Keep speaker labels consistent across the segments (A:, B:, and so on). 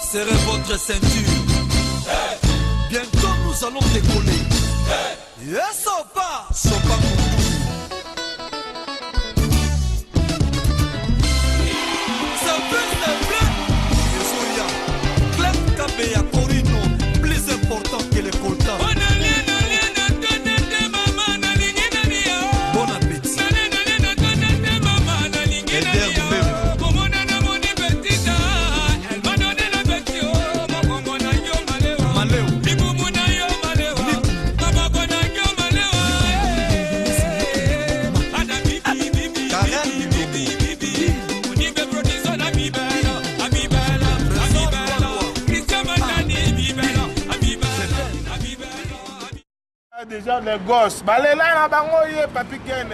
A: Serrez votre ceinture. Bientôt nous allons décoller. Et Sopa, Sopa Moundou. C'est bleu. Yesoya, Clem Kabea Corino, plus important que les coltans. Bon appétit.
B: Déjà les gosses, balé là na bango yé papi Ken.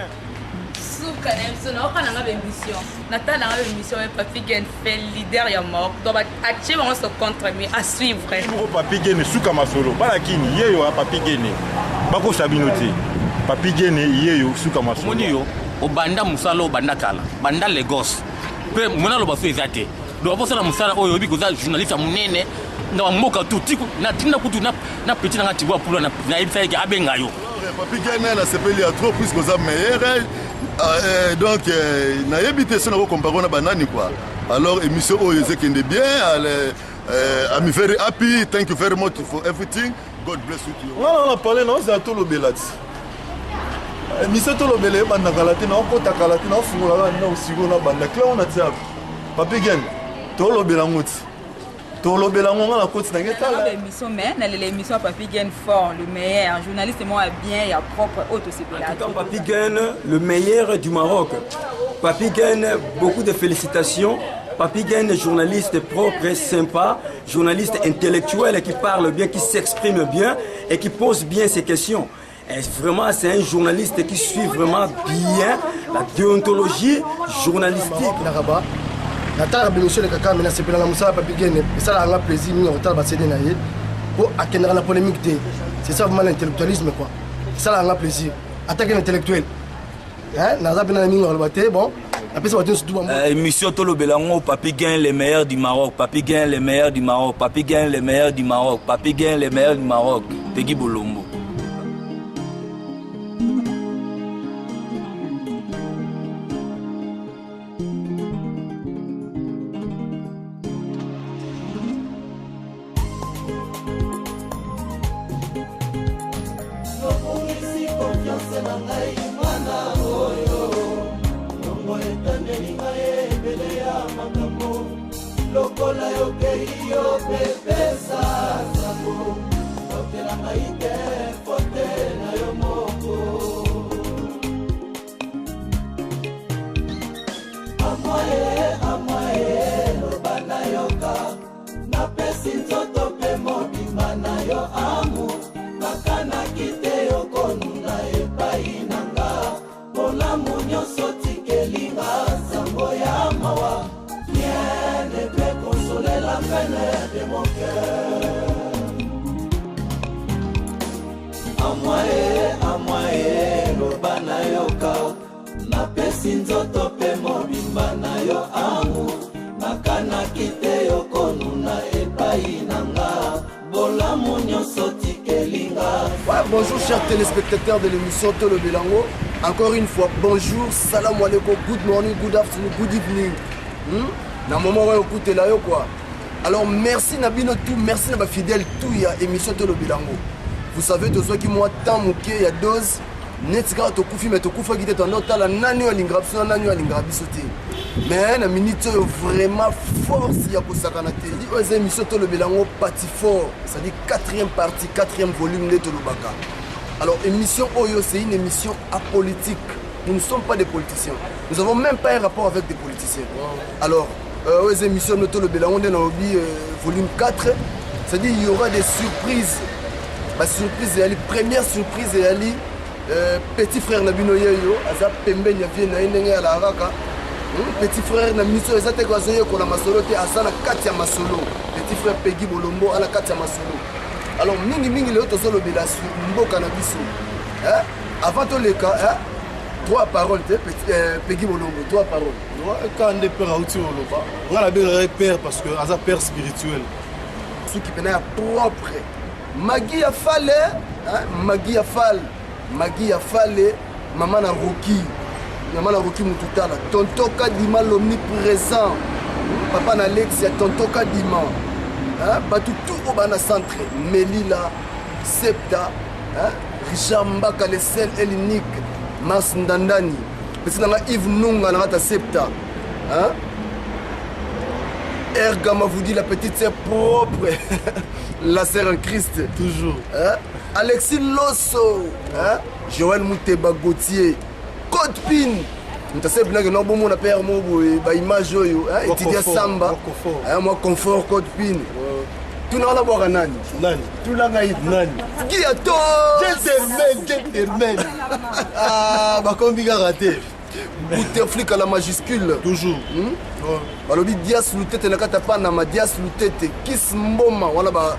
C: Souka nemso na okana nga émission. Natala nga émission et papi Ken fait leader ya mort. Donc atche on se contre mais à suivre.
D: Pour papi Ken souka masolo. Bala kini yeyo papi Ken. Bako sabinote. Papi Ken yeyo souka masolo.
E: Moni yo obanda musalo obanda kala. Banda les gosses. Pe mona lo baso ezate. Donc pour ça la musala oyo bi koza journaliste munene. Na mboka tout tiku na tinda kutu na petit na tiwa pour na ibisa yake abenga yo.
F: Papi Ken na sepeli à trop plus que ça meilleur. Donc na yebité ça na ko comparer na banani quoi. Alors émission oyo zekende bien. I'm very happy. Thank you very much for everything. God bless you.
B: On a parlé non c'est tout le belati. Émission tout le belé banda kalati na ko takalati na fungula na usigo na banda clé on a tia. Papi Ken tout le belangoti.
C: L'émission, mais l'émission Papi Ken fort, le meilleur journaliste moi bien, il y a propre autre
G: Papi Ken, le meilleur du Maroc. Papi Ken, beaucoup de félicitations. Papi Ken, journaliste propre, sympa, journaliste intellectuel qui parle bien, qui s'exprime bien et qui pose bien ses questions. Et vraiment, c'est un journaliste qui suit vraiment bien la déontologie journalistique.
H: Natala bénéficie de caca, mais c'est pas la moussa Papi Ken. Et ça a un plaisir, nous on t'a passé des naïs. Pour acquérir la polémique, c'est ça vraiment l'intellectualisme quoi. Ça a un plaisir. Attaquer l'intellectuel. Hein, Naza bien ami on le battait bon. Après ça va dire surtout.
A: Émission Tolo Belango, Papi Ken les meilleurs du Maroc, Papi Ken les meilleurs du Maroc, Papi Ken les meilleurs du Maroc, Papi Ken les meilleurs du Maroc. Peggy Bolombo.
H: Bonjour chers téléspectateurs de l'émission Tolo Belango. Encore une fois, bonjour, salam alaikum, good morning, good afternoon, good evening. Na moment où écoutez là quoi. Alors merci Nabino tout, merci na fidèle tout il y a émission Tolo Belango. Vous savez de ceux qui moi tant moqué il y a dose netika to kufi mais to kufa qui était en nota nani alingrapso nani alingrabisoté. Mais na minute vraiment force il y a pour ça kana te. Dit aux émissions Tolo Belango parti fort, ça dit 4e partie, 4e volume de Tolo Baka. Alors émission Oyo c'est une émission apolitique. Nous ne sommes pas des politiciens. Nous n'avons même pas un rapport avec des politiciens. Alors aux émissions de Tolo Belango dans le volume 4, c'est-à-dire il y aura des surprises. La surprise est la première surprise est ali petit frère Nabino Yeyo, Aza Pembe Nyavie na Indenge à la Araka. Petit frère Namiso Ezate Kwazoye Kola Masolo te Asana Katia Masolo. Petit frère Peggy Bolombo à la Katia Masolo. Alors mingi le auto solo de la sur Mboka na biso. Avant tous les cas, 3 paroles, Peggy Bolombo, 3 paroles.
I: Quand on est père à outil, on a bien père parce que c'est un père spirituel.
H: Ceux qui venaient à propre. Magui a fallu, Magui a fallu, Magui a fallu, maman a Rocky. Maman a Rocky Moututala. Tonton Kadima l'omniprésent. Papa Alexia, tonton Kadima. Batu tout au bana centre. Melila, Septa, Richard Mbaka, le seul et l'unique. Mars Ndandani. Parce que Yves Nunga n'a Septa. Ergama vous dit la petite sœur propre. La sœur en Christ.
I: Toujours.
H: Alexis Losso. Joël Mouteba Gauthier. Code Pin. Nous savons que nous avons un père image étudiant Samba. Moi confort Code Pin. Tout le monde a nani.
I: Tout le monde a nani.
H: Guiato.
I: Gentleman. Ah, bah comme il a raté.
H: Bouteflika à la majuscule.
I: Toujours.
H: Balobi Dias Lutete na kata pa na ma Dias Lutete. Kiss Mboma wala ba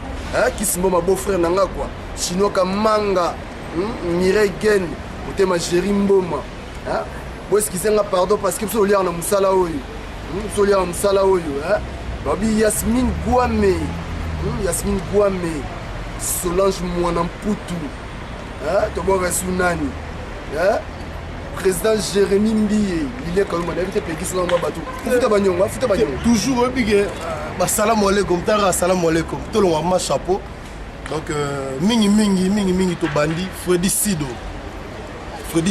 H: Kiss Mboma beau frère nanga quoi. Chinois Manga. Mireille Gen. Motema Jéri Mboma. Bo est-ce qu'ils pardon parce que so lier na musala oyo. So lier na musala oyo, Babi Yasmine Gouame. Yasmine Gouame. Solange Mwanamputu. Tobo Sunani. Président Jérémy Mbiye, il est comme on a invité Peggy sur le bateau.
I: Toujours, salam alaikum, tara salam alaikum. Tout le monde chapeau. Donc, mingi to bandi, Freddy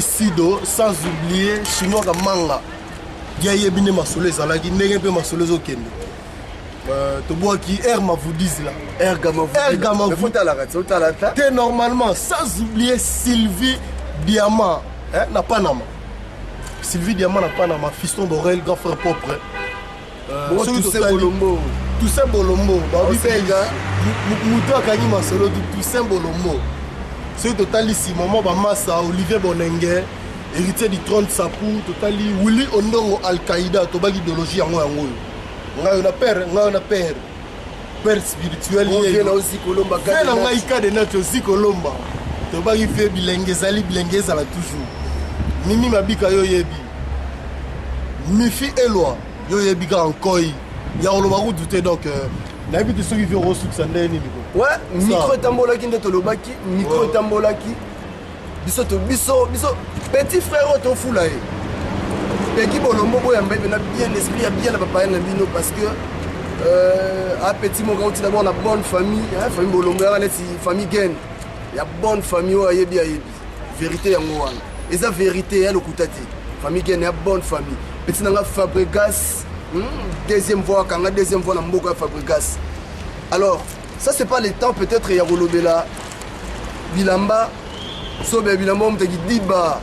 I: Sido, sans oublier Chinois Manga. Gaye bine masole zalagi, nege pe masole zo kende. To bois qui Erma vous dise là.
H: Ergama
I: vous. Normalement, sans oublier Sylvie Diamant. Na Panama. Sylvie Diamant na Panama, fiston d'Orel, grand frère propre.
H: Toussaint Bolombo.
I: Toussaint Bolombo. Moutou Akani Masolo, Toussaint Bolombo. C'est total ici, maman Bamassa, Olivier Bonengue, héritier du trône de Sapou, totali Willy Ondongo Al-Qaïda, Tobagi idéologie en moi. On a père. Père spirituel.
H: On vient aussi Colomba.
I: On a ika de notre aussi Colomba. Tobagi fait bilingue, zali bilingue, ça toujours. Mimi Mabika yo yebi. Mifi Eloi, yo yebi ka encore. Ya olobaru douté donc na yebi ceux qui vont succéder ni.
H: Ouais, micro tambolaki nde tolobaki, micro tambolaki. Biso petit frère to fula e. Peggy Bolombo boya mbebe na bien esprit bien na papa na bino parce que a petit mon grand d'abord la bonne famille, famille Bolombo la famille Gen. Il y a bonne famille au ayebi. Vérité yango wana. Et ça vérité elle okutati. Famille Gen ya bonne famille. Petit nanga Fabregas, deuxième fois quand deuxième fois na mboka Fabregas. Alors, ça c'est pas le temps peut-être ya kolobela bilamba sobe bilamba mutaki diba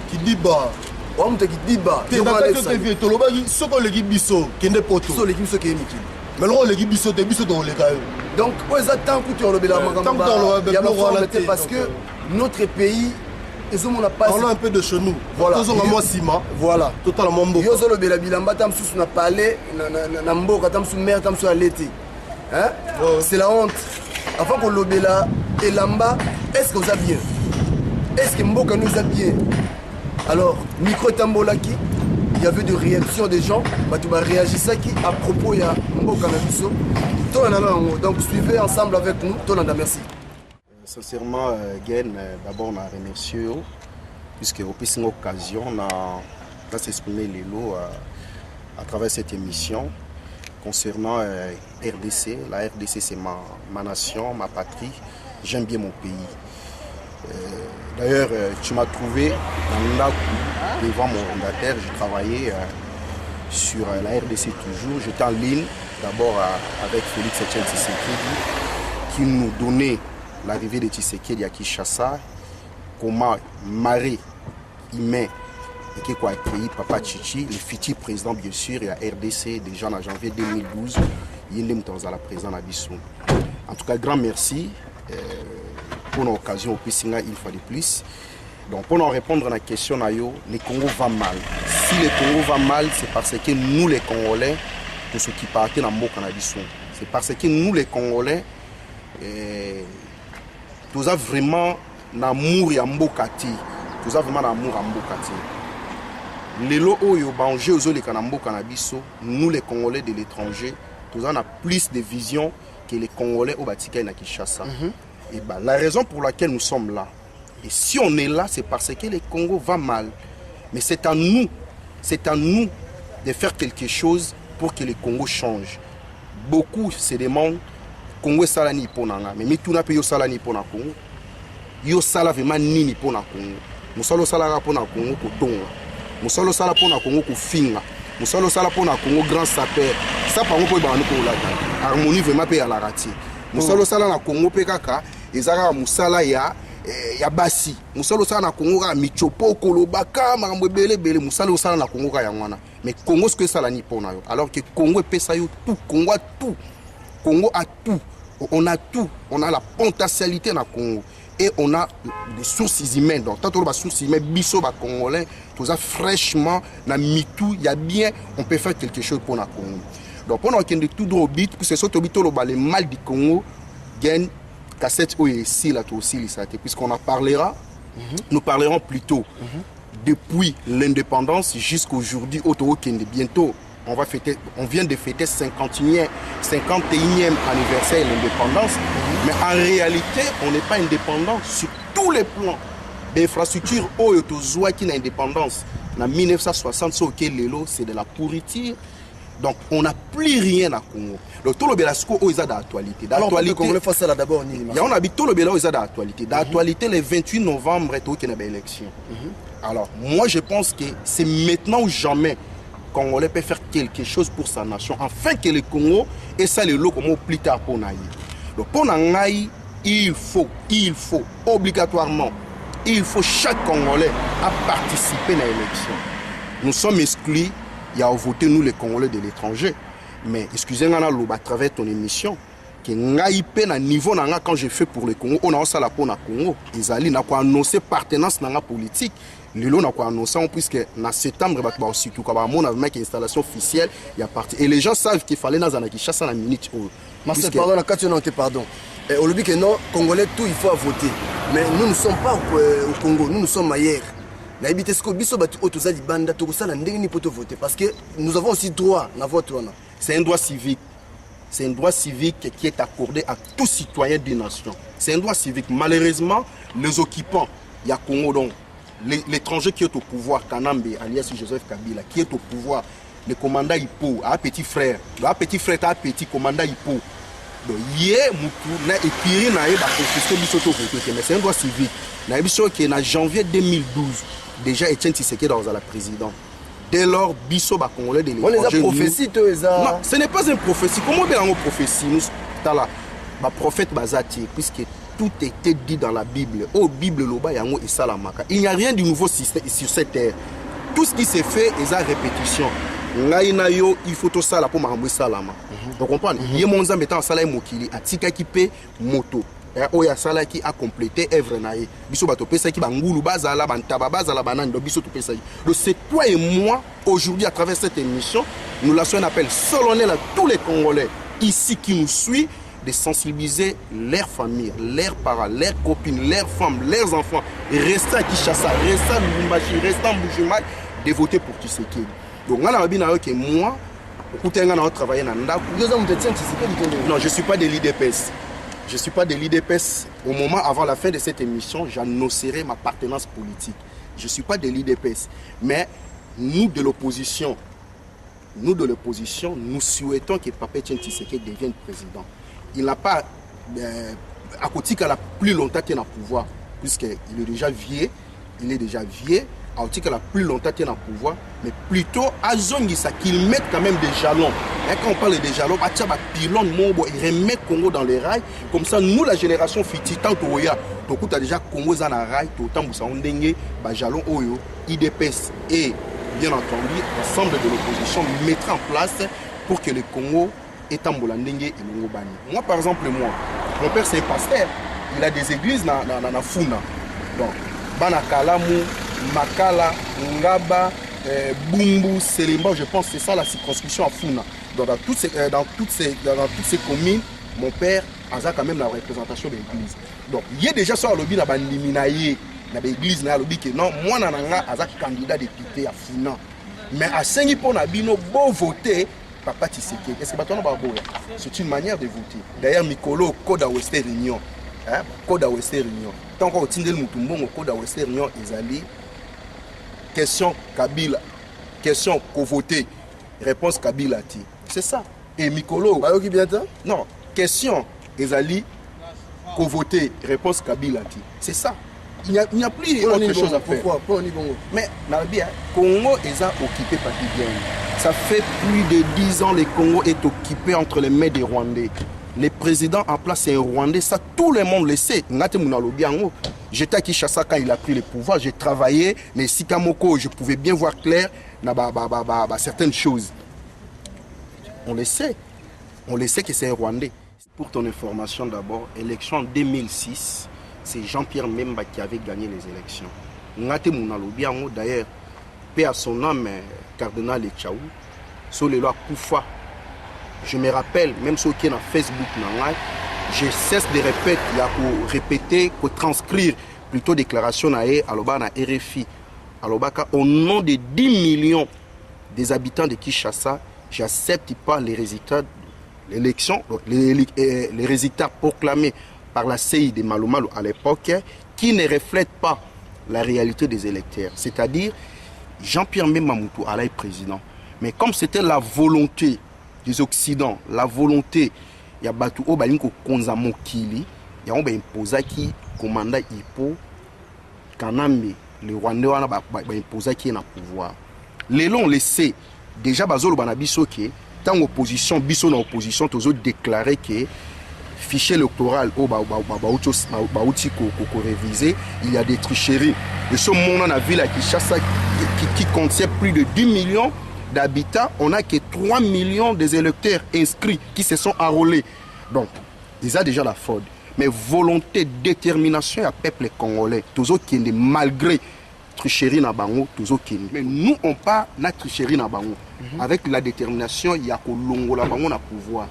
H: wa mutaki diba.
I: Te nakati te vie tolobaki soko leki biso kende poto.
H: So leki biso kemiki.
I: Mais le leki biso te biso to leka yo.
H: Donc, ça tant que tu kolobela makamba. Parce que notre pays ils ont pas
I: parlons un peu de chez nous.
H: Voilà.
I: Voilà. Totalement bon.
H: Yo zolo bela bilamba tam sous na parler na mboka tam sous mer tam sous alete. C'est la honte. Avant qu'on lobela elamba, est-ce que vous avez bien? Est-ce que mboka nous a bien? Alors, micro tambolaki, il y avait des réactions des gens, tu vas réagir ça qui à propos ya mboka na biso. Donc suivez ensemble avec nous. Tonanda, merci.
J: Sincèrement, Gen, d'abord on a remercié puisque au plus une occasion on a s'exprimer les lots à travers cette émission concernant RDC. La RDC c'est ma nation, ma patrie. J'aime bien mon pays. D'ailleurs, tu m'as trouvé devant mon mandataire. J'ai travaillé sur la RDC toujours. J'étais en ligne d'abord avec Félix Etienne Tshisekedi qui nous donnait l'arrivée de Tshisekedi à Kinshasa, comment marrer humain et qui a accueilli Papa Chichi, le futur président bien sûr, et à RDC déjà en janvier 2012, il est la président Abissou. En tout cas, grand merci pour l'occasion au Pissinga une fois de plus. Donc pour nous répondre à la question, le Congo va mal. Si le Congo va mal, c'est parce que nous les Congolais, pour ceux qui partent dans le Abissou, c'est parce que nous les Congolais, nous avons vraiment l'amour à Mbokati. Nous avons vraiment l'amour à Mbokati. lelo oyo banjeu ozoleka na mboka na biso, nous les Congolais de l'étranger, nous avons plus de vision que les Congolais au Batika na Kinshasa. Et ben, la raison pour laquelle nous sommes là, et si on est là, c'est parce que le Congo va mal. Mais c'est à nous de faire quelque chose pour que le Congo change. Beaucoup se demandent Congo salani ponanga, mais tout n'a pas yo salani pona Congo. Yo sala vraiment nini pona Congo. Musalo sala pona Congo ko tonga. Musalo sala pona Congo ko finga. Musalo sala pona Congo grand sapeur. Ça pa ngo ba ko la. Harmonie vraiment pe ya la rati. Musalo sala na Congo pe kaka ezaka musala ya basi. Musalo sala na Congo ka michopo kolobaka makambo belebele musalo sala na Congo ka yangwana. Mais Congo ce que ça la ni pona yo. Alors que Congo pesa yo tout, Congo a tout. Congo a tout. On a tout. On a la potentialité na Congo. Et on a des sources humaines. Donc, tant que les sources humaines, biso ba congolais, tout ça fraîchement, na mitou, il y a bien, on peut faire quelque chose pour la Congo. Donc, pendant qu'il y a tout droit au but, puisque c'est le mal du Congo, gagne cassette ici, là, tout aussi, puisqu'on en parlera, nous parlerons plutôt depuis l'indépendance jusqu'aujourd'hui, bientôt. On vient de fêter 51e anniversaire de l'indépendance, mais en réalité, on n'est pas indépendant sur tous les plans. L'infrastructure qui n'a indépendance en 1960, c'est de la pourriture. Donc on n'a plus rien à Congo. Donc tout le Belasco est d'actualité. On habite tout le Belasco est d'actualité. D'actualité le 28 novembre, il y a une élection. Alors moi je pense que c'est maintenant ou jamais Congolais peut faire quelque chose pour sa nation, afin que le Congo et ça le lot comme plus tard pour naï. Donc pour naï, il faut obligatoirement, il faut chaque Congolais à participer à l'élection. Nous sommes exclus, il y a voté nous les Congolais de l'étranger, mais excusez-moi à travers ton émission que naï pe na niveau nanga quand j'ai fait pour le Congo, on a ça la pour na Congo, Isali n'a pas annoncé partenance nanga politique. Lilo n'a pas annoncé puisque en septembre il y a aussi tout comme une installation officielle il y a parti et les gens savent qu'il fallait dans un chasse la minute
H: pardon la question pardon au lobby que non Congolais tout il faut voter mais nous ne sommes pas au Congo, nous sommes ailleurs. Parce que nous avons aussi droit à voter.
J: C'est un droit civique. C'est un droit civique qui est accordé à tout citoyen d'une nation. C'est un droit civique. Malheureusement, les occupants, il y a Congo donc. L'étranger qui est au pouvoir, Kanambe, alias Joseph Kabila, qui est au pouvoir, le commandant Hippo, un petit frère, un petit commandant Hippo. Donc, hier, c'est un droit civique. En janvier 2012, déjà Etienne Tshisekedi dans la présidence. Dès lors, Bisso va Congolais de l'étranger.
H: On les a prophéties,
J: non, ce n'est pas une prophétie. Comment on dit une prophétie? Nous, là, le prophète Bazati, puisque tout était dit dans la Bible. Au Bible, il n'y a rien de nouveau sur cette terre. Tout ce qui s'est fait est la répétition. Il faut tout ça pour m'envoyer ça là. Vous comprenez? Il y a mon zambé en salaire mokili, à tika qui paie moto. Il y a ça qui a complété œuvre naïe. Biso bato pesa qui bangulu bazala bantaba bazala banane do biso to pesa. Donc c'est toi et moi aujourd'hui à travers cette émission, nous lançons un appel solennel à tous les Congolais ici qui nous suivent de sensibiliser leurs familles, leurs parents, leurs copines, leurs femmes, leurs enfants, rester à Kinshasa, rester à Lubumbashi, rester à Mbujimayi, de voter pour Tshisekedi. Donc, on a que moi, on travaille dans non, je ne suis pas de l'IDPS. Je ne suis pas de l'IDPS. Au moment avant la fin de cette émission, j'annoncerai ma appartenance politique. Je ne suis pas de l'IDPS. Mais nous de l'opposition, nous souhaitons que Papa Etienne Tshisekedi devienne président. Il n'a pas, à côté qu'il a plus longtemps qu'il est en pouvoir, puisqu'il est déjà vieux, à côté qu'il a plus longtemps qu'il est en pouvoir, mais plutôt à Zongisa qu'il mette quand même des jalons. Et quand on parle des jalons, il remet Congo dans les rails, comme ça nous la génération future, tant que Oya, donc tu as déjà Congo dans les rails, autant que ça on dengue, jalons Oyo, IDPS et bien entendu l'ensemble de l'opposition mettra en place pour que le Congo est en Bolandenge et Longobani. Moi par exemple, mon père c'est un pasteur, il a des églises dans Funa. Donc, Banakalamu, Makala, Ngaba, Bumbu, Selimba, je pense que c'est ça la circonscription à Funa. Donc dans toutes ces communes, mon père a quand même la représentation de l'église. Donc il y a déjà sur le lobby dans Bandiminaye, na l'église na lobi que non moi na nga aza candidat député à Funa mais à sengi pour na bino beau voter Papa Tshisekedi. Est-ce que bato na baboya? C'est une manière de voter. D'ailleurs Mikolo code à Western Union, hein, code à Western Union. Tant qu'on tindel mutumbongo code à Western Union ezali question Kabila, question ko voter, réponse Kabila ti. C'est ça. Et Mikolo
H: bayoki bien ta?
J: Non, question ezali ko voter, réponse Kabila ti. C'est ça. Il n'y a plus autre chose à faire.
H: Pourquoi on y bon?
J: Mais Nabia, Congo est occupé par des biens. Ça fait plus de 10 ans que le Congo est occupé entre les mains des Rwandais. Le président en place est un Rwandais, ça tout le monde le sait. J'étais à Kinshasa quand il a pris le pouvoir, j'ai travaillé, mais Sikamoko, je pouvais bien voir clair certaines choses. On le sait que c'est un Rwandais. Pour ton information d'abord, élection en 2006, c'est Jean-Pierre Memba qui avait gagné les élections. D'ailleurs, paix à son âme, Cardinal Echaou, sur les lois Koufa. Je me rappelle, même ceux qui sont sur Facebook, je cesse de répéter, de transcrire plutôt déclaration na RFI. Au nom de 10 millions des habitants de Kinshasa, j'accepte pas les résultats de l'élection, les résultats proclamés par la CI de Malumalu à l'époque, qui ne reflètent pas la réalité des électeurs. C'est-à-dire, Jean-Pierre Memamoutou allait être président. Mais comme c'était la volonté des Occidents, la volonté, il y a Batu Obalinko Konzamo Kili, il y a imposé qui commanda Ipo, Kanambe, le Rwandais a imposé qui est dans le pouvoir. Les longs, on le sait, déjà, Bazolo Banabiso qui tant opposition, biso dans opposition, tous autres déclaré que fichier électoral au révisé, il y a des tricheries. Et ce monde a vu la Kinshasa qui contient plus de 10 millions d'habitants, on n'a que 3 millions des électeurs inscrits qui se sont enrôlés. Donc, ils ont déjà la faute. Mais volonté, détermination à peuple congolais, tous autres qui est malgré tricherie na bango, tous autres qui. Mais nous on pas na tricherie na bango. Avec la détermination, il y a kolongo la bango na pouvoir.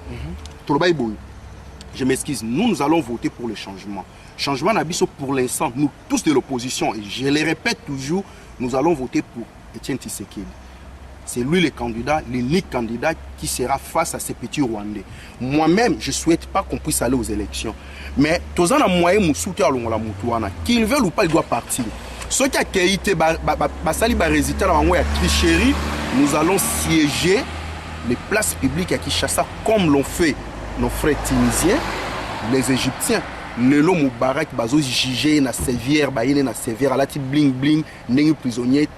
J: Je m'excuse, nous allons voter pour le changement. Changement n'abisso pour l'instant, nous tous de l'opposition, et je le répète toujours, nous allons voter pour Etienne Tshisekedi. C'est lui le candidat, l'unique candidat qui sera face à ces petits Rwandais. Moi-même, je ne souhaite pas qu'on puisse aller aux élections. Mais tous en moyen qu'il veut ou pas, il doit partir. Ceux qui ont été résultats dans la tricherie, nous allons siéger les places publiques à Kinshasa comme l'ont fait nos frères tunisiens, les Égyptiens. Le long Moubarak bazo jugé na sévière baïné na sévière alati bling bling n'est prisonnier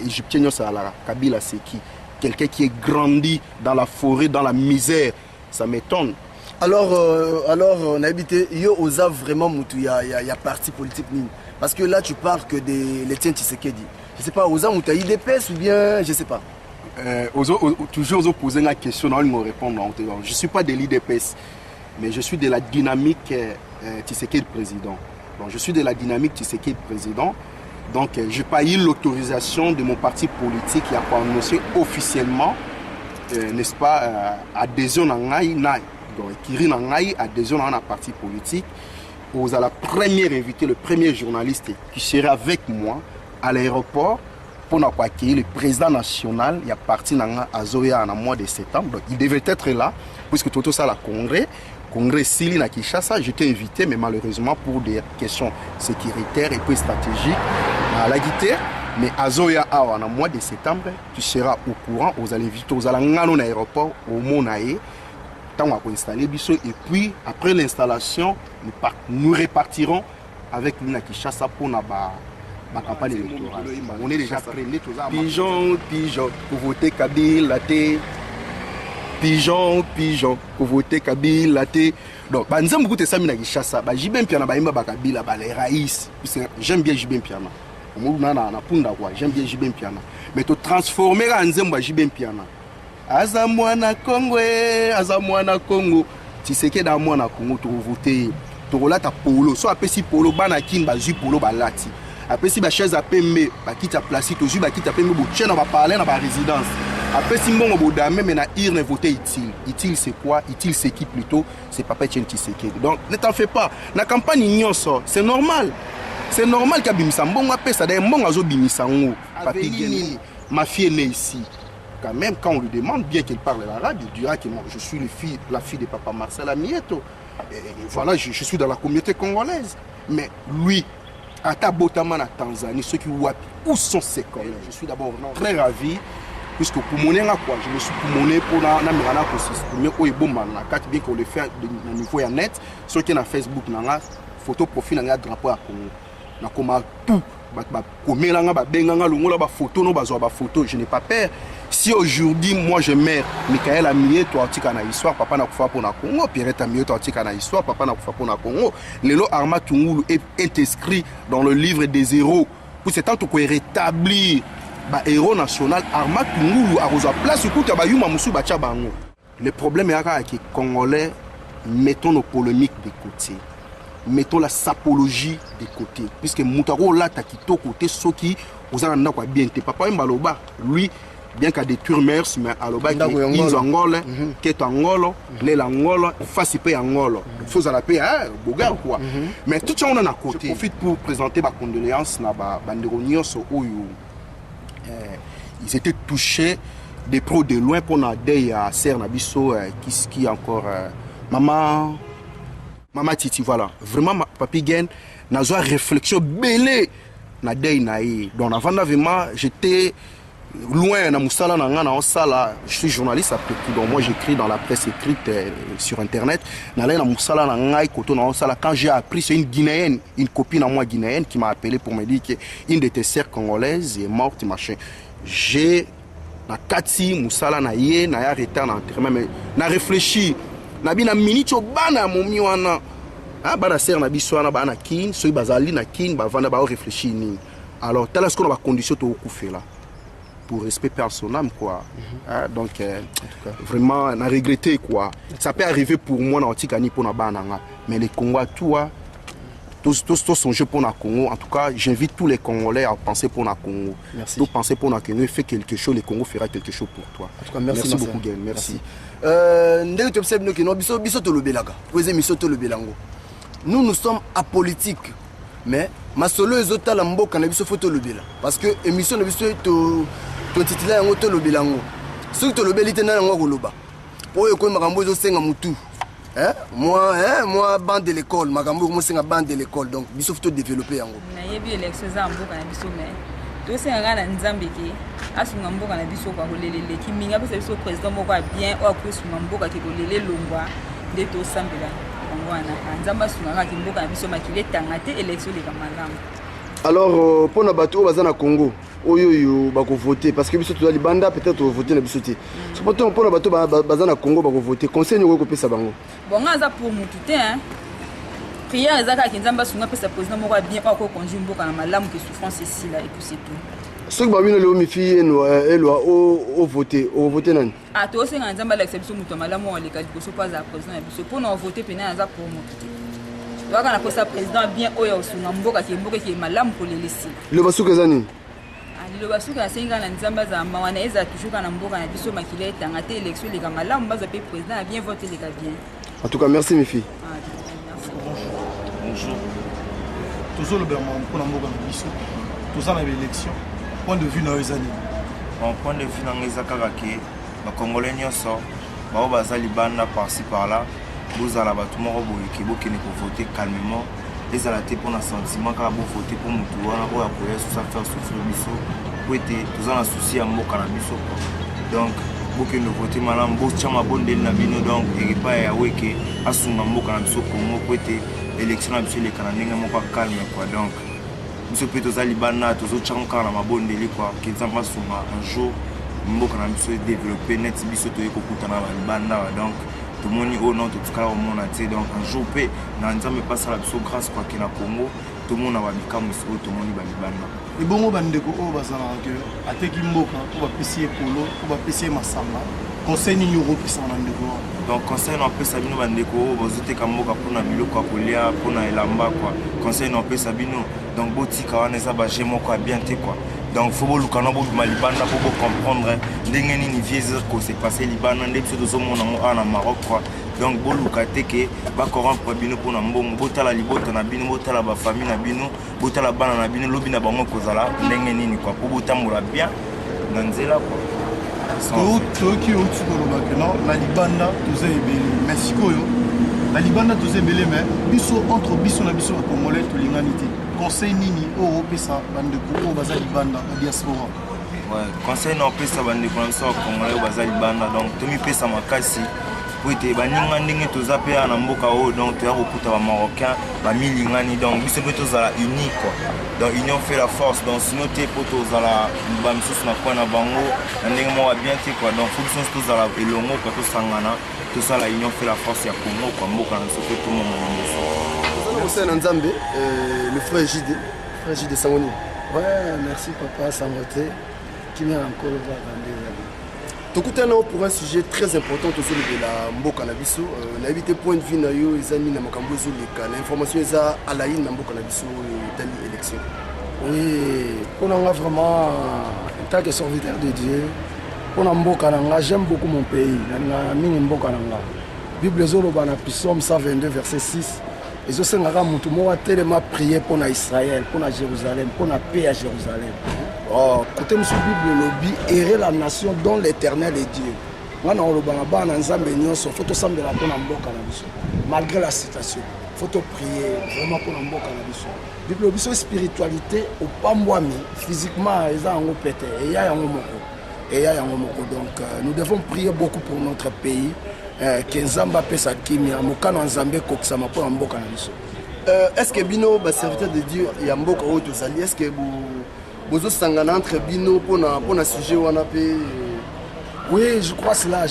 J: égyptien ça Kabila c'est qui quelqu'un qui est grandi dans la forêt dans la misère, ça m'étonne.
H: Alors on a habité yo osa vraiment mutu y a parti politique ni parce que là tu parles que de l'Etienne Tshisekedi. Je sais pas osa mutu IDPS ou bien je sais pas.
J: Toujours poser la question, non, ils me répondent. Je ne suis pas de l'IDPS, mais je suis de la dynamique Tshisekedi président. Donc, je suis de la dynamique Tshisekedi président. Donc, je n'ai pas eu l'autorisation de mon parti politique qui a annoncé officiellement, n'est-ce pas, adhésion à Ngaï, donc, Kiri Ngaï, adhésion à un parti politique. Vous avez la première invité, le premier journaliste qui sera avec moi à l'aéroport. Pour accueillir le président national, il y a parti à Zoya en mois de septembre. Donc, il devait être là, puisque tout ça, le congrès Sili à Kinshasa, j'étais invité, mais malheureusement pour des questions sécuritaires et puis stratégiques, à la guitare. Mais à Zoya en mois de septembre, tu seras au courant, vous allez inviter aux allants à l'aéroport, au Monaé, tant qu'on va installer Bissot. Et puis, après l'installation, nous repartirons avec lui à Kinshasa pour ma campagne électorale. On est déjà prêts. Pigeon, pour voter Kabila, pigeon, pour voter Kabila. Donc, nous avons beaucoup ça à Kinshasa. J'aime bien les raïs. J'aime bien Jibem Piana. J'aime bien Jibem Piana. Mais tu transformer en Jibem Piana. Azamwana Congo. Tu sais que dans moi Congo, tu voter. Tu relate à Polo. Soit après si Polo, Banakin, Bazu Polo, Balati. Après si la chaise a payé, qui t'a placé, tu as payé, tu vas parler dans la résidence. Après si mon bodame, mais na ir ne voter utile. Utile c'est quoi? Utile c'est qui plutôt? C'est Papa Etienne Tshisekedi. Donc ne t'en fais pas. La campagne ignon ça, c'est normal. c'est normal qu'abimisa mbongo apesa d'ailleurs mbongo azobimisa ngo papi Gen ma fille est née ici quand même quand on lui demande bien qu'elle parle l'arabe il dira que moi je suis la fille de papa Marcel Amieto et voilà je suis dans la communauté congolaise mais lui ata botama na Tanzanie ceux qui où sont ces collègues je suis d'abord très ravi puisque pour mon quoi je me suis pour mon pour na mirana ko s'exprimer au eboma na carte bien qu'on le fait au niveau ya net ceux qui na Facebook na photo profil na drapeau ya Congo na koma tout ba komelanga ba benganga longola ba photo no bazwa ba photo je n'ai pas peur si aujourd'hui moi je meurs Michael Amieto atika na histoire papa na kufa pona Congo Pierre Amieto atika na histoire papa na kufa pona Congo lelo Arma Tungulu est inscrit dans le livre des héros pour c'est tant qu'on rétablir ba héros national Arma Tungulu a reçu place écoute ba yuma musu ba chabango le problème est que congolais mettons nos polémiques de côté mettons la sapologie de côté puisque Moutaro là takito côté ceux qui aux en quoi bien te papa Mbaloba lui bien qu'à détruire mers mais aloba qui ils angole qui est angolo les angolo face paye angolo faut à la paix bogar quoi mais tout ça on en a côté je profite pour présenter ma condoléance na ba banderonio so oyo ils étaient touchés de pro de loin pour na deuil à Serre Nabiso qui encore Maman Titi, voilà. Vraiment, Papi Gen, n'a pas réflexion belée na deuil naï. Donc, avant vraiment, j'étais loin na musala na sala. Je suis journaliste après tout. Donc, moi, j'écris dans la presse écrite sur Internet. Na musala na ngai koto na sala. Quand j'ai appris, c'est une Guinéenne, une copine à moi guinéenne qui m'a appelé pour me dire qu'une de tes sœurs congolaises est morte, machin. J'ai na kati musala na ye na ya retard na enterrement mais na réfléchi. Nabina minito bana momi wana bana ser na biso wana bana kin so bazali na kin ba vanda ba réfléchir ni alors telle ce qu'on a condition to okufer là pour respect personnel quoi donc en tout cas, vraiment na regretter quoi ça peut arriver pour moi na otikani pour na bana mais les Congolais tous sont jeux pour na Congo en tout cas j'invite tous les Congolais à penser pour na Congo donc penser pour na Congo fait quelque chose le Congo fera quelque chose pour toi
H: en tout cas merci
J: beaucoup Gaël merci.
H: Ndenge tu observes que biso to lobelaka posé miso to lobelango nous sommes apolitiques mais masolo ezota la mboka na biso photo lobela parce que émission na biso to titila yango to lobelango ce que to lobelite na yango koloba oyo ko makambo ezo senga mutu moi bande de l'école makambo ko senga bande de l'école donc biso photo développer yango
C: na yebi élection za mboka na biso mais to senga na nzambe ke asunga mboka na biso kwa kolelele kiminga pesa biso président moko bien o akusunga mboka ke kolele longwa de to sambela ngwana nzamba sunga ka mboka na biso makile tanga te élection le kamangamba
H: alors pour na bato bazana Congo oyo bako voter parce que biso to libanda peut-être voter na biso te surtout pour na bato bazana Congo bako voter conseil ni ko pesa bango
C: bonga za pour mutu te prière ezaka ki nzamba sunga pesa président moko bien o ko conduire mboka na malamu ke souffrance ici là et puis c'est tout.
H: Ceux qui ont vu le fille au voter nan.
C: Ah toi c'est nzamba l'exception mutu malamu on les cas ko so pas za président pour nous voter pena za pour mutu. Toi quand on a président bien oyo sunga mboka ki malamu pour les laisser.
H: Le basuka zani.
C: Le basuka senga na nzamba za mawana eza toujours kana mboka na biso makile tanga te élection les malamu baza pe président bien voter les gars bien.
H: En tout cas merci mes filles.
I: Bonjour. Toujours le Berman pour la mboka na biso. Tout ça na élection. Point de vue na ezani.
K: Mon point de vue na ngezaka ke ba congolais nyonso ba bazali banda par-ci par-là. Vous allez battre mon robot qui ne peut voter calmement. Les alatés pour un sentiment quand vous votez pour mon tour, on va pouvoir ça faire souffrir biso. Pour être tous en souci à mon cannabis. Donc, vous qui ne votez madame, vous chama bonne de nabino donc et pas à weke à son mambo cannabis comme moi pour être élection monsieur les Canadiens mon pas calme quoi donc. Monsieur Peto Zalibana, tous autres chama quand ma bonne de quoi qui s'en passe un jour mon cannabis développé net biso to ekokutana na banda donc tout le monde est au nom de tout cas au monde entier donc un jour pe na nzambe passe la biso grâce quoi que na Congo tout le monde a babika musu tout le monde ba libanda
I: et bongo bandeko o bazana que ateki mboka pour ba pesier polo pour ba pesier masamba conseil ni euro pesa na ndeko
K: donc conseil no pesa bino bandeko bozote ka mboka pour na biloko kolia pour na elamba quoi conseil no pesa bino donc botika wana za ba jemo quoi bien te quoi donc faut que nous malibanda pour comprendre ndenge nini vieux ko s'est passé libana ndé biso zo mona mo ana Maroc quoi donc boluka te ke bacorrompre bino mpona mbongo botala libota na bino botala bafamille na bino botala bana na bino lobi na bango kozala ndenge nini kwa mpo botambola bien na nzela kwa
I: toyoki outi kolobake no na libanda toza ebele mais sikoyo na libanda toza ebele mais biso entre biso na biso bacongolais tolingani te conseil nini oyo opesa bandeko oyo baza libanda na diaspora?
K: conseil na opesa bandeko na biso bacongolais oyo baza libanda donc tomipesa makasi po ete baninga ndenge toza mpe na mboka oyo donc toya kokuta bamarocain bamilingani donc biso mpe tozala unique quoi donc union fait la force donc sino te mpo tozala bamisusu na coin na bango na ndenge moko bien te quoi donc fo biso nyonso tozala elongo kwa tosangana tosala union fait la force ya congo kwa mboka na biso mpe tomongo biso.
H: Conseil na Nzambe, le frère JD Sangoni.
L: Ouais, merci papa Sangote qui vient encore voir
H: Tokutana pour un sujet très important autour de la mboka na biso na éviter point de vue na yo ezami na makambo zo leka na information eza à la na mboka na biso tali élection.
L: Oui, pour nous vraiment en tant que serviteur de Dieu, pour nous mboka nanga j'aime beaucoup mon pays, na mingi mboka nanga. Bible zo loba na Psaume 122 verset 6. Et aussi mutu moko tellement prier pour na Israël, pour na Jérusalem, pour la paix à Jérusalem. Oh, côté monsieur Bible lobby errer la nation dont l'Éternel est Dieu. Ngana oloba na ba na Nzambe nyonso faut to sambela pour na mboka na biso. Malgré la situation, faut to prier vraiment pour na mboka na biso. Bible biso spiritualité au pambwami physiquement eza ngo pété et ya yango moko. Donc nous devons prier beaucoup pour notre pays. Que Nzamba pesa kimia mokano Nzambe kokisama pour mboka na biso.
H: Est-ce que bino ba serviteur de Dieu ya mboka oyo tozali est-ce que bozo sangana entre bino pour na sujet wana pe?
L: Oui, je crois cela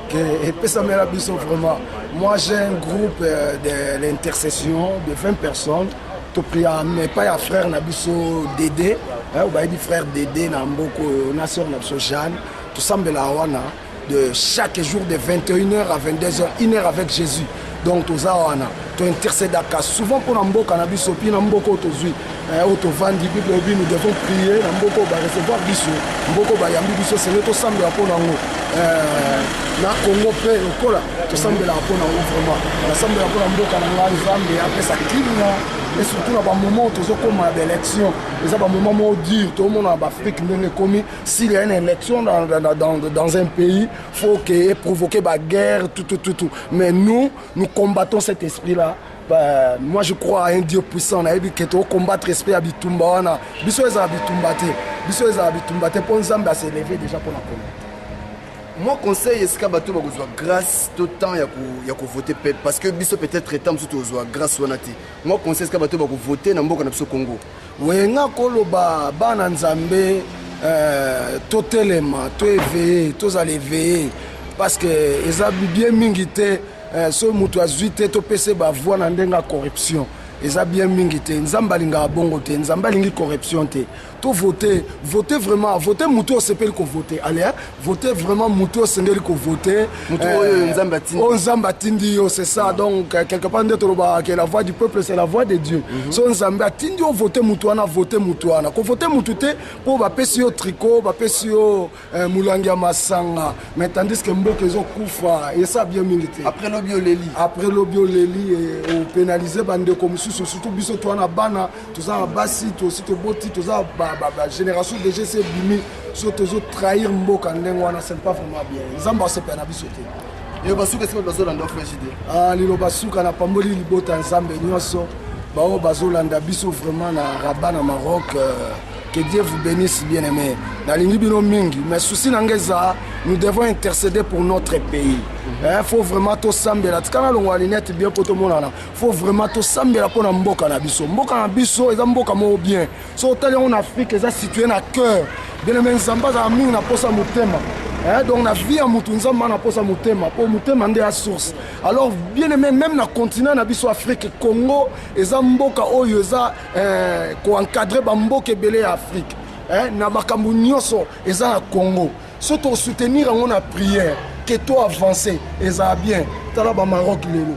L: que pesa mera biso vraiment. Moi j'ai un groupe de l'intercession de 20 personnes to prier mais pas ya frère na biso Dédé, ou ba di frère Dédé na mboko na sœur na biso Jeanne, to sambela wana de chaque jour de 21h à 22h, 1h avec Jésus. Donc, tu intercèdes souvent pour Namboka, puis Namboko, Autovandi, nous devons prier, Namboko va recevoir Bissou, Mboko va yambi Bissou, c'est notre semble à Ponango. Na Congo Pé, au Kola, tu sembles à Ponango vraiment. La semble à Ponamboka, Nambé, après ça, et surtout dans un moment où tu as comme l'élection, c'est un moment où dur, tout le monde en Afrique, s'il y a une élection dans un pays, il faut provoquer la guerre, tout. Mais nous combattons cet esprit-là. Moi je crois à un Dieu puissant, on a dit que tu combattre l'esprit à Bitumba, Biso est à Bitumba, pour Nzambe à s'élever déjà pour la connaître.
H: Moi conseil est-ce que bato bakozwa grâce tout temps ya ko voter parce que biso peut-être temps surtout ozwa grâce wanati. Moi conseil est-ce que bato bako voter na mboka na biso Congo.
L: We nga koloba bana Nzambe totelema to éveiller to aller veiller parce que eza bien mingi te so mutu azuite to pese ba voix na ndenga corruption. Eza bien mingi te Nzamba linga bongo te Nzamba lingi corruption te to voter vraiment voter mutu osepeli ko voter allez voter vraiment mutu osengeli ko voter
H: mutu
L: Nzamba tindi yo c'est ça donc quelque part de toloba que la voix du peuple c'est la voix de Dieu so Nzamba tindi yo voter mutu wana ko voter mutu te pour ba pesi yo tricot ba pesi yo mulangi ya masanga mais tandis que mboka ezo kufa et ça bien mingi te
H: après l'obioleli
L: et au pénaliser bande comme surtout biso to na bana toza basi to aussi to boti toza ba génération de GC bimi so tozo trahir mboka ndenge wana c'est pas vraiment bien Nzamba se pena biso te
H: yo basuka se bazo landa frère
L: lilo basuka na pamboli libota Nzambe nyonso bao bazo landa biso vraiment na Rabat na Maroc que Dieu vous bénisse bien aimé na lingi bino mingi mais souci nangeza nous devons intercéder pour notre pays. Il faut vraiment tout sambela. Quand on a l'inet bien pour tout le monde, faut vraiment tout sambela pour mboka na biso. Mboka na biso, ils ont mboka mo bien. So tali en Afrique, ils sont situés na cœur. Bien même Nzamba za mingi na posa mutema. Donc la vie à mutu Nzamba na posa mutema. Pour mutema ndé à source. Alors bien même na continent na biso Afrique, Congo, ils ont mboka oyo za ko encadrer ba mboka belé Afrique. Na makambu nyonso ils ont Congo. Surtout soutenir en a prière. Que toi avancer et ça bien talaba Maroc lelo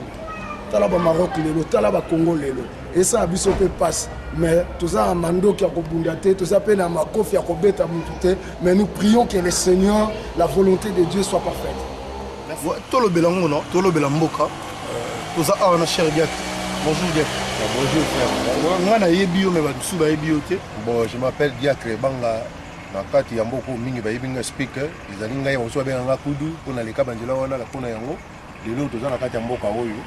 L: talaba Congo lelo et ça biso peut passer mais tout ça mando qui a kobundate tout ça peine ma kofi a kobeta mututé mais nous prions que le Seigneur la volonté de Dieu soit parfaite.
I: Tolo Belango, non? Tolo Belamboka. Toza a cher Diak. Bonjour Diak.
M: Bonjour frère.
I: Moi na yebio mais ba suba yebio te.
M: Bon, je m'appelle Diacre Banga. Na kati ya mboko mingi ba yebinga speaker. Izali ngai oso ba nga kudu pona leka banjela wana la pona yango. Lelo toza na kati ya mboka oyo.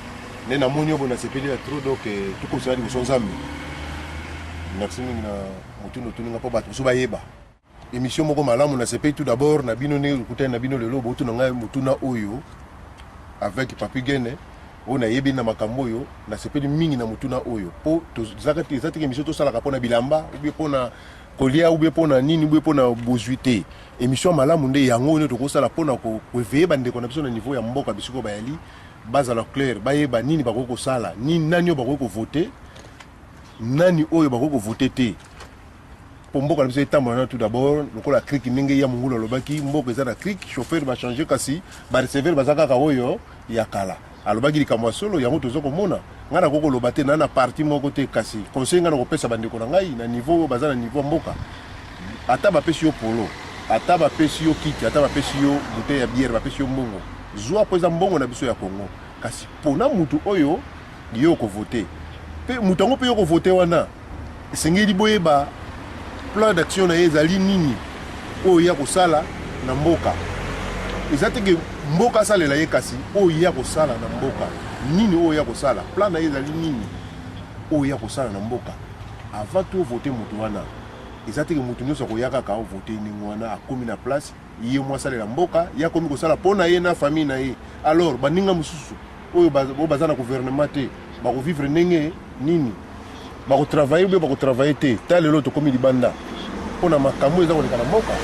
M: Ne na moni obo na sepeli ya trop donc tuko sali ko sonzambi. Merci mingi na mutuno tuninga po ba suba yeba. Émission moko malamu na sepeli tout d'abord na bino ne kuta na bino lelo botu na ngai mutuna oyo avec Papi Gene. On a yebi na makambo yo na sepeli mingi na mutuna oyo po tozakati ezati émission to sala kapona bilamba ou bien pona kolia ou bien pona nini ou bien pona bozuité émission malamu nde yango ne to ko sala pona ko veiller bande ko na biso na niveau ya mboka bisiko bayali base alors clair bayeba nini bakoko sala nini nani bakoko voter nani oyo bakoko voter te pour mboka na biso etambola tout d'abord lokola cric ndenge ya mungula lobaki mboka eza na cric chauffeur ba changer kasi ba receveur bazaka ka oyo ya kala alobaki likambo solo yango tozo komona ngana koko loba te na parti moko te kasi conseil ngana kopesa bandeko na ngai na niveau baza na niveau mboka ata bapesi yo polo ata bapesi yo kiti ata bapesi yo bouteille ya bière bapesi yo mbongo zwa po eza mbongo na biso ya Congo kasi pona mutu oyo yo ko voter pe mutu ngo pe yo ko voter wana esengeli boyeba plan d'action na ezali nini oyo ya kosala na mboka ezateke mboka salela ye kasi oyo ya kosala na mboka nini oyo ya kosala plan na ezali nini oyo ya kosala na mboka avant tout voter mutu wana ezateke mutu nyonso koyaka ka voter ningo wana akomi na place ye mwa salela mboka ya komi kosala pona ye na famille na ye alors baninga mususu oyo baza na gouvernement te bako vivre ndenge nini bako travailler ou bako travailler te ta lelo to komi libanda pona makambo eza koleka na mboka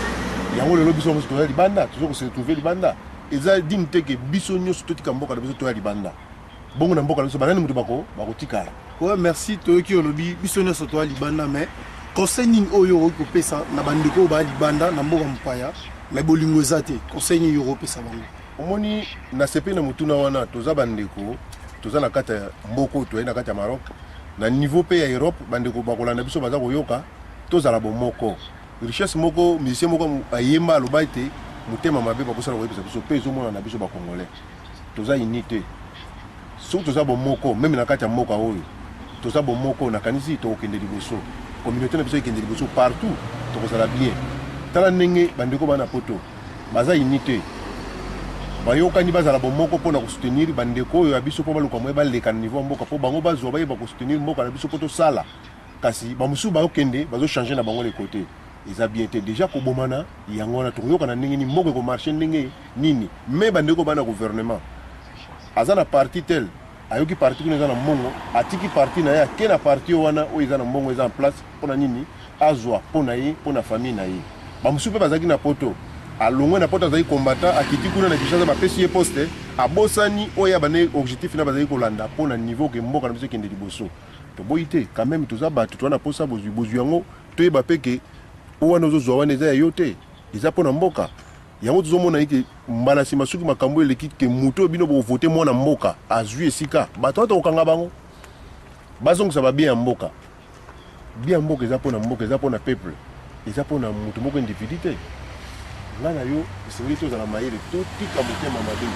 M: yango lelo biso mosu toya libanda tozo se retrouver libanda eza dignité ke biso nyonso totika mboka na biso toya libanda bongo na mboka na biso banani mutu bako tikala.
I: Ouais, merci toyoki olobi biso nyonso toya libanda mais conseil nini oyo okopesa na bandeko ba libanda na mboka mpaya mais bolingo eza te conseil nini oyo okopesa bango
M: omoni na sepe na mutuna wana toza bandeko toza na kati ya mboko toya na kati ya Maroc na niveau pe ya Europe bandeko bakolanda biso baza koyoka tozala bomoko richesse moko musicien moko ayemba aloba ete mutema mabe bakosala koyebisa biso pe ezomona na biso bakongolais toza unité so toza bomoko même na kati ya mboka oyo toza bomoko nakanisi tokokende liboso communauté na biso ekende liboso partout tokozala bien tala ndenge bandeko bana poto baza unité bayokani bazala bomoko mpona kosoutenir bandeko oyo ya biso mpo baluka moye baleka na niveau ya mboka mpo bango bazwa bayeba kosoutenir mboka na biso mpo tosala kasi bamosusu bakokende bazochange na bango le côté eza bien te déjà kobomana yango wana tokoyoka na ndenge nini mboka ekomarche ndenge nini me bandeko bana gouvernement aza na parti tel ayoki parti kuna eza na mbongo atiki parti na ye ake na parti oyo wana oyo eza na mbongo eza en place mpona nini azwa mpo na ye mpo na famille na ye bamosusu mpe bazalaki na poto alongwe na poto azali combattant akiti kuna na Kinshasa bapesi ye poste abosani oyo abane objectif na bazali kolanda mpo na niveau ke mboka na biso ekende liboso toboyi te quand même toza bato toza na posa bozwi yango toyeba mpe ke oyo wana ozozwa wana eza ya yo te eza mpo na mboka yango tozomona eke mbala nsima soki makambo eleki ke moto oyo bino bovote mwana mboka azwi esika bato wana tokokanga bango bazongisa babien ya mboka bien ya mboka eza mpo na mboka eza mpo na peuple eza mpo na moto moko individu te nga na yo esengeli tozala mayele totika motema mabe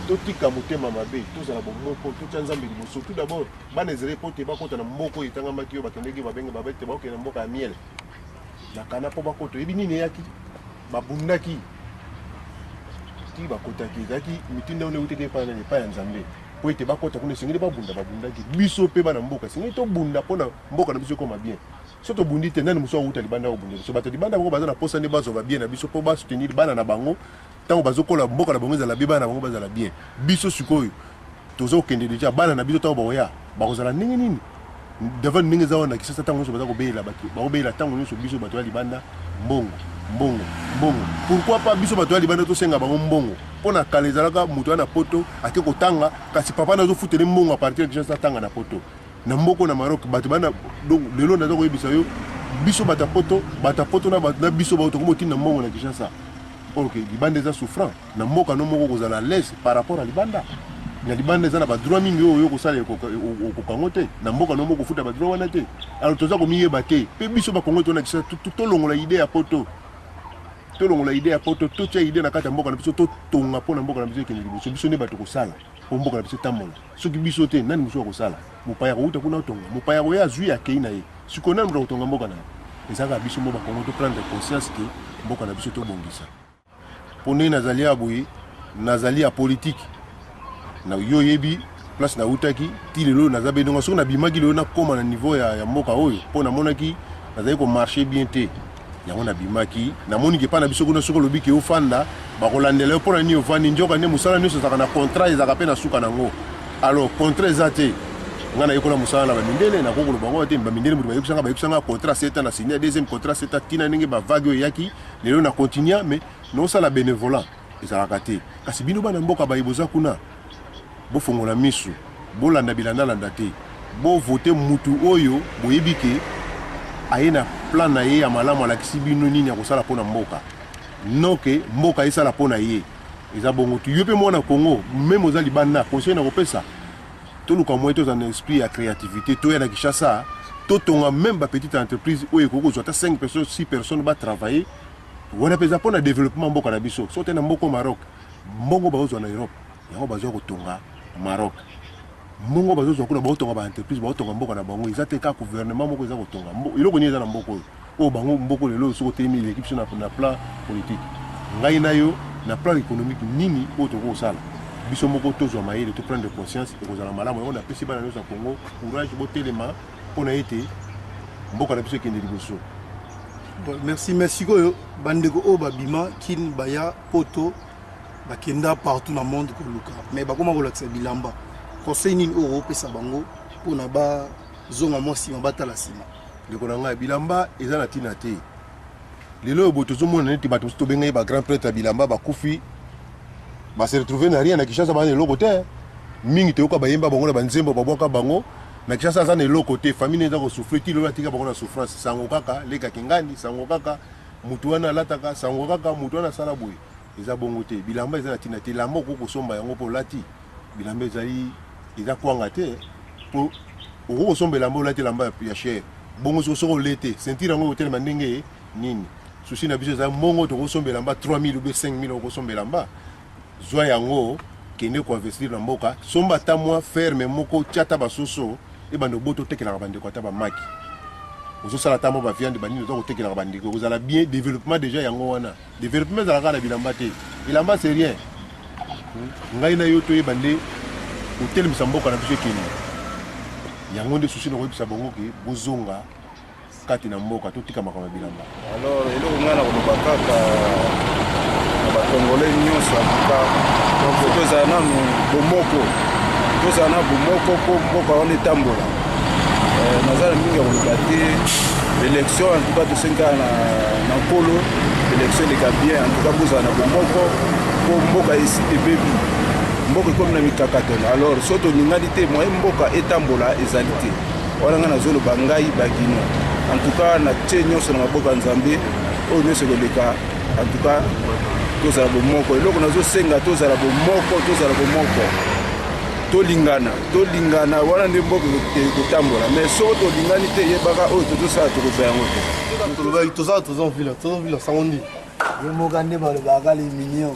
M: totika motema mabe tozala bomoko totya nzambe liboso tout d'abord bana ezele po te bakota na mboka oyo etangamaki oyo bato ndenge babenge babete bakokende na mboka ya miel nakana mpo bakota oyebi nini eyaki babundaki ti bakotaki ezalaki mitinda one euteke epai ya nzambe po ete bakota kuna esengeli babundaki biso mpe bana mboka esengeli tobunda mpo na mboka na biso ekoma bien so tobundi te nani mosu awuta libanda obunda biso bato libanda bango baza na posa nde bazwa bien na biso mpo basoutenir bana na bango ntango bazokola mboka na bango ezala bien bana na bango bazala bien biso sikoyo toza kokende deja bana na biso ntango bakoya bakozala ndenge nini devant ndenge eza wana Kinshasa ntango nyonso baza kobeyela bato bakobeyela ntango nyonso biso bato ya libanda mbongo pourquoi pas biso bato ya libanda tosenga bango mbongo mpo na kala ezalaka moto ya na poto ake kotanga kasi papa na azofutele mbongo a partir ya Kinshasa tanga na poto na mboko na Maroc bato bana donc lelo naza koyebisa yo biso batapoto na biso bato komotinda mbongo na Kinshasa ok libanda eza souffrant na mboka no moko kozala lese par rapport à libanda na libanda eza na badroit mingi oyo kosala okokango te na mboka no moko kofuta badroit wana te alors toza komiyeba te mpe biso bakongo tona Kinshasa tolongola idée ya poto tolongola idée ya poto totia idée na kati ya mboka na biso totonga mpona mboka na biso ekende liboso biso nde bato kosala po mboka na biso etambola soki biso te nani mosusu akosala mopaya kouta kuna otonga mopaya koya azwi akei na ye sikoyo nani moto akotonga mboka na ye ezalaka biso mo bakongo toprendre conscience ke mboka na biso tobongisa mpo nde nazali ya boye nazali ya politike na yo yebi place nautaki ti lelo naza benonga soki nabimaki lelo nakóma na niveau ya mboka oyo mpo namonaki nazali komarche bien te yango nabimaki namoniki epai na biso kuna soki olobi ke ofanda bakolandela yo mpo na nini ofandi nzoka nde mosala nyonso ezalaka na contrat ezalaka mpe na suka nango alors contrat eza te ngai nayekola mosala na bamindele nakokoloba bango te bamindele moto bayebisanga contrat 7 ans na signé deuxième contrat 7 ans ntina ndenge bavague oyo eyaki lelo na continua mais nosala bénévolat ezalaka te kasi bino bana mboka baye boza kuna bofongola misu bolanda bilandalanda te bovote mutu oyo boyebi ke aye na plan na ye ya malamu alakisi bino nini ya kosala mpo na mboka noke mboka esala mpo na ye eza bongo tu yo mpe mwana Congo meme oza libanda conseil na kopesa toluka moye toza na esprit ya créativité toya na Kinshasa totonga même bapetite entreprise oyo ekoki kozwa ata 5 personnes 6 personnes batravaille wana mpe eza mpo na développement mboka na biso so te na mboka Maroc mbongo bazozwa na Europe yango bazwa kotonga Maroc mbongo bazozwa kuna baotonga baentreprise baotonga mboka na bango eza te ka gouvernement moko eza kotonga eloko nini eza na mboka oyo bango mboka lelo soki otelemi l'équipe so na plan politique ngai na yo na plan économique nini oyo tokosala biso moko tozwa mayele to prendre conscience ekozala malamu yango napesi bana nyonso ya Congo courage botelema mpona ete mboka na biso ekende liboso.
I: Merci koyo bandeko oyo babima kini baya poto bakenda partout na monde koluka mais bakoma kolakisa bilamba conseil nini oyo opesa bango mpona bazonga mwa nsima batala nsima
M: ndeko na ngai bilamba eza na ntina te lelo oyo boye tozomona neti bato mosusu tobengai bagrand prêtre ya bilamba bakufi base retrouve na rien na Kinshasa bana eloko te mingi teyoka bayemba bango na banzembo babwaka bango na Kinshasa aza na eloko te famille eza kosouffre ti lelo atika bango na souffrance sango kaka lekaki ngandi sango kaka mutu wana alataka sango kaka mutu wana asala boye eza bongo te bilamba eza na ntina te elamba okoki kosomba yango mpo olati bilamba ezali eza kwanga te mpo okoki kosomba elamba olati elamba ya chere bongo soki olete ceinture yango otelema ndenge nini susi na biso eza mbongo tokosomba elamba 3000 ube 5000 okosomba elamba zwa yango kende koinvestir na mboka somba ata mwa ferme moko tia ata basoso ebanda oboto otekelaka bandeko ata bamaki ozosala ata mwa baviande banini oza kotekelaka bandeko kozala bien développement déjà yango wana développement ezalaka na bilamba te bilamba c'est rien ngai na yo toyeba nde kotelemisa mboka na biso ekende yango nde susi nakoyebisa bango ke bozonga kati na mboka totika makambo ya bilamba.
N: Alors eloko ngai na koloba kaka bakongole nyonso abuka tozala nanu bomoko tozala na bomoko mpo mboka wana etambola naza na mingi ya koloba te élection en tout cas tosenga na nkolo élection eleka bien en tout cas bozala na bomoko mpo mboka ebebi mboka ekomi na mikakatano alors so toningani te moye mboka etambola ezali te wana ngai nazoloba ngai bagino en tout cas natie nyonso na maboko ya nzambe oyo nyonso ekoleka en tout cas tozala bomoko eloko nazosenga tozala bomoko tolingana wana nde mboka kotambola mais soko tolingani te yebaka oyo tozosala tokozwa yango te
I: tozala vila sango ndi
H: yo moka nde balobaka le mignon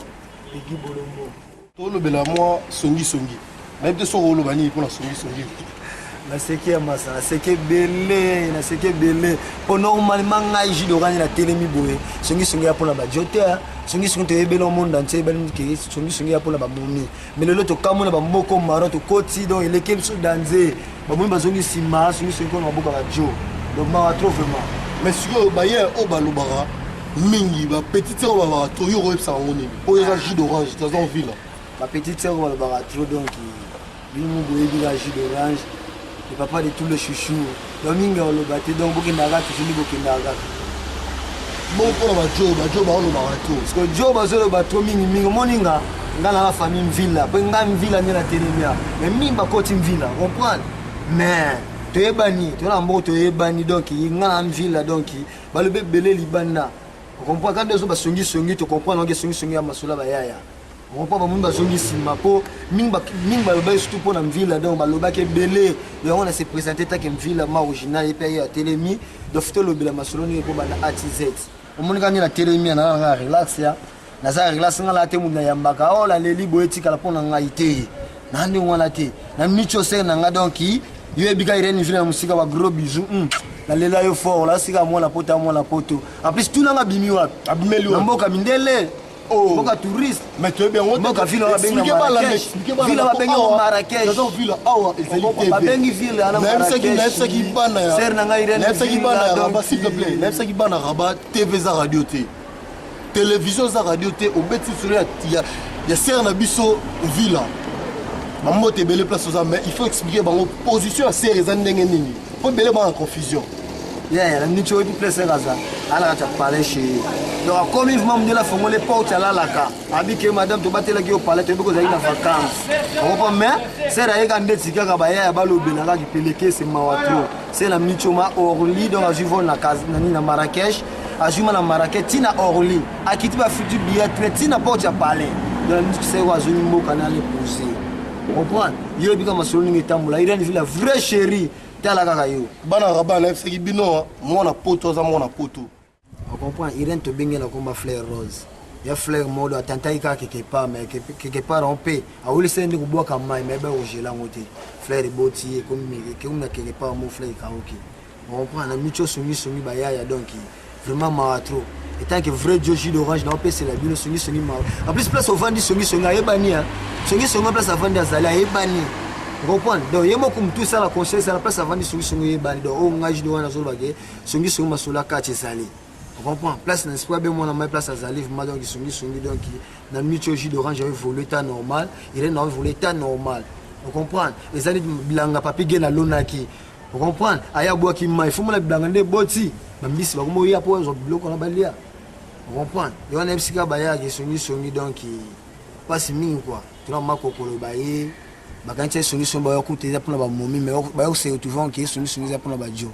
H: eki bolombo
I: tolobela mwa songisongi nayebi te soko oloba nini mpona songisongi
H: naseki ya masa naseki ebele mpo normalement ngai jus d'orange na telemi boye songisongi ya mpona badio te songisongi toyebeli omonda ntie ebalike songisongi ya mpona bamomi mais lelo tokamona bamboko maro tokoti donc eleki biso danze bamomi bazongi nsima songisongi mpona maboka badio donc mawa trop vraiment
I: mais sikoyo baye oyo balobaka mingi bapetite oyo balobaka tro yo koyebisa yango nini oyo eza jus d'orange toza vila
H: bapetite oyo balobaka tro donc bino boyebika jus d'orange le papa de tous les chouchous donc mingi olobate donc bokendaka toujours bokendaka
I: bon mpona bajo baolobaka to
H: parce que jo bazoloba to mingi omoninga nga na la famille mvila mpe nga mvila nde na telemia mais mingi bakoti mvila comprendre mais toyebani tona mboko toyebani donc nga na mvila donc balobi ebele libanda okomprendre quand dezo basongisongi tocomprendre onge songisongi ya masola bayaya okomprendre bamomi bazongi nsima mpo mingi balobaki surtout mpo na mvila donc balobaki ebele yango na se présente taki mvila ma original epe ye ya telemi donc tolobela masolo ndenge mpo bana atz omonika ni na telemi na relax ya naza relax ngala te mu na yambaka oh la leli boetika la pona ngai te na ndi ngwana te na micho se na nga donc yo ebika irene vile musika wa gros bisou la lela yo fort la sika mo la poto en plus tout nga bimi wa abimeli wa mboka mindele mboka touriste
I: mais tu es bien
H: mboka vile wa benga Marrakech vile wa benga Marrakech
I: dans vile awa ezali
H: ba bengi vile ana
I: Marrakech qui bana ya
H: ser na nga irene
I: qui bana Rabat s'il te plaît nefsa qui bana Rabat TV za radio te télévision za radio te obeti sur ya ser na biso villa maman te belle place aux mais il faut expliquer bango position à ser za ndenge nini faut belle ba en confusion
H: la nicho di place raza ala ta parler chez donc comme il m'a dit la fongo les portes à la laka abike madame to batela ki au palais to biko za ina vacances on comprend mais c'est ra eka ndeti kaka ba ya balobe na ki peleke c'est mawatro c'est la nicho ma Orly donc ajivon na casa na Marrakech ajuma na Marrakech tina Orly akiti ba futur billet tina porte à palais donc c'est wa zoni mboka na les poser comprendre yo bika masolo ni tambula irene villa vraie chérie tala kaka yo
I: bana Rabat na fseki bino mona poto za mona poto
H: on comprend irene to bengela comme fleur rose ya fleur mode atanta ika quelque part on peut a wuli sende ko boka mai mais ba ojela ngote fleur boti comme na quelque part mo fleur ka ok on comprend na micho sungi ba ya donc vraiment ma trop et tant que vrai Joji d'orange na opé c'est la bino sungi ma en plus place au vandi sungi ayebani sungi place avandi azali ayebani. Vous comprenez? Donc, il y a beaucoup de tout ça, la conscience, à la place avant de se souiller, donc, on a dit de voir Songi Songi Masola Kache Sali. Vous comprenez? Place n'est pas bien, mon ami, place à Zali, donc, Songi Songi, donc, dans le mythe d'orange, j'avais volé l'état normal, il est dans l'état normal. Vous comprenez? Les années de Blanga, papi, il y a l'onaki. Vous comprenez? Aya Boaki, il faut me Blanga de Boti, même si c'est pas comme il y a pour un bloc en Balia. Vous comprenez? Il y a un psycha Baya qui Songi Songi, donc, pas si mine, quoi. Tu n'as pas Kokolo Baye. Bakanche songi somba yakuteza pona ba momi mais ba yose utuvant ki songi za pona ba jo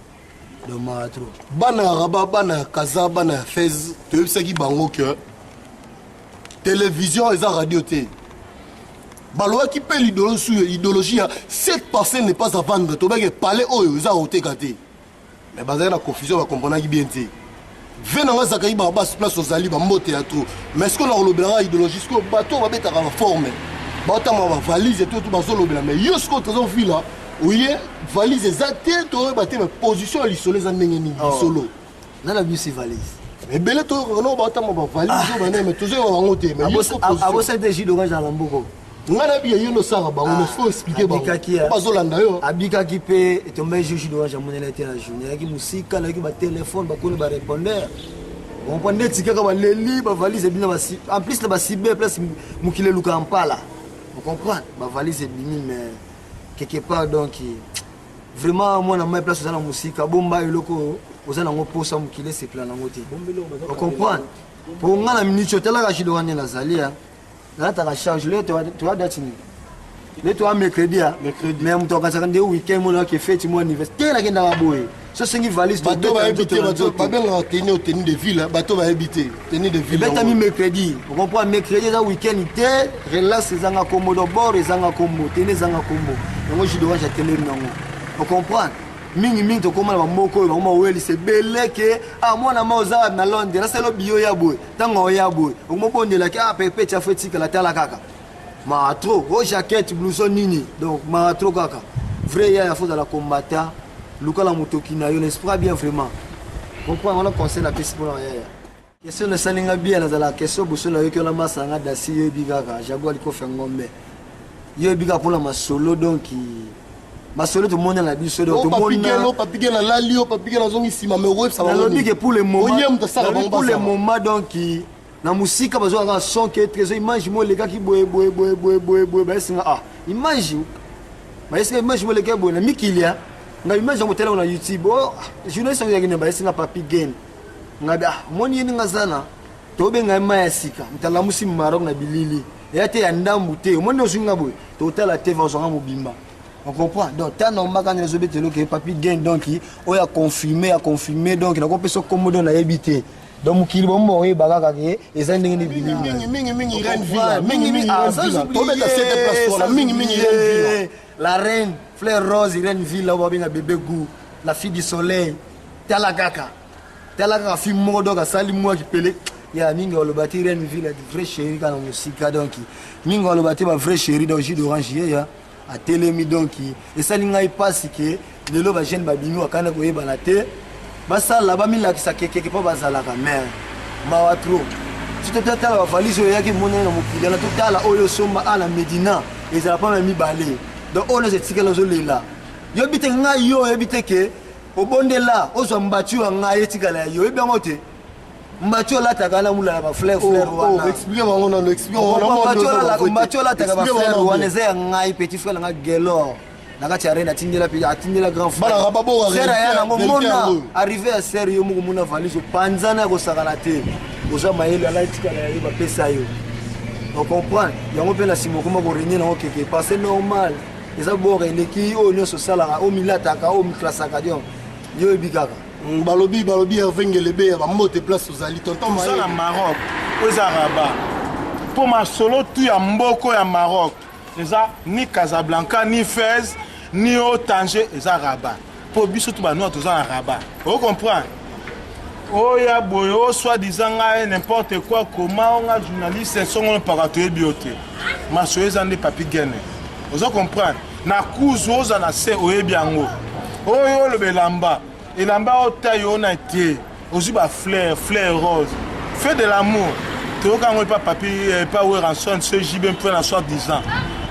H: do ma trop
I: bana Rabat bana Kaza bana Fez te saki bango que télévision et radio té baloa qui peut l'idéologie cette personne n'est pas à vendre to ba parler oyo za otekate mais bazana la confusion va comprendre ki bien té venanga zakai ba bas place aux ali ba mbote ya trop mais est-ce qu'on a l'obéra idéologie ce que bateau va mettre en forme batama ba valise et tout bazolobela mais yo ce que tu vu là oui valise exacte to baté ma position à l'isolé za ndenge ni solo
H: na la bus valise
I: mais belle to no batama ba valise ba mais toujours ba ngote mais yo ce
H: position abo c'est des jus d'orange à l'amboko
I: ngana bien yo no sara ba on faut expliquer ba bazolanda yo
H: abika ki pe tombe jus d'orange monela était la journée ki musika na ki ba téléphone ba kone ba répondeur on prend des tickets comme les libres valise bien en plus la ba cible place mukile luka ampala. Vous comprenez? Ma valise est bini, mais quelque part, donc, vraiment, moi, dans ma place, dans la musique, bomba et loco, vous avez un peu de temps qui c'est plein d'angoté. Vous comprenez? Pour moi, la minute, tu as la chine de la Zalia, là, tu as la charge, tu as datini. Là, tu as mercredi, mais tu as un week-end, moi, qui fait mon anniversaire. Tu as la boue. Ça, c'est une valise.
I: Bateau va habiter, bateau va tenir de ville, bateau va habiter, tenir de ville.
H: Tu as mis mercredi. Vous comprenez? Mercredi, le week-end, tu es relax, tu as un combo de bord, tu as un combo, tu as un combo. Moi, je dois acheter les noms. Vous comprenez? Mingi, tu comprends, c'est belle que, ah, moi, je suis à Londres, c'est le bio yaboué, tango yaboué. Au moment de la carte, pépé, tu as fait la tala kaka. Ma trop, oh, jaquette, blouson, nini. Donc, ma trop kaka. Vrai, il y a la faute à la combattre. Luka la motokina yo l'esprit bien vraiment comprendre on a conseil la piste pour la question de salinga bien la question bosso la yo la masanga dasi yo bigaka jago aliko fengombe yo biga pour la masolo donc masolo tout monde la biso donc tout monde
I: papige na lalio papige na zongi sima mais web ça va
H: le pour le moment donc na musika bazo ka son que très image moi les gars qui boy bah c'est ah image bah est-ce que image moi les gars boy na mikilia nga image ya motela na YouTube oh journaliste ya ngine ba singa papi gain ngabe ah moni yini ngazana to be nga ma yasika mtala musi marok na bilili yate ya ndambu te moni osinga boy to tala TV ozanga mobimba on comprend donc ta normal quand les obetelo que papi gain donc o ya confirmer donc na ko peso komodo na yebité donc mukili bombo e bagaka ke ezande ngini bilili
I: mingi ren villa mingi to be ta cette place pour la mingi ren villa
H: la reine Fleur Rose, Irene Villa, bébé Gou, la fille du soleil, Talagaka. tala kaka film moko donc asali mwa kipele ya mingi oloba te Reine Ville de vrai chéri kana musika donc mingi oloba te ba vrai chéri donc jus d'orange ya atelemi donc esali ngai pasi ke lelo ba jeune babimi wakana koyebana te basala bamilakisa kekeke mpo bazalaka mer mawa tro si totala bavalise oyo eyaki monene na mokili na totala oyo somba ala Medina ezala mpa na mibale donc oyo nyonso etikala ozolela yobi te ngai yo oyebi te ke obondela ozwa mbati oyo ngai etikala ya yo oyebi yango te mbati olataka na mulala bafleur wana mbati olataka bafleur wana eza ya ngai petit frère nanga gelor nakati ya reine atindela pe atindela grand frère ya nango mona arrivé à sérieux moko mona valise panzana ya kosakana te ozwa mayele ala etikala ya yo bapesa yo on comprend yango mpe na nsima okoma korenye nango keke parce normal eza bora eleki oyo nyonso osalaka oyo milataka oyo miklasaka dion yo oyebi kaka
I: balobi hervengelebe ya bamote place ozali tonton
O: oza na Maroc oyo eza Rabat mpo masolo tu ya mboko ya Maroc eza ni Casablanca ni Fès ni o Tanger eza Rabat mpo biso tu banoa toza na Rabat ocomprendre oya boye o soi-disant ngai n'importe quoi comment onga journaliste songo mpaka toyebi yo te masolo eza nde Papi Gene ozo comprendre na kuzu oza na se oyebi yango oyo oloba elamba otayo na te ozwi bafleur rose fait de l'amour toyoka yango epa Papi epa Weranson se jibe mpe na soi-disant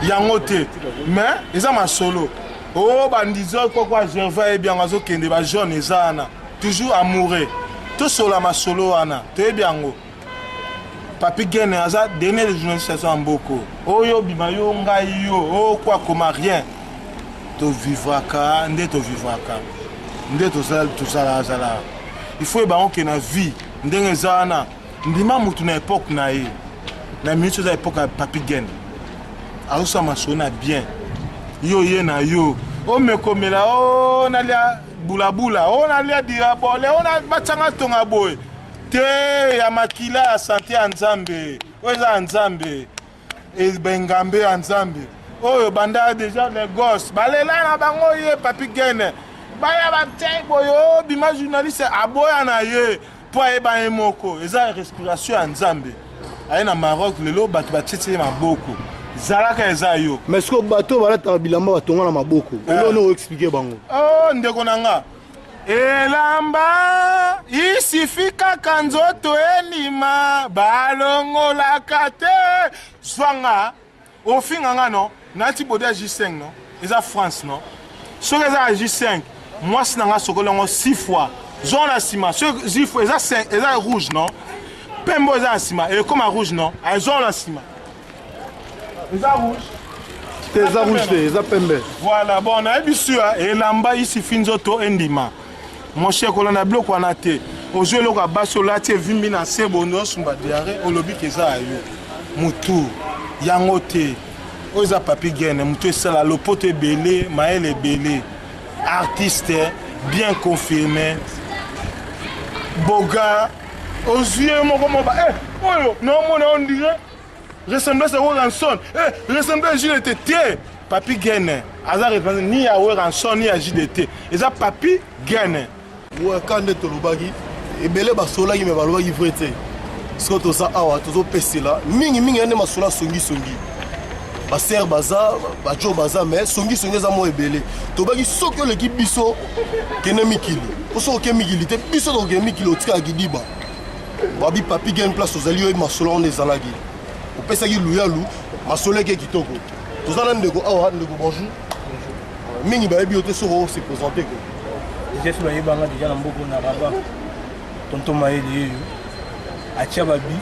O: yango te mais eza masolo oyo bandizo kokwa Gervais eyebi yango azokende bajaune eza wana toujours amoureux tosola masolo wana toyebi yango Papi Gene aza dernier de journaliste aza mboko oyo bima yo ngai yo oyo kwa koma rien tovivaka nde tovivaka nde tozala il faut ebango ke na vie ndenge eza wana ndima mutu na époque na ye na minute eza époque ya Papi Gene azosala masolo na bien yo ye na yo omekomela o nalia bulabula o nalia diabole o na batianga tonga boye te ya makila ya sante ya Nzambe oyo eza ya Nzambe ebengambe ya Nzambe oyo banda déjà les gosses balela na bango ye Papi Gene baya batei boye o bima journaliste aboya na ye mpo ayeba ye moko eza respiration ya Nzambe aye na Maroc lelo bato batieti ye maboko zalaka eza yo
I: mais siko bato balataka bilamba batonga na maboko elone oexplike bango
O: ndeko na nga elamba isifi kaka nzoto elima balongolaka te zwanga ofinga nga no nati bode ya J5 no eza France no soki eza ya J5 mwasi na nga sokoli yango 6 fois zwa na nsima soki zifo eza rouge no pembo eza na nsima ekoma rouge no azwa na nsima eza rouge
I: te eza rouge te eza pembe
O: voilà bon nayebi sua elamba isifi nzoto endima moshe kolanda biloko wana te ozwi eloko ya basi olati evimbi na se bondo osumba diare olobi ke eza ya yo mutu yango te oyo eza Papi Gene mutu esala lopoto ebele mayele ebele artiste bien confirmé boga ozwi ye moko moba oyo naomona ondire ressemblance ya Weranson ressemblance ya JDT Papi Gene aza représente ni ya Weranson ni ya JDT eza Papi Gene
I: ka nde tolobaki ebele basolaki me balobaki vrai te siko toza awa tozopesela mingi ande masolo asongisongi baser baza bajo baza me songisongi eza mo ebele tobaki soki oleki biso kende mikili osoki oke mikili te biso tokokende mikili otikaka kidiba babi Papi Gene place ozali oyo masolo wana ezalaki opesaki luyalu masolo eke kitoko toza na ndeko awa ndeko bonjour mingi bayebi yo te soko se présente ko
P: déjà sur bayebanga déjà na mboko na Rabat tonton Maël yeyo atia babi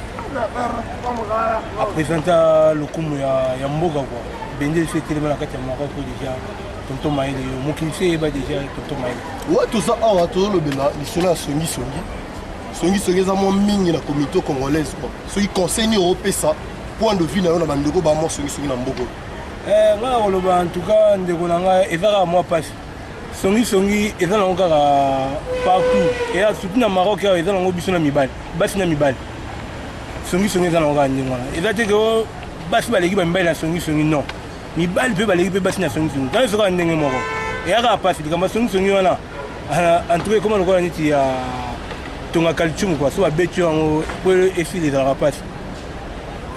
P: apresenta lokumu ya mboka kwa bende fe telema na kati ya Maroc déjà tonton Maël yeyo mokili fe yeba déjà tonton Maël
I: ouais toza awa tozolobela lisolo ya songisongi eza mwa mingi na comité congolaise quoi soki conseil nini opesa point de vue na yo na bandeko bamwa songisongi na mboko
P: nga na koloba en tout cas ndeko na ngai ezaka mwa pasi songisongi eza nango kaka partout ea surtout na Maroc awa eza nango biso na mibali basi na mibali songisongi eza nango kaka ndenge wana eza te ke basi baleki bamibali na songisongi non mibali mpe baleki mpe basi na songisongi kana ezo kaka ndenge moko eya kaka pasi likambo songisongi wana en tout cas ekoma lokola neti tonga calcium quoi so abeti yango po efile ezalaka mpasi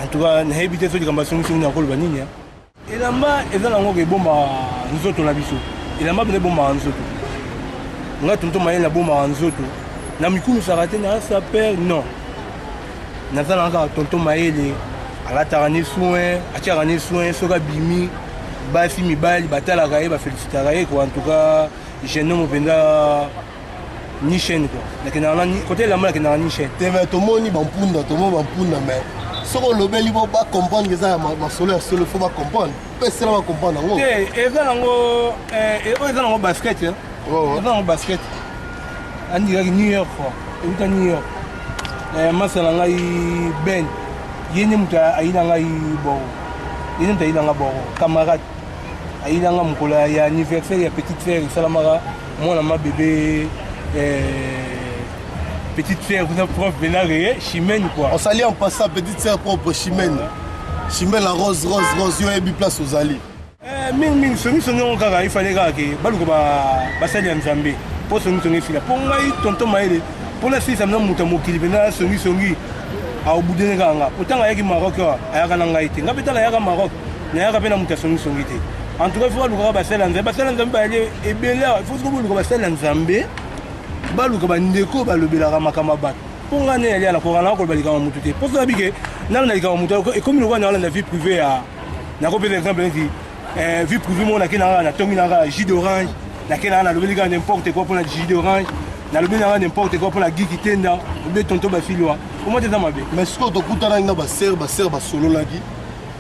P: en tout cas nayebi te soki kamba songisongi na koloba nini elamba eza nango ebombaka nzoto na biso elamba mpena ebombaka nzoto nga tonto mayele nabombaka nzoto na mikumisaka te naasa pere non naza nanga kaka tonto mayele alataka ne soin atiaka ne soin soki abimi basi mibali batalaka ye bafelicitaka ye quoi en tout cas jeune homme mpenza ni chaîne quoi nakendaka côté elamba nakendaka ni chaîne
I: te me tomoni bampunda mais soko olobeli bo bacomprendre ke eza ya masolo ya solo fo bacomprendre mpe esila bacomprendre yango
P: te eza nango oyo eza nango basket eza nango basket andikaki new york quoi euta new york masa na ngai ben ye nde moto ayi na ngai boro ye nde moto ayi na ngai boro camarade ayi na ngai mokolo ya anniversaire ya petite frère esalamaka mwana mabebe petite sœur, vous avez prof Benaré, Chimène quoi.
I: On s'allie en passant petite sœur propre Chimène. Chimène la rose, yo et place aux alliés.
P: Ming, songi on kaka, il fallait que baluko ba sali en Zambie. Pour songi fila. Pour ngai tonton maele. Pour la fille ça me muta mokili bena songi a obudene kanga. Autant ayaki Maroc ayaka na ngai te. Ngapeta la yaka Maroc. Na yaka pena muta songi te. En tout cas, il faut baluko ba sali en Zambie aller et bela, il faut que baluko ba sali en Zambie. Baluka bandeko balobelaka makambo bato mpo nga ne yali ala kokana nakoloba likambo mutu te mpo soki ke nana na likambo mutu ekomi lokola na olanda vie privé ya nakopesa exemple neti vie privé mo nake nanga natongi nanga jus d'orange nake nanga nalobeli kaka n'importe quoi mpona jus d'orange nalobeli nanga n'importe quoi mpona giki tenda obe tonto bafiliwa omoi te eza mabe
I: mais sikoyo tokutanaki na basere basololaki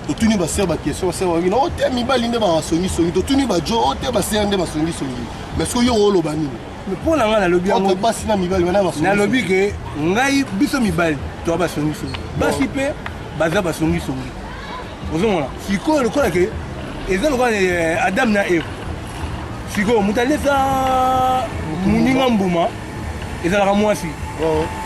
I: totuni basere baquestion basere babaki na ote mibali nde basongisongi totuni bajo ote basere nde basongisongi mais sikoyo yo oloba nini
P: mpo na ngai nalobi yango
I: basi na mibali wana basongisongi
P: nalobi ke ngai biso mibali toa basongisongi basi mpe baza basongisongi ozomona sikoyo lokola ke eza lokola adam na eve sikoyo moto alesa moninga mbuma ezalaka mwasi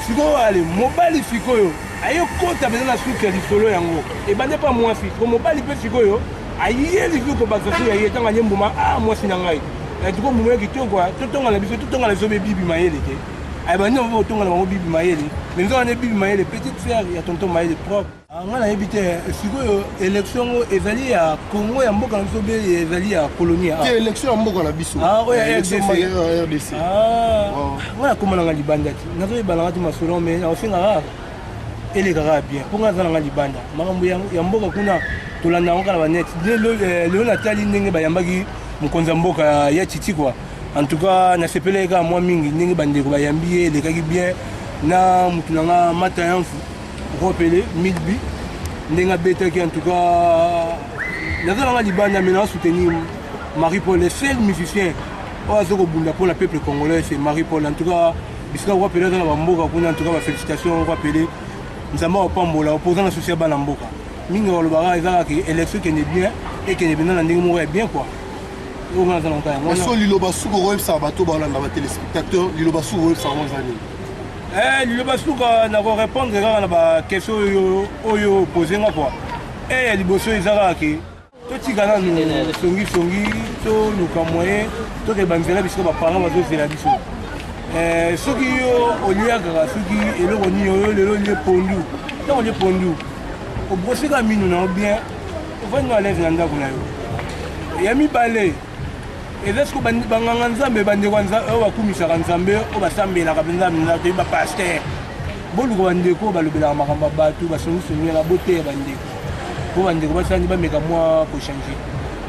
P: sikoyo ale mobali sikoyo ayekota mpenza na suki ya lisolo yango ebande mpa mwasi ko mobali mpe sikoyo ayeli viko bakasi yaye ntango alie mbuma mwasi na ngai tuko mbuma ya kitoko totongana biso totongana biso mpe bibi mayele te ayebandi mpo otongana bango bibi mayele me nzo wana bibi mayele petite frère ya tonton mayele propre ngai nayebi te sikoyo élection ngo ezali ya congo ya mboka na biso mpe ezali ya colonie
I: te élection ya mboka na biso
P: oyo ya rdc ngai nakomananga libanda te nazoyebananga te masolo me naosengaka elekaka bien mpo ngai aza nanga libanda makambo ya mboka kuna tolanda yango kaka na baneti lelo natali ndenge bayambaki mokonzi ya mboka ya titi quoi en tout cas nasepelaki kaka mwa mingi ndenge bandeko bayambi ye elekaki bien na mutu nanga mata yanfu ropele milbi ndenge abetaki en tout cas naza nanga libanda me naasoutenir Marie Paul le seul musicien oyo aza kobunda mpona peuple congolais c'est Marie Paul en tout cas bisika ropele aza na bamboka kuna en tout cas bafélicitation ropele nzambe apambola opposant na susi ya bana mboka mingi balobaka eza kaka élection ekende bien ekende mpena na ndenge moko ya bien quoi
I: so liloba suka koyebisaka bato balanda batelespectateur liloba suka koyebisaka ngo eza nini
P: liloba suka nakorépondre kaka na baquestion oyo pose nga kua ya liboso eza kaka ke totika nanu songisongi toluka moyen tokeba nzela bisika baparent bazozela biso soki yo oliakaka soki eloko nini oyo lelo lie pondu ntango lie pondu obroseka mino na yo bien ovandi à l'aise na ndako na yo ya mibale eza siko banganga nzambe bandeko oyo bakumisaka nzambe oyo basambelaka mpenza mpenza toyi bapaster boluka bandeko balobelaka makambo ya bato basongisongela boteya bandeko mpo bandeko basani bameka mwa kochange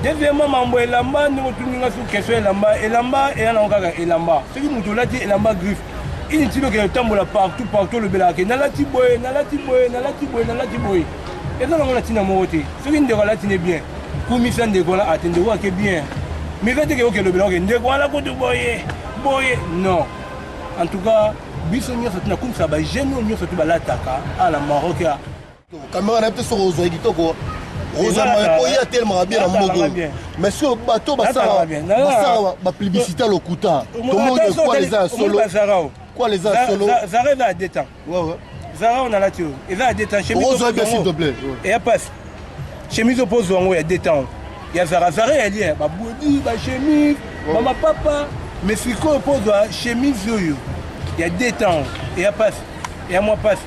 P: deuxièmement mambo elamba ndenge otuninga so question elamba eya nango kaka elamba soki moto olati elamba griffe inutile oke otambola partout olobelaka ke nalati boye eza nango na ntina moko te soki ndeko alati ne bien kumisa ndeko wana ate ndeko ake bien mais eza teke okelobela oke ndeko wana kutu boye non en tout cas biso nyonso tina kumisa bajeune oyo nyonso tu balataka ala Maroc ya
I: kamera na te soko ozwa kitoko oya telemaka bien na mboko mais soki bato basala bapublicité ya lokuta tomoni kwala eza ya solo kwala eza ya solo
P: zara eza ya detan zara on alati oyo eza ya detan eya pasi chemise opose yango ya detan ya zara ya lien babodi bachemise bamapapa mais sikoyo opozwa chemise oyo ya detan eya mpasi eya mwa mpasi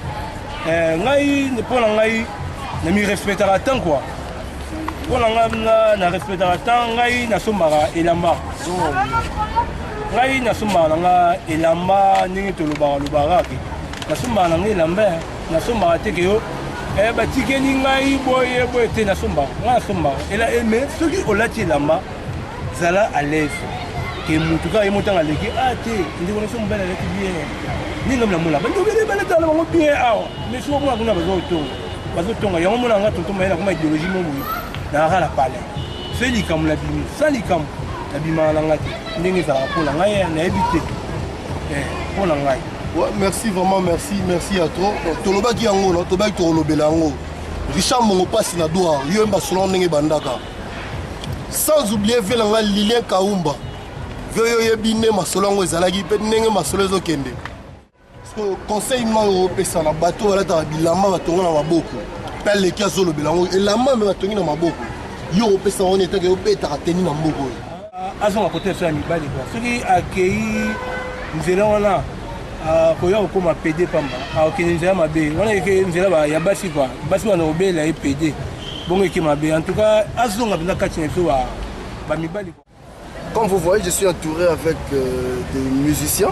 P: ngai mpo na ngai namirespectaka tan kua mpo na ngai na respectaka tan ngai nasombaka elamba ngai nasombaka na nga elamba ndenge tolobaka ke nasombaka na nga elamba nasombaka te ke yo batikeli ngai boye boye te nasombaka ngai nasombaka mais soki olati elamba zala à l'aise ke mutu kaka ye motanga aleki te ndeko na so mobali aleki bien ndenge mlamula bandobele baletala bango bien awa mais soko mona kuna bazotonga yango mona nga tonto mayela koma idéologie moboye nakaka na pale se likambo nabimi sa likambo nabimaka na nga te ndenge ezalaka mpo na ngai nayebi te mpo na ngai.
I: Ouais, merci vraiment, merci à toi. Tolobaki yango, no, tobaki tolobela yango. Richard Mongo passe na doa, yo mba solo ndenge bandaka. Sans oublier Velanga Lilien Kaumba. Veyo yebine masolo yango ezalaki pe ndenge masolo ezokende. Parce que conseil ma opesa na bateau wala ta bilamba batonga na maboko. Pe leki azolobela yango elamba me batongi na maboko. Yo opesa on etake yo beta teni na mboko.
P: Azonga côté so ya mibali quoi. Soki akei nzela wana koya kokoma pede pamba akokende nzela mabe wana eke nzela ya basi kua basi wana obela ye pede bongo eke mabe en tout cas azonga mpenza kati na biso bamibali.
H: Comme vous voyez, je suis entouré avec des musiciens.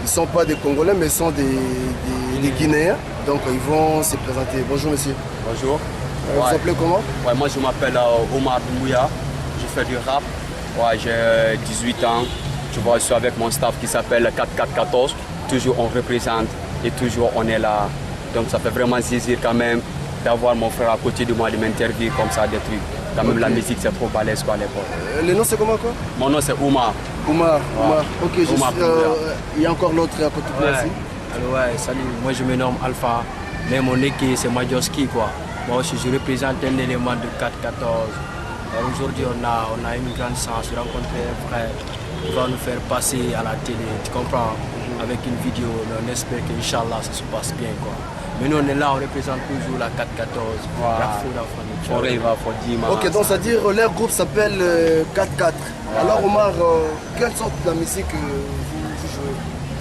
H: Ils ne sont pas des Congolais mais ils sont des Guinéens, donc ils vont se présenter. Bonjour monsieur.
Q: Bonjour.
H: Vous vous appelez comment?
Q: Moi je m'appelle Omar Doumbouya, je fais du rap, j'ai 18 ans. Tu vois, je suis avec mon staff qui s'appelle 4414. Toujours on représente et toujours on est là. Donc ça fait vraiment plaisir quand même d'avoir mon frère à côté de moi, de m'interviewer comme ça, des trucs. Quand même la musique c'est trop balèze quoi à l'époque.
H: Le nom c'est comment quoi?
Q: Mon nom c'est Omar.
H: Omar. Ok, il y a encore l'autre à côté de moi ici.
R: Alors ouais, salut, moi je me nomme Alpha, mais mon équipe c'est Majorski quoi. Moi aussi je représente un élément de 414. Aujourd'hui on a une grande chance de rencontrer un frère qui va nous faire passer à la télé, tu comprends, avec une vidéo, mais on espère qu'Inch'Allah ça se passe bien quoi. Mais nous on est là, on représente toujours la 414.
H: Ok, donc c'est-à-dire leur groupe s'appelle 4-4. Alors Omar, quelle sorte de musique vous jouez?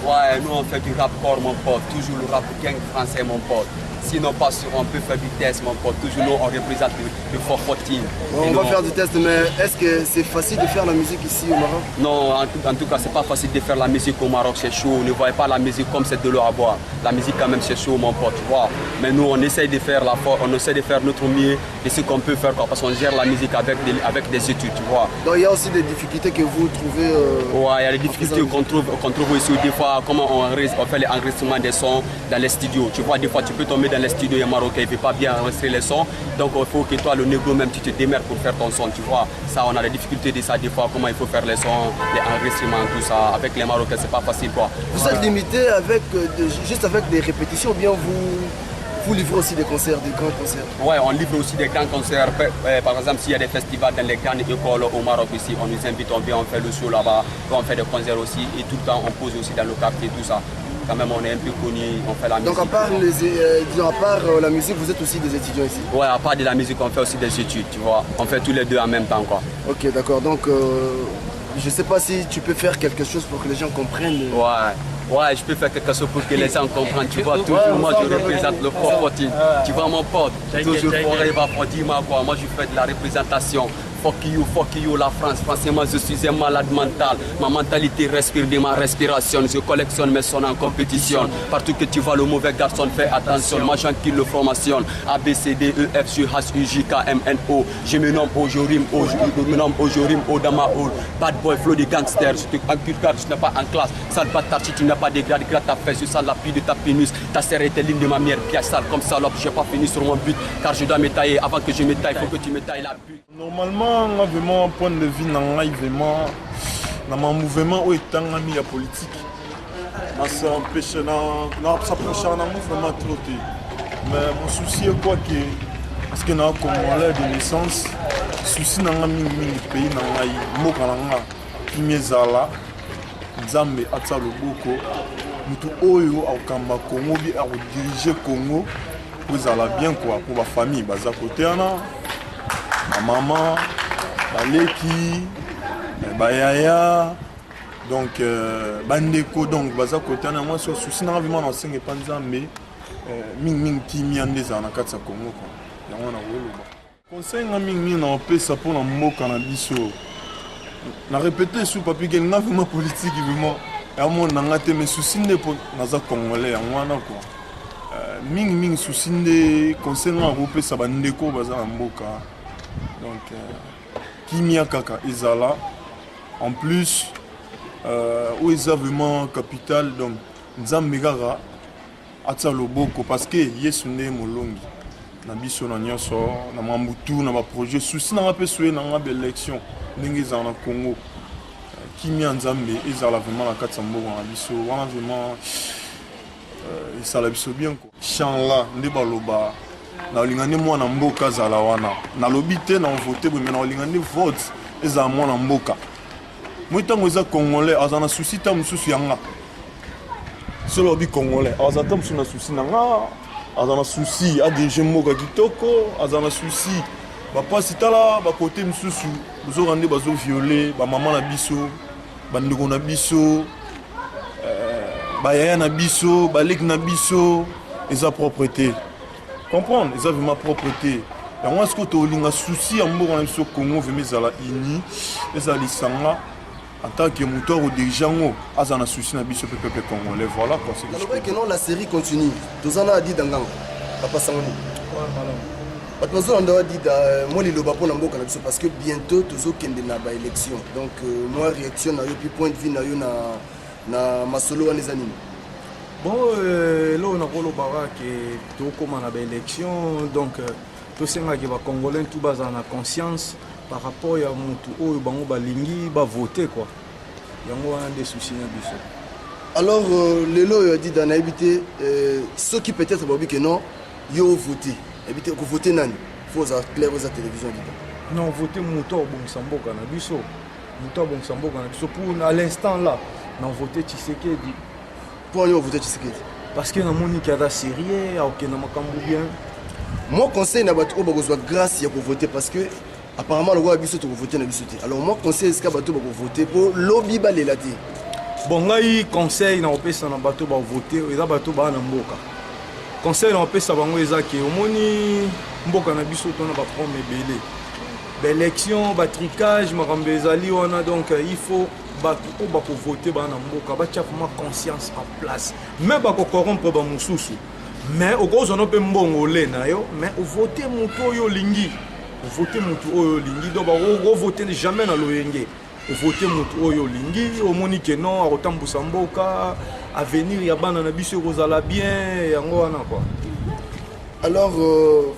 Q: Ouais, nous on fait du rap corps mon pote, toujours le rap gang français mon pote. Sinon pas sûr, on peut faire du test mon pote, toujours nous on représente le Fort 14.
H: On va faire du test, mais est-ce que c'est facile de faire la musique ici au Maroc?
Q: Non, en tout cas c'est pas facile de faire la musique au Maroc, c'est chaud. Ne voyez pas la musique comme c'est de l'eau à boire. La musique quand même c'est chaud mon pote, tu vois. Mais nous on essaye de faire on essaie de faire notre mieux de ce qu'on peut faire quoi, parce qu'on gère la musique avec des études, tu vois.
H: Donc il y a aussi des difficultés que vous trouvez
Q: ouais, il y a des difficultés qu'on trouve aussi des fois, comment on fait l'enregistrement des sons dans les studios. Tu vois, des fois tu peux tomber dans les studios et marocains, il ne peut pas bien enregistrer les sons. Donc il faut que toi, le négo même, tu te démerdes pour faire ton son, tu vois. Ça, on a des difficultés de ça des fois, comment il faut faire les sons, les enregistrements, tout ça. Avec les Marocains, c'est pas facile quoi.
H: Vous êtes limité juste avec des répétitions ou bien vous livrez aussi des concerts, des grands concerts?
Q: Ouais, on livre aussi des grands concerts. Par exemple, s'il y a des festivals dans les grandes écoles au Maroc ici, on nous invite, on vient, on fait le show là-bas, on fait des concerts aussi et tout le temps on pose aussi dans le quartier, tout ça. Quand même on est un peu connu, on fait la musique.
H: Donc à part la musique, vous êtes aussi des étudiants ici?
Q: Ouais, à part de la musique, on fait aussi des études, tu vois. On fait tous les deux en même temps quoi.
H: Ok, d'accord. Donc je sais pas si tu peux faire quelque chose pour que les gens comprennent.
Q: Ouais, je peux faire quelque chose pour que les gens comprennent. Tu vois, toujours moi je représente le Fort 14. Tu vois mon pote, toujours forever for Dima quoi. Moi je fais de la représentation. Fuck you la France. Franchement je suis un malade mental. Ma mentalité respire de ma respiration. Je collectionne mes sons en compétition. Partout que tu vois le mauvais garçon, fais attention. Moi j'enquille le formation. A, B, C, D, E, F, G, H, I, J, K, M, N, O. Je me nomme O, je rime O. Je me nomme O, je rime O dans ma hall. Bad boy, flow de gangster. Je te inculcate, je n'ai pas en classe. Sale bâtard, si tu n'as pas de grade, gratte ta fesse. Je sens l'appui de ta pénis. Ta serre était l'une de ma mère. Pièce sale comme salope. Je n'ai pas fini sur mon but. Car je dois me tailler. Avant que je me taille, il faut que tu me tailles la bulle.
D: Normalement, vraiment, point de vue, vraiment, dans mon mouvement, où est ami la politique. Ça empêche, ça empêche un mouvement trop. Mais mon souci est quoi que, parce que nous comme l'air de naissance, souci dans le pays, dans le premier zala, Nzambe atsa loboko, mutu oyo akamba Congo bi a diriger Congo, pour zala bien quoi, pour la famille, baza côté ana. Ma maman, Baleki, Bayaya, Donc bandeko donc baza côté na moi sur souci na vraiment na senga panza mais ming kimia ndeza na katsa Congo quoi. Yango na woloba. Conseil nga ming na pesa pour na mboka na biso. Na répéter sous papier que na vraiment politique vraiment ya mon na te mais souci ne pour naza congolais yango wana quoi. Ming souci de conseil nga ko pesa bandeko baza na mboka. Donc kimia kaka ezala en plus où ils ont vraiment capital donc nzambe kaka atsa loboko parce que yesu nde molongi na biso na nyonso na mambutu na ba projet souci na pe soué na ba élection ndenge za na Congo kimia nzambe ezala vraiment na katsa mboko na biso wana vraiment ça la biso bien quoi chant là nde baloba na lingane mwana mboka zala wana na lobité na voter mais na lingane vote ezala mwana mboka moi tant que congolais azana souci ta mususu yanga solo bi congolais azata mususu na souci nanga azana souci a diriger mboka kitoko azana souci ba pasi tala ba côté mususu bozo rande bazo violer ba maman na biso ba ndeko na biso ba yaya na biso ba lek na biso eza propreté comprendre eza vraiment propreté yango est-ce que to linga souci ya mboka na biso Congo vraiment zala ini eza lisanga en tant que moteur ou dirigeant azana souci na biso peuple congolais voilà quoi c'est
H: alors que non la série continue tozana dit danganga papa sangoni bato bazolanda dit moi liloba mpona mboka na biso parce que bientôt tozokende na baélection donc moi réaction na yo puis point de vue na yo na masolo wana eza nini
N: bon eloko nakolobaka ke tokóma na baélection donc tosengaki bacongolais tout bazala na conscience par rapport ya mutu oyo bango balingi bavote quoi yango wana nde souci na biso
H: alors lelo oyo adi da nayebi te soki peut-être babi ke non yo vote yebi te kovote nani fo ozala clair oza télévision dida
N: non vote mutu abongisa mboka na biso mutu abongisa mboka na biso pour à l'instant là na vote Tshisekedi
H: pour yo vote Tshisekedi
N: parce que namoni ki aza sérieux aokenda makambo bien
H: moi conseil na bato oyo bakozwa grâce ya kovote parce que apparemment le roi biso to voter na biso te alors moi conseil est-ce que bato ba voter pour lobby balela te
N: bon ngai conseil na opesa na bato ba voter eza bato ba na mboka conseil na opesa bango eza ke omoni mboka na biso to na ba prendre ebele ba élection ba tricage makambo ezali wana donc il faut bato o ba ko voter ba na mboka ba tia vraiment conscience en place mais ba ko corrompre ba mususu mais okozona pe mbongo le na yo mais o voter muto yo lingi voter mutu oyo lingi do ba voter jamais na loyenge voter mutu oyo lingi omoni ke non akotambusa mboka avenir ya bana na biso kozala bien yango wana quoi
H: alors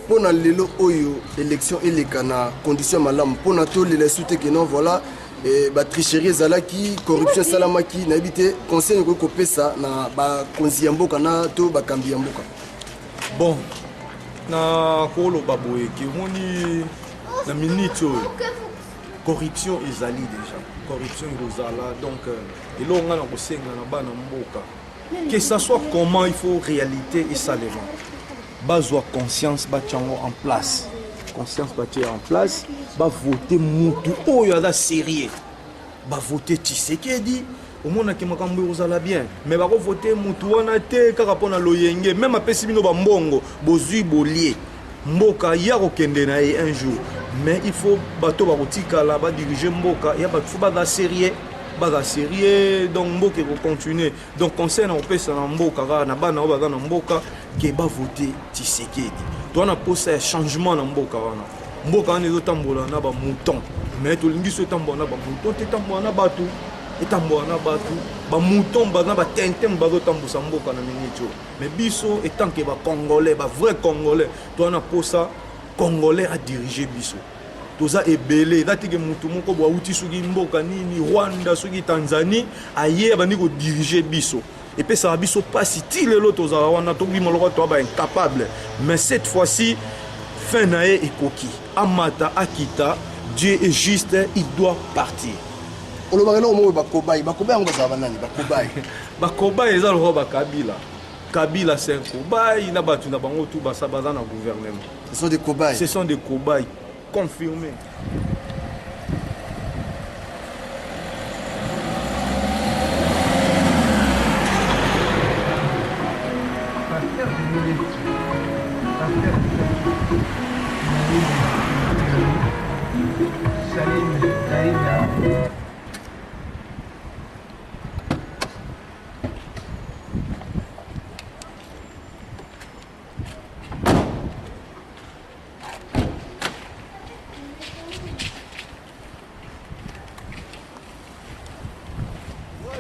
H: pona lelo oyo élection eleka na condition malamu pona to lela sute ke non voilà ba tricherie ezalaki corruption salamaki na ebite conseil ko kopesa na ba konzi ya mboka na to ba kambi ya mboka
N: bon na koloba boye ke moni na minute oyo corruption ezali déjà corruption ezala donc elonga na kosenga na bana mboka que ça soit comment il faut réalité et ça les gens bazwa conscience batiango en place conscience batia en place ba voter mutu oyo aza sérieux ba voter Tshisekedi omonaki makambo ezala bien mais bako voter mutu wana te kaka pona loyenge même apesi bino ba mbongo bozui bolie mboka ya kokende na ye un jour mais il faut bato bakotikala ba diriger mboka ya bato baza sérieux donc mboka ko continuer donc conseil na opesa na mboka na bana o baza na mboka ke ba voter Tshisekedi to na posa changement na mboka wana mboka wana ezotambola na ba mouton mais to lingi so tambola na ba mouton te tambola na bato etambola na bato ba mouton baza ba tentem bazotambusa mboka na minute mais biso etant que ba congolais ba vrai congolais to na posa congolais a diriger biso toza ebele dati ke mutu moko bwa uti soki mboka nini Rwanda soki Tanzanie aye bandi ko diriger biso et puis ça biso pasi ti lelo toza wana to bima loko to ba incapable mais cette fois-ci fin na e ekoki amata akita Dieu est juste il doit partir
H: olobaka no mo bakobai ngo bazaba nani
N: bakobai eza lo Kabila c'est un cobaye na batu na bango tout basa baza na gouvernement
H: ce sont des cobayes
N: confirmés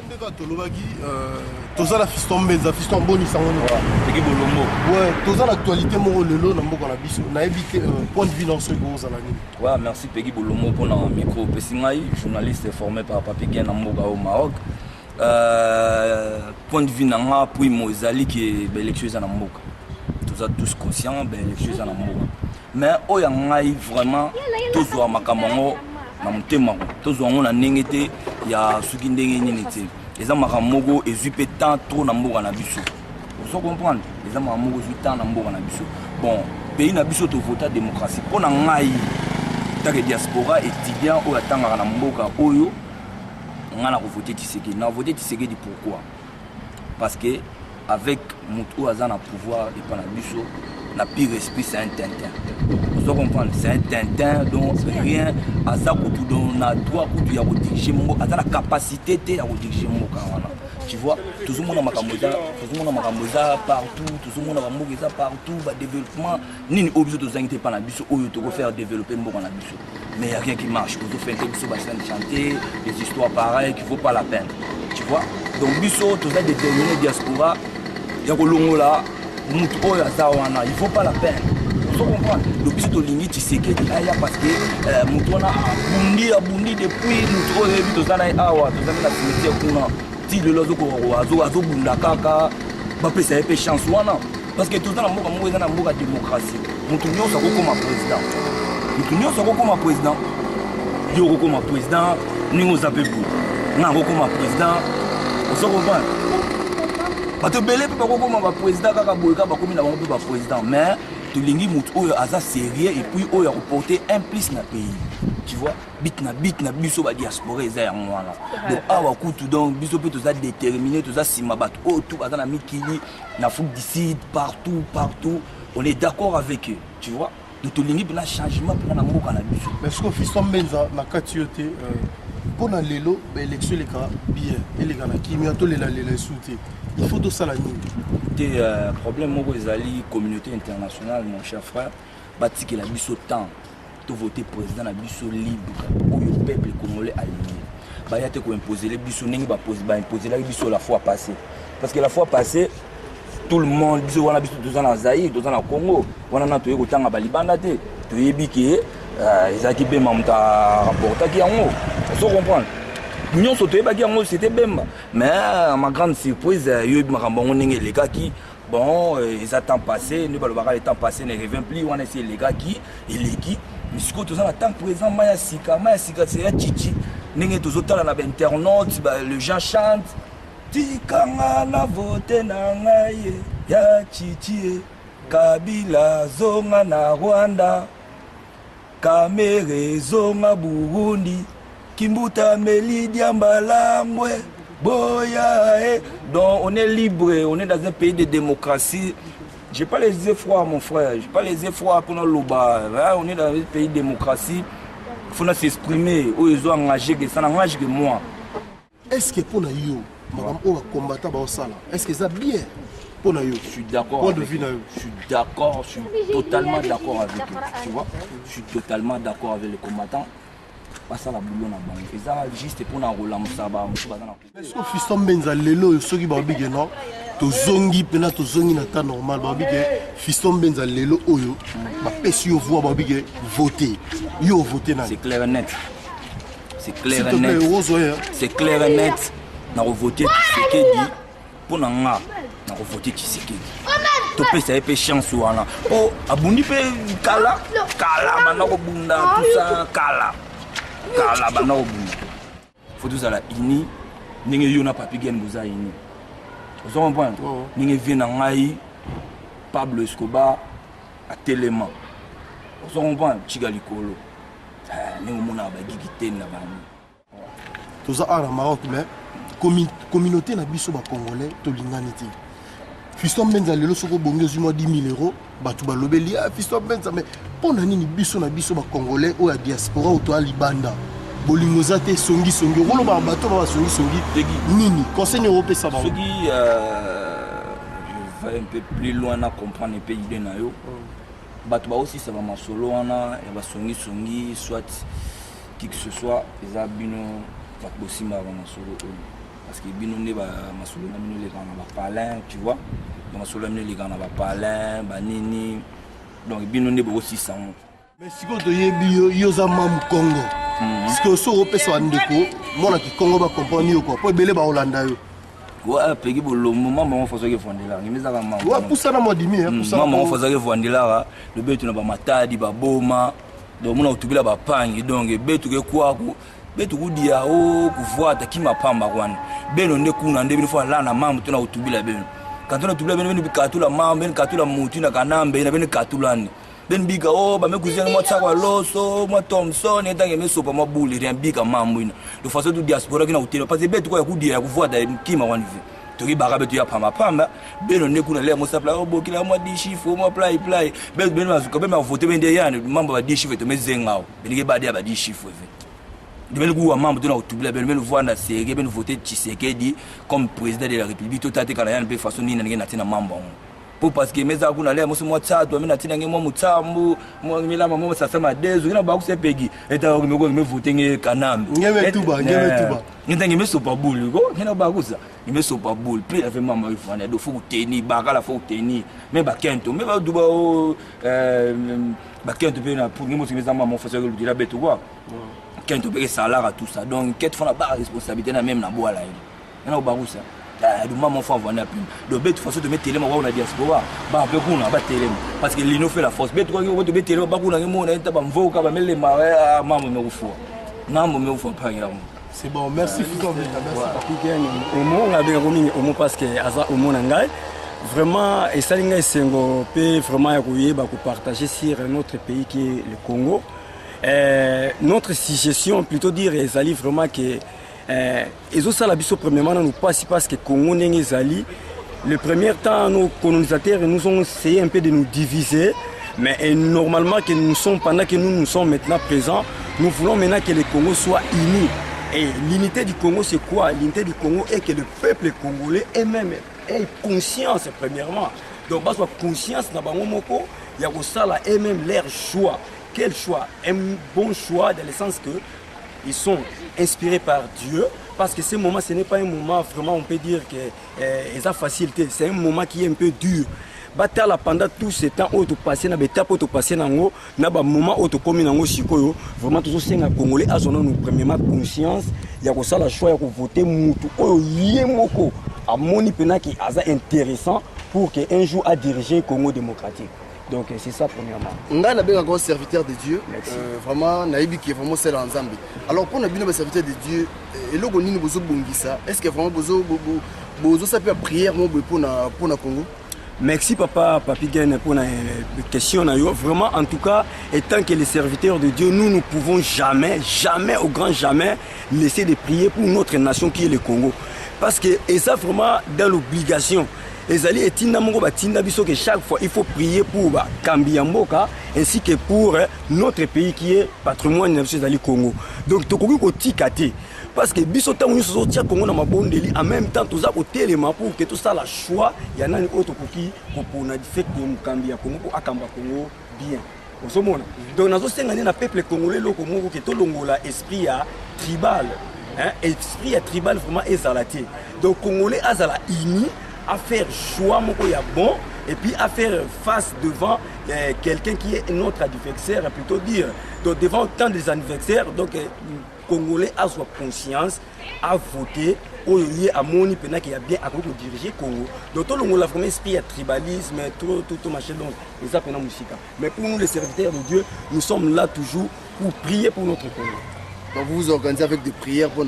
I: ndeka tolobaki toza na fiston mbenza fiston bonisa ngoni
A: peki bolombo
I: ouais toza na actualité moko lelo na mboka na biso nayebi te point de vue na soki ozala nini
A: ouais merci peki bolombo mpona micro opesi ngai journaliste formé par Papi Gain na mboka au Maroc point de vue na nga primo ezali ke baélection eza na mboka toza tous conscient baélection eza na mboka mais oyo ngai vraiment tozwa makambo yango na motema tozwa yango na ndenge te ya soki ndenge nini te eza makambo moko ezwi mpe temps trop na mboka na biso ozo comprendre eza makambo moko ezwi temps na mboka na biso bon pays na biso tovota démocratie mpo na ngai take diaspora étudiant oyo atangaka na mboka oyo ngai na kovote Tshisekedi na vote Tshisekedi pourquoi parce que avec moto oyo aza na pouvoir epa na biso na pire esprit c'est un tintin vous comprenez c'est un tintin donc rien aza kutu donc na droit kutu ya kodiriger mongo aza na capacité te ya kodiriger mboka wana tu vois tozomona makambo eza partout tozomona bamboka eza partout badéveloppement nini oyo biso tozangi te epa na biso oyo tokofaire développer mboka na biso mais y a rien qui marche kozofere te biso basina de chanter des histoires pareilles qui vaut pas la peine tu vois donc biso toza déterminé diaspora ya kolongola mutu oyo aza wana il faut pas la peine so comprendre donc biso tolingi Tshisekedi aya parce que mutu wana abundi depuis mutu oyo yebi toza na ye awa tozali na cimetière kuna ti lelo azobunda kaka bapesa ye mpe chance wana parce que toza na mboka moko eza na mboka démocratie mutu nyonso akokoma président yo okokoma président ndenge oza mpe boye nga akokoma président ozo comprendre bato ebele mpe bakokoma baprésident kaka boye kaka bakomi na bango mpe baprésident mais tolingi motu oyo aza sérieux et puis oyo akoporter un plus na pays tu vois bit na biso badiaspora eza yango wana donc awa kutu donc biso mpe toza déterminé toza nsima bato oyo tu baza na mikili na Afrique du Sud partout on est d'accord avec eux tu vois donc tolingi mpena changement mpena na mboka na biso
I: mais siko fiston mbenza na kati yo te mpona lelo baélection eleka bien eleka na kimia tolela esu te il faut tosala nini
A: te problème moko ezali communauté internationale mon cher frère batikela biso temps tovote président na biso libre oyo peuple congolais aligné baya te koimposele biso ndenge baimposelaki biso la fois passée parce que la fois passée tout le monde biso wana biso toza na Zaïre toza na Congo wana na toye kotanga balibanda te toyebi ke ezalaki bemba moto arapportaki yango ozo comprendre nyonso toyebaki yango c'était bemba mais à ma grande surprise yoyebi makambo yango ndenge elekaki bon eza temps passé nde balobaka le temps passé ne revient plus wana esi elekaki eleki mais sikoyo toza na temps présent maya sika c'est ya chichi ndenge tozotala na bainternaute les gens chantent tikanga na vote na ngai ya chichi Kabila zonga na Rwanda Kamere zonga Burundi Kimbuta Melidia Mbalambwe Boya donc on est libre, on est dans un pays de démocratie. J'ai pas les effrois mon frère, j'ai pas les effrois pour nous loba. On est dans un pays de démocratie. Il faut s'exprimer, ils ont engagé que ça n'engage que moi.
I: Est-ce que pour nous madame combattant est-ce que ça bien pour nous?
A: Je suis d'accord. Je suis d'accord, je suis totalement d'accord avec eux. Tu vois? Je suis totalement d'accord avec les combattants. Pas ça la boulot na bango. Et ça juste pour na rolam ça ba mutu bazana.
I: Est-ce que fiston benza lelo soki ba bige non? To zongi pena to zongi na ta normal ba bige fiston benza lelo oyo ba pesi yo voix ba bige voter. Yo voter na.
A: C'est clair et net. C'est clair et net. C'est clair et net. Na voter Tshisekedi pour na nga na voter Tshisekedi. To pesa epé chance wana. Oh abundi pe kala bana ko bunda tout ça kala bana ko bunda. Faut tous à la ini ninge yo na Papi Gain boza ini. Vous comprenez? Ninge vient na ngai Pablo Escobar à Téléma. Vous comprenez? Chigalikolo. Ninge mona ba gigité na bani.
I: Tous à la Maroc mais communauté na biso ba congolais to lingani ti. Fiston Benza lelo soko bonge zuma 10 000 €, batu balobeli Fiston Benza mais pona nini biso na biso ba congolais o ya diaspora o to alibanda. Bolingo zate songi rolo ba bato ba songi nini conseil européen ça va.
A: Je vais un peu plus loin à comprendre les pays de nayo. Batu ba aussi ça va masolo wana et ba songi soit qui que ce soit les abino va bosima ba masolo. parce que bino ne ba masolo na bino le kana ba palin, tu vois. Donc masolo na bino le kana ba palin, ba nini. Donc bino ne ba aussi ça.
I: Mais si ko toyebi yo za mam Congo. Parce que so opesa ndeko, mona ki Congo ba comprendre yo quoi. Po belé ba Holanda yo.
A: Ouais, pegi bolo maman faut ça que fondela. Ngimeza ka maman.
I: Ouais, pour ça na modimi hein, pour ça.
A: Maman faut ça que fondela. Le betu na ba matadi ba boma. Donc mona utubila ba pangi donc betu ke kwa ku betu kudia o kufuata kima pamba kwana. Beno ne kuna ndebe fo la na mamu tuna utubila beno. Quand on utubila beno bi katula mamu ben katula mutu na kanambe na ben katulani. Ben biga o ba me kuzia mo tsakwa loso mo Thompson etange me sopa mabuli rien biga mamu ina. De façon du diaspora kina utile parce que betu kwa kudia kufuata kima wani vi. Toki baka betu ya pamba beno ne kuna le mo sapla o bokila mo di chiffre mo play beno azuka be ma voter ben de yana mambo ba di chiffre to mezengao benike ba dia ba di chiffre ve de beno mambo to na utubila beno voir na série beno voter Tshisekedi comme président de la République to tate kana yana be façon ni na tina mambo pour parce que meza kuna le mo mo tsato mina tina ngemo mutsambu mo ngila mamo sasa madezo ina ba ku sepegi eta me voter nge kanambe
I: ngeme tuba
A: ngi me sopa boule ko ngena ba kusa me sopa boule puis avec maman il faut do faut tenir bakala faut tenir mais ba kento mais ba duba o ba kento pe na pour ngemo simeza maman faut ça que le betu quoi kento pe salaire tout ça donc quête font la ba responsabilité na même na boala ina ba kusa du maman faut avoir na pim do betu faut de mettre télé mo na diaspora ba pe kuna ba télé parce que l'ino fait la force betu ko de mettre télé ba kuna ngemo na enta ba mvoka ba mele ma maman me ufo namo me ufo pa ngira.
I: C'est bon, merci Fiko.
G: Merci. Parce que Aza Omonangai, vraiment, et ça, c'est vraiment partager sur notre pays qui est le Congo. Notre suggestion, plutôt dire, Ezali vraiment que ils ont ça la biso premièrement nous passe parce que Congo n'est Ezali. Le premier temps, nos colonisateurs nous ont essayé un peu de nous diviser. Mais normalement, que nous sommes, pendant que nous sommes maintenant présents, nous voulons maintenant que le Congo soit uni. Et l'unité du Congo, c'est quoi? L'unité du Congo est que le peuple congolais ait conscience, premièrement. Donc, parce que conscience, il y a ça là, et même leur choix. Quel choix? Un bon choix dans le sens que ils sont inspirés par Dieu. Parce que ce moment, ce n'est pas un moment, vraiment, on peut dire que ça facilité. C'est un moment qui est un peu dur. Batala pendant tout ce temps où tu passes na beta pour tu passer nango na ba moment où tu commis nango sikoyo vraiment toujours senga congolais a zoné nous premièrement conscience ya ko sala choix ya ko voter mutu oyo yemoko a moni pena qui aza intéressant pour que un jour a diriger Congo démocratique. Donc c'est ça premièrement.
H: Nga na benga grand serviteur de Dieu. Vraiment naïbi qui est vraiment celle en Zambie. Alors pour na bino serviteur de Dieu et logo nini bozo bongisa est-ce que vraiment bozo ça peut prière mo pour na Congo?
G: Merci papa Papi Gaine pour la question. Vraiment, en tout cas, étant que les serviteurs de Dieu, nous ne pouvons jamais, au grand jamais, laisser de prier pour notre nation qui est le Congo. Parce que, et ça vraiment dans l'obligation. Les alliés que chaque fois il faut prier pour Kambiamboka ainsi que pour notre pays qui est patrimoine du Congo. Donc, tout le monde parce que bisotan nous sortir Congo na mabondeli en même temps tous à côté les pour que tout ça la choix il y en a une autre pour na fait que Mukambia Congo pour akamba Congo bien osomona donc nazo senga na peuple congolais loko moko que to longola esprit à tribal hein esprit à tribal vraiment ezalaté donc congolais azala uni à faire choix moko ya bon et puis à faire face devant quelqu'un qui est notre adversaire plutôt dire donc devant tant des adversaires donc Congolais a soit conscience à voter au lieu à moni pena qui a bien à diriger Congo. Donc tout le monde a vraiment esprit à tribalisme tout machin donc et ça pena musica. Mais pour nous les serviteurs de Dieu, nous sommes là toujours pour prier pour notre Congo.
H: Donc vous vous organisez avec des prières pour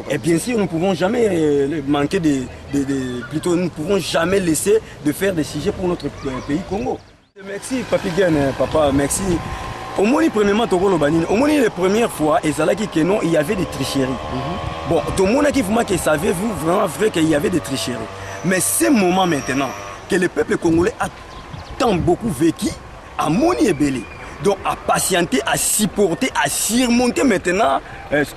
G: et bien sûr, nous ne pouvons jamais manquer plutôt nous ne pouvons jamais laisser de faire des sujets pour notre pays Congo. Merci Papi Gaine, papa, merci. Au moins, premièrement, au moins, les premières fois, il y avait des tricheries. Bon, tout le monde qui savait vraiment vrai qu'il y avait des tricheries. Mais c'est le moment maintenant que le peuple congolais a tant beaucoup vécu, à moni et belé. Donc, à patienter, à supporter, à surmonter maintenant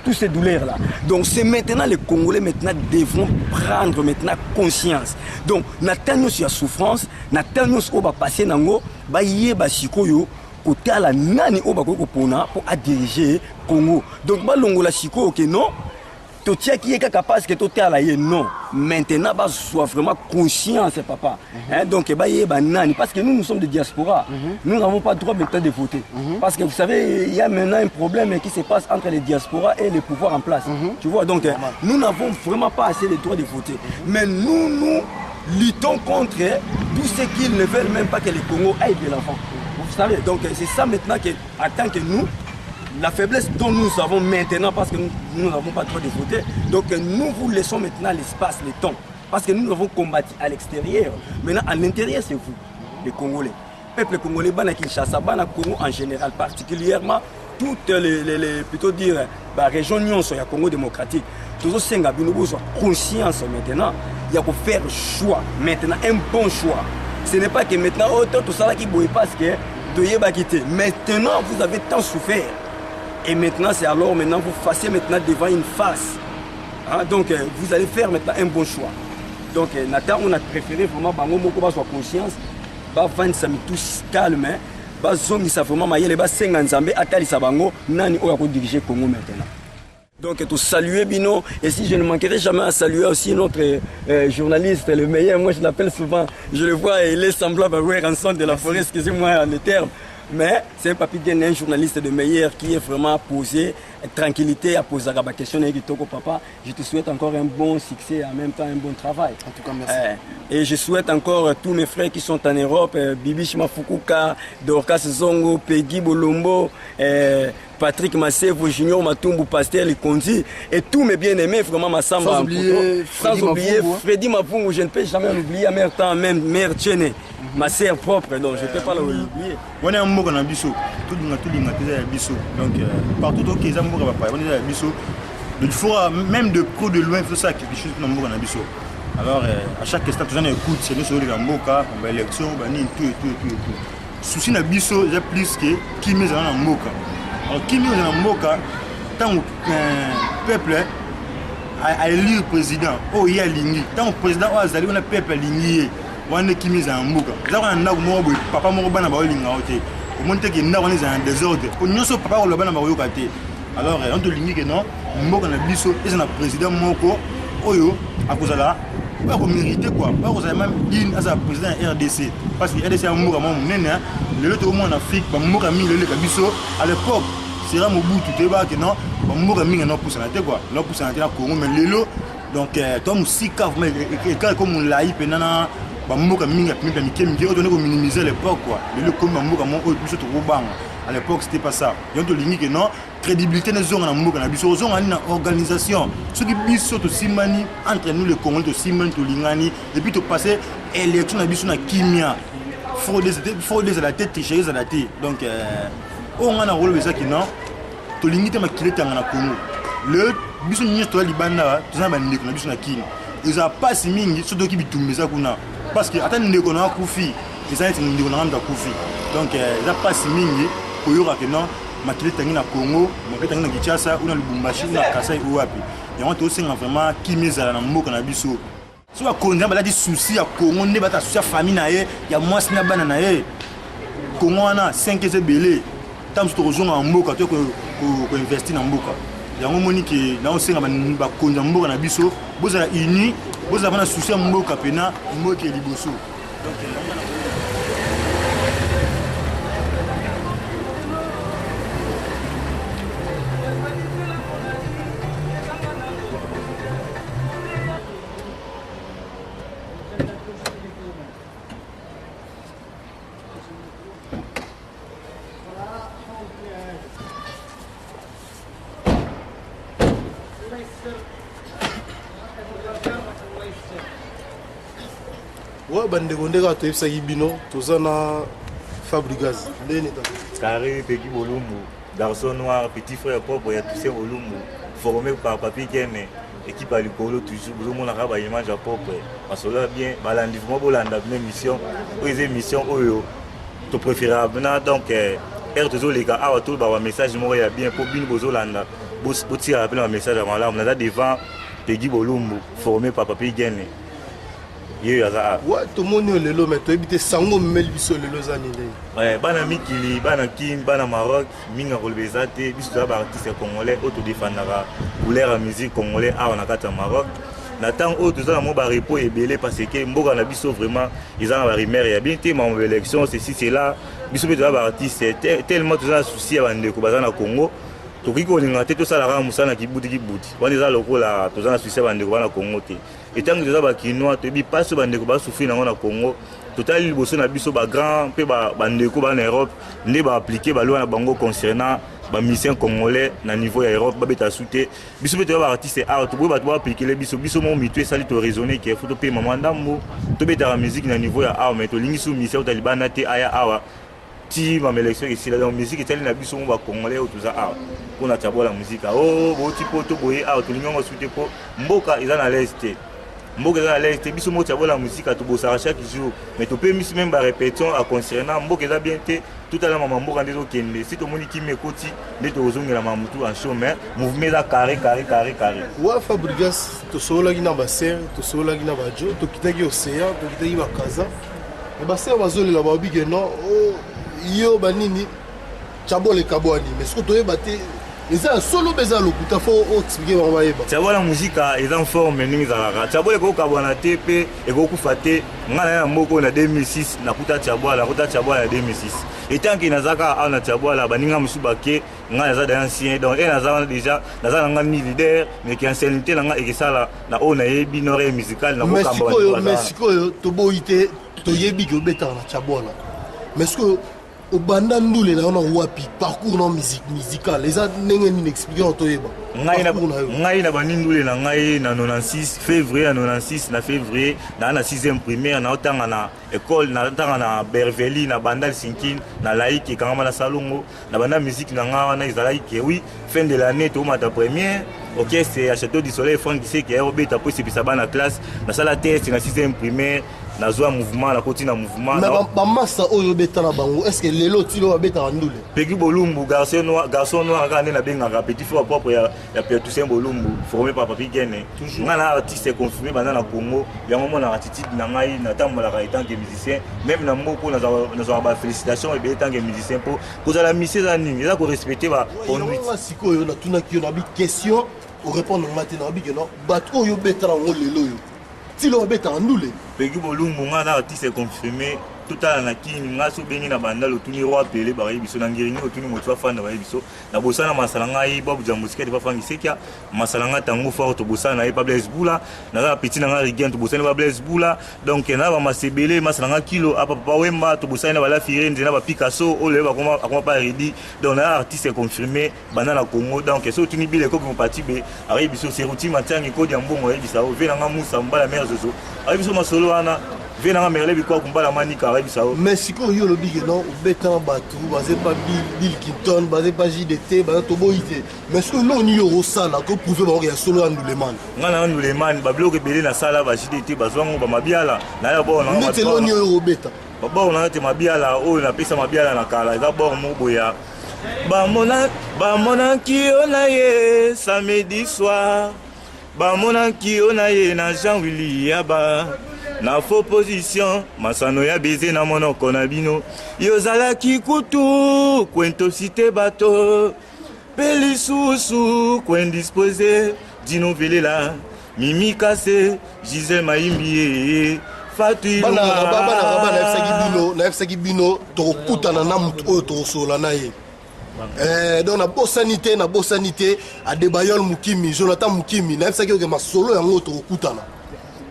G: toutes ces douleurs-là. Donc, c'est maintenant les Congolais maintenant devront prendre maintenant conscience. Donc, n'attendons sur la souffrance, n'attendons au bas passer nango, ba yé ba sikoyo. Côté à la nani au bako pona pour diriger Congo. Donc ba longo la siko que non totia qui est capable que tout est là non maintenant bah soit vraiment conscient c'est papa donc bah y banani parce que nous sommes de diaspora nous n'avons pas droit maintenant de voter parce que vous savez il y a maintenant un problème qui se passe entre les diasporas et les pouvoirs en place tu vois donc nous n'avons vraiment pas assez de droits de voter mais nous luttons contre tout ce qu'ils ne veulent même pas que le Congo aille de l'avant vous savez donc c'est ça maintenant que attend que nous la faiblesse dont nous avons maintenant, parce que nous n'avons pas le droit de voter, donc nous vous laissons maintenant l'espace, le temps, parce que nous avons combattu à l'extérieur. Maintenant, à l'intérieur, c'est vous, les Congolais. Le peuple congolais, Bana Kinshasa, Bana Congo en général, particulièrement toutes les plutôt dire, régions sur le Congo démocratique. Tous ces gens qui ont conscience maintenant, il y a pour faire choix, maintenant, un bon choix. Ce n'est pas que maintenant, tout ça qui ne parce que maintenant, vous avez tant souffert. Et maintenant, c'est alors maintenant vous passez maintenant devant une face. Donc vous allez faire maintenant un bon choix. Donc Nathan, on a préféré vraiment bango moko ba soit conscience, ba vendre ça tous calme, ba zongi ça vraiment mayele ba senga nzambe atali sa bango nani oya ko diriger Congo maintenant. Donc tout saluer Bino et si je ne manquerai jamais à saluer aussi notre journaliste le meilleur, moi je l'appelle souvent, je le vois il est semblable à Ranson de la forêt, excusez-moi le terme. Mais c'est un papier Gen, un journaliste de meilleur qui est vraiment posé, tranquillité à poser la question de Toko Papa. Je te souhaite encore un bon succès et en même temps un bon travail.
H: En tout cas, merci.
G: Et je souhaite encore tous mes frères qui sont en Europe, Bibi Shimafukuka, Dorcas Zongo, Peggy Bolombo, Patrick Massevo, Junior Matumbu, Pasteur Likonzi et tous mes bien-aimés, vraiment Massamba. Sans oublier Freddy Mavungu, je ne peux jamais l'oublier, en même temps, même Mère Tchene, ma sœur propre, donc je ne peux pas l'oublier.
O: On est un mot qu'on a biso, tout le monde a biso, donc partout où ils ont un mot on est à biso. Il faut même de pro de loin, il faut ça quelque chose qu'on a mot qu'on a biso. Alors à chaque instant, tout le monde écoute, c'est nous sur les Gamboka, on va élection, on va ni tout. Souci na biso, j'ai plus que qui met en Moka. Alors qui met en Moka, tant que peuple a élu le président, oh il y a ligné, tant que le président a zali, on a peuple ligné. On est qui mise en mouka. Là on a un papa moko bana ba olinga oté. Au monte que na on est en désordre. On nyonso papa ko bana ba yokaté. Alors on te lingi que non, moko na biso et na président moko oyo akozala ba ko mériter quoi. Ba ko za même une as président RDC parce que RDC a moko mo nena le loto mo en Afrique ba moko mi le ka biso à l'époque sera Mobutu te ba que non ba moko mi na pousse na te quoi. Na pousse na te na Congo mais lelo donc toi musika mais comme on l'a hype nana bamuka minga pimba mikemi on doit minimiser l'époque quoi le comme bamuka mon biso to banga à l'époque c'était pas ça donc to lingi que non crédibilité na zonga na muka na biso zonga na organisation ce qui biso to simani entre nous les Congolais to simani to lingani et puis to passer élection na biso na kimia fraude à la tête tricherie à la tête donc on a rôle ça qui non to lingi te makileta na Congo le biso nyinyi to libanda to za bandeko na biso na kini ils a pas si mingi surtout qui bitumisa kuna parce que attends ndeko na kufi ils a été ndeko na ngamba kufi donc ils a pas si mingi pour yora que non makile tangi na Congo makile tangi na Kinshasa ou na Lubumbashi na Kasai ou wapi et on te senga vraiment qui mezala na mboka na biso so ba konza ba la di souci ya Congo ne ba ta souci ya famille na ye ya mwasi na bana na ye Congo na 5 eze belé tam to zonga mboka to ko investir na mboka yango moni ke na osenga ba konza mboka na biso bozala uni bozala na souci mboka pena mboka liboso donc
I: Ouais, bandeko ndeka toyebisaki bino toza na Fabrigaz ndeni
S: Carré Peggy Bolumbu, garçon noir, petit frère propre, il y a Toussaint Bolumbu, formé par Papi Kene, équipe à l'Icolo, toujours, tout le monde a une image propre. Parce que là, bien, l'enlèvement pour la mission, pour les émissions, tu préfères donc, toujours les gars, tout le message, moi, il y a bien pour bien Bozolanda, pour tirer un message avant là, on a devant Peggy Bolumbu, formé par Papi Kene. ye aza art.
I: Ouais, tomoni lelo mais toyebi te sango memeli biso lelo eza nini.
S: Ouais, bana mikili, bana kin, bana Maroc, minga koloba eza te, biso toza ba artiste congolais oyo todefendaka couleur ya musique congolais awa na kati ya Maroc. Na ntango oyo toza na mwa barepo ebele parce que mboka na biso vraiment eza na barumeur ya bien te mambo élection ceci cela biso mpe toza baartiste tellement toza na souci ya bandeko baza na Congo tokoki kolinga te tosalaka mosala kibuti wana eza lokola toza na souci ya bandeko bana Congo te etango toza bakinois toyebi mpasi oyo bandeko basufri nango na Congo totali liboso na biso bagrand mpe bandeko bana Europe nde baaplike balwa na bango concernant bamisien congolais na niveau ya Europe babeta sute biso mpe toza baartiste art toboyi bato baaplikele biso mo mitu esali toraisonne ke fo topema mwa ndambo tobetaka musique na niveau ya art mais tolingi so misien oyo talibana te aya awa ti mamélection esila donc musique etali na biso mo bacongolais oyo toza art mpona tiabola musique o boti po toboye art tolingi yango sute mpo mboka eza na leste te mboka eza na leste te biso mo tiabola musique tobosaka chaque jour mais topemi biso même barépétition a concernant mboka eza bien te totala mama mboka nde ezokende si tomoni kimi ekoti nde tokozongela mamutu en show mais mouvement eza carré
I: wa Fabregas tosololaki na basere tosololaki na bajo tokitaki océan tokitaki bakaza basere bazolela babige non yo banini tyaboleka bwani mais soki toyeba te eza solo beza lokuta fo expliquer bango bayeba
S: tiabola muzika eza forme ndenge ezalaka tiabola ekokabwana te mpe ekokufa te ngai na moko na 2006 nakuta tiabola na 2006 etanke nazaka awa na tiabola baninga mosusu bake ngai naza da ancien donc naza wana déjà naza na ngai ni leader mais ke ancienneté na ngai ekesala na oyo nayebi nore musical nakokamba
I: mais sikoyo toboyi te toyebi ke obetaka na tiabola mais sikoyo obanda ndule na wana wapi parcours na musical eza ndenge nini expliquer otoyeba
S: ngai na bani ndule na ngai na 96 février na 96 na février na 6e primaire na otanga na école na otanga na Berveli na Bandal Sinkin na laïque kangama na salongo na banda musique na ngai wana ezalaki ke oui fin de l'année tomata première orchestre à Château du Soleil Franck Kiseke obeta po sepisa bana classe na sala test na 6e primaire nazwa mouvement na koti na mouvement
I: mais bamasa oyo beta na bango est-ce que lelo tilo babeta ndule
S: Peggy Bolumbu garçon noir quand na bengaka petit frère propre ya Pierre Toussaint Bolumbu formé par Papi Gene nga na artiste confirmé bana na Congo yango mona attitude na ngai na tambolaka étant que musicien même na moko nazwa ba félicitations et étant que musicien pour kozala mission za nini eza ko respecter ba conduite
I: sikoyo na tunaki na bi question au répondre maintenant bi que non bato oyo beta na lelo yo tilo babeta ndule
S: Peggy Bolumbu nga na artiste confirmé totala na kini nga so bengi na banda lotuni roi pele ba biso na ngiringi otuni moto afanda ba biso na bosana masala ngai babu ja musika de ba fangi sekia masala nga tango fort to bosana na Blaise Boula na la petit na nga rigien to bosana ba Blaise Boula donc na ba masebele masala nga kilo apa papa wemba to bosana ba la Firenze na ba Picasso o le ba akoma pas redi donc na artiste confirmé bana na Congo donc so tuni bile ko ko parti be ari biso seruti matangi ko dia mbongo ya bisa o vena nga musa mbala mer zozo ari biso masolo wana vena merle biko kumbala manika rabisao
I: mais siko yo lo big non betan batu basé pas Bill Clinton basé pas JDT basé to boité mais ce que l'on y au sala ko prouver ba ya solo anduleman
S: ngana anduleman ba bloke belé na sala ba JDT bazwango ba mabiala na ya bon na
I: ba l'on y au beta
S: ba bon na te mabiala o na pesa mabiala na kala za bon mo boya ba mona ki ona ye samedi soir ba mona ki ona ye na Jean Willy Yaba na faux position masano ya baiser na monoko na bino yozalaki kutu kwentosite bato pelisusu kwendisposer dino velela Mimi Kase Gisèle Maimbi Fatou
I: na efsaki bino tokutana na mutu oyo tosola na ye donc na bosanité a Debayol Mukimi Jonathan Mukimi na efsaki ke masolo yango tokutana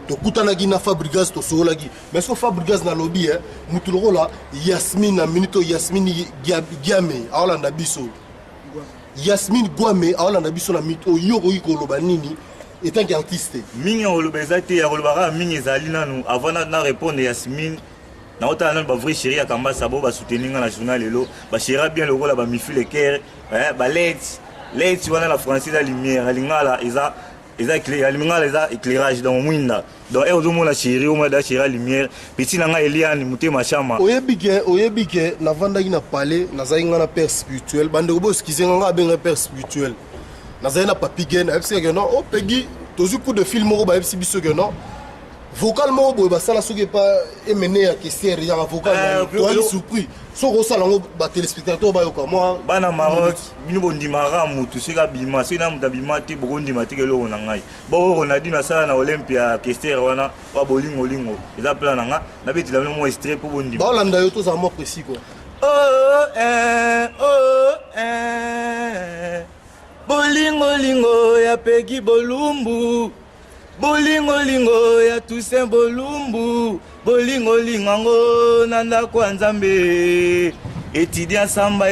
I: tokutanaki na Fabregas tosolaki mais so Fabregas na lobby mutu lokola Yasmine na minute Yasmine Giame awala biso Yasmine Guame awala biso na minute oyo koloba nini étant qu'artiste
S: mingi oloba ezate ya kolobaka mingi ezali nanu avant na répondre Yasmine na otala nanu ba vrai chéri ya kamba sabo ba soutenir na journal lelo ba chéra bien lokola ba mifi le cœur ba let's wana la français la lumière lingala eza éclairage dans mwinda donc ozomona chéri o mada chéri lumière petit nanga Eliane mutema chama
I: oyebike na vandaki na palais nazali nga na père spirituel bande ko boskize nga benga père spirituel nazali na Papi Gene fc que non o pegi tozu coup de film ko ba fc biso que non vocal moko boye basala soki epa emene ya kester yaka vocal toali surpris soki osala yango batelespectateur bayoka mwa
S: bana Maroc bino bondimaka mutu soki abima soki na mutu abima te bokondima te keloko na ngai bao Ronaldinho asala na Olympia kester wana ba bolingolingo eza plan na nga nabetela bino mwa extrait mpo bondima
I: baolanda yo tozala mwa précis quoi
K: bolingolingo ya Peggy Bolumbu bolingolingo ya Toussaint Bolumbu bolingolingo na ndako ya Nzambe étudiant samba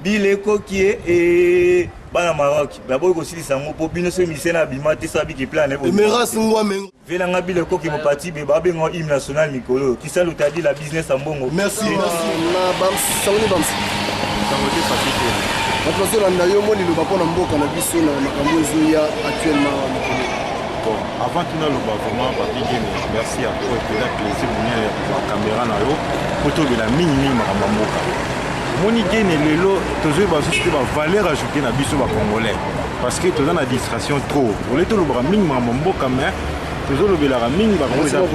K: bilekoki bana Maroc baboyi kosilisa yango mpo bino so mise na bima te so abiki plan velanga bilekoki mopati be babenga hymne national mikolo kisalo tadi la business ya mbongo
I: merci na bamsangoni bamsi
K: sangote papite
I: baplace olanda yo mo liloba mpona mboka na biso na makambo ezoya actuellement
D: bon avant tunaloba vraiment papi gene merci à toi epeza plaisir monene ya caméra na yo po tobela mingimingi makambo ya mboka moni gene lelo tozoyeba susu te bavaleur ajoute na biso bacongolais parce que toza na distraction trop ole tolobaka mingi makambo ya mboka mais tozolobelaka mingi bacongolais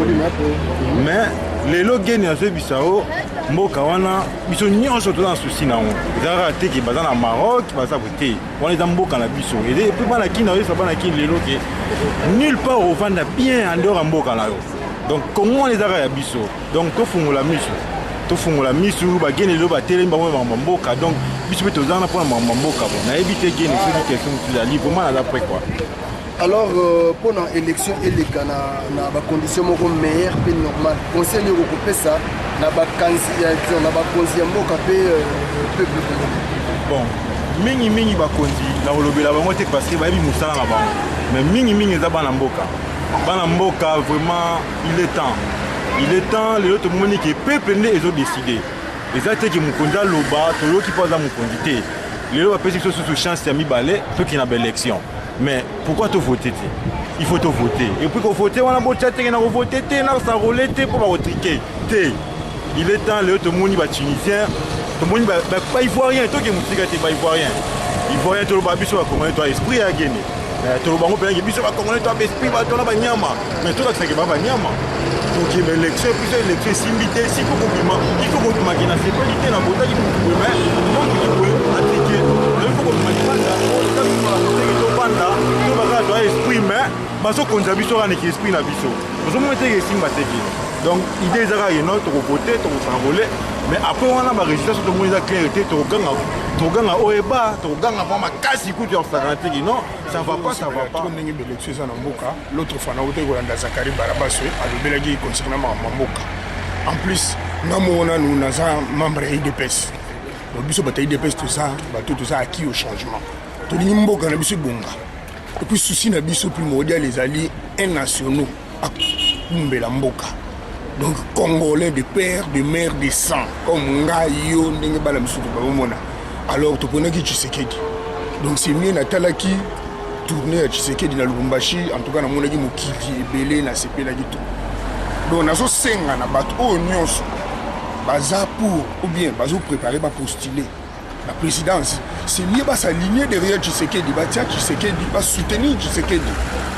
D: mais lelo gene azoyebisa o mboka wana biso nyonso toza na susi na yango ezalaka te ke baza na Maroc baza bote wana eza mboka na biso epe bana kini oyesa bana kini lelo ke nulle part ovanda bien en dehors ya mboka na yo donc kongo wana ezalaka ya biso donc tofungola misu bagene lelo batelemi bango makambo mboka donc biso mpe toza na mpona makambo mboka bo nayebi te gene soki question tozali vraiment naza près quoi.
I: Alors, pour l'élection, il y a des conditions meilleures et normales. Conseil de ça, il y a des
D: bon, mingi bakonzi na olobela bango te parce que bayebi musala na bango. Mais mingi eza bana mboka. Bana mboka vraiment il est temps les autres moni que peuple ne ezo décider. Eza te ki mukonzi aloba to yo ki poza mukonzi te. Les autres pesi sous chance ya mibale ceux qui na belle élection. Mais pourquoi te voter? Il faut te voter. Et puis qu'on vote, on a voté, on a voté, on a roulé pour retriquer. Il est temps, le monde va tunisien, le monde va ivoirien, toi qui es moutiqué, tu vas ivoirien. Ivoirien, tu vas biso, comment tu as esprit à gagner. Tu vas bien, biso, comment tu as esprit, tu vas nyama. Mais toi, tu vas nyama. Donc, il y a l'élection, plusieurs élections, similité, si vous compliments, il faut que vous m'ayez la sécurité, la beauté, il faut que vous m'ayez, donc il faut appliquer. Il faut que vous m'ayez esprit mais baso konza biso kana ki esprit na biso baso mo te esimba teki donc idée ezaka yeno to voter to s'envoler mais après on a ma résultat sur le monde clarté to ganga oeba to ganga vraiment kasi ku tu faire teki non ça va pas
L: ndenge élection za na mboka l'autre fois na wote kolanda Zakari Barabaswe alobelaki concernant ma mboka en plus ngamona nous naza membre IDPS donc biso bataille IDPS tout ça tout ça acquis au changement to lingi mboka na biso bonga. Et puis souci na biso primordial les alliés nationaux à Kumbela Mboka. Donc congolais de père, de mère, de sang comme Ngayo ndenge bala misuku ba. Alors to pona ki Tshisekedi. Donc c'est mieux natalaki tourner à Tshisekedi na Lubumbashi en tout cas na monaki mokili ebele na sepela ki tout. Donc nazo senga na bato o nyonso baza pour ou bien bazo préparer ba postuler la présidence. C'est lié à s'aligner derrière Tshisekedi, va soutenir Tshisekedi.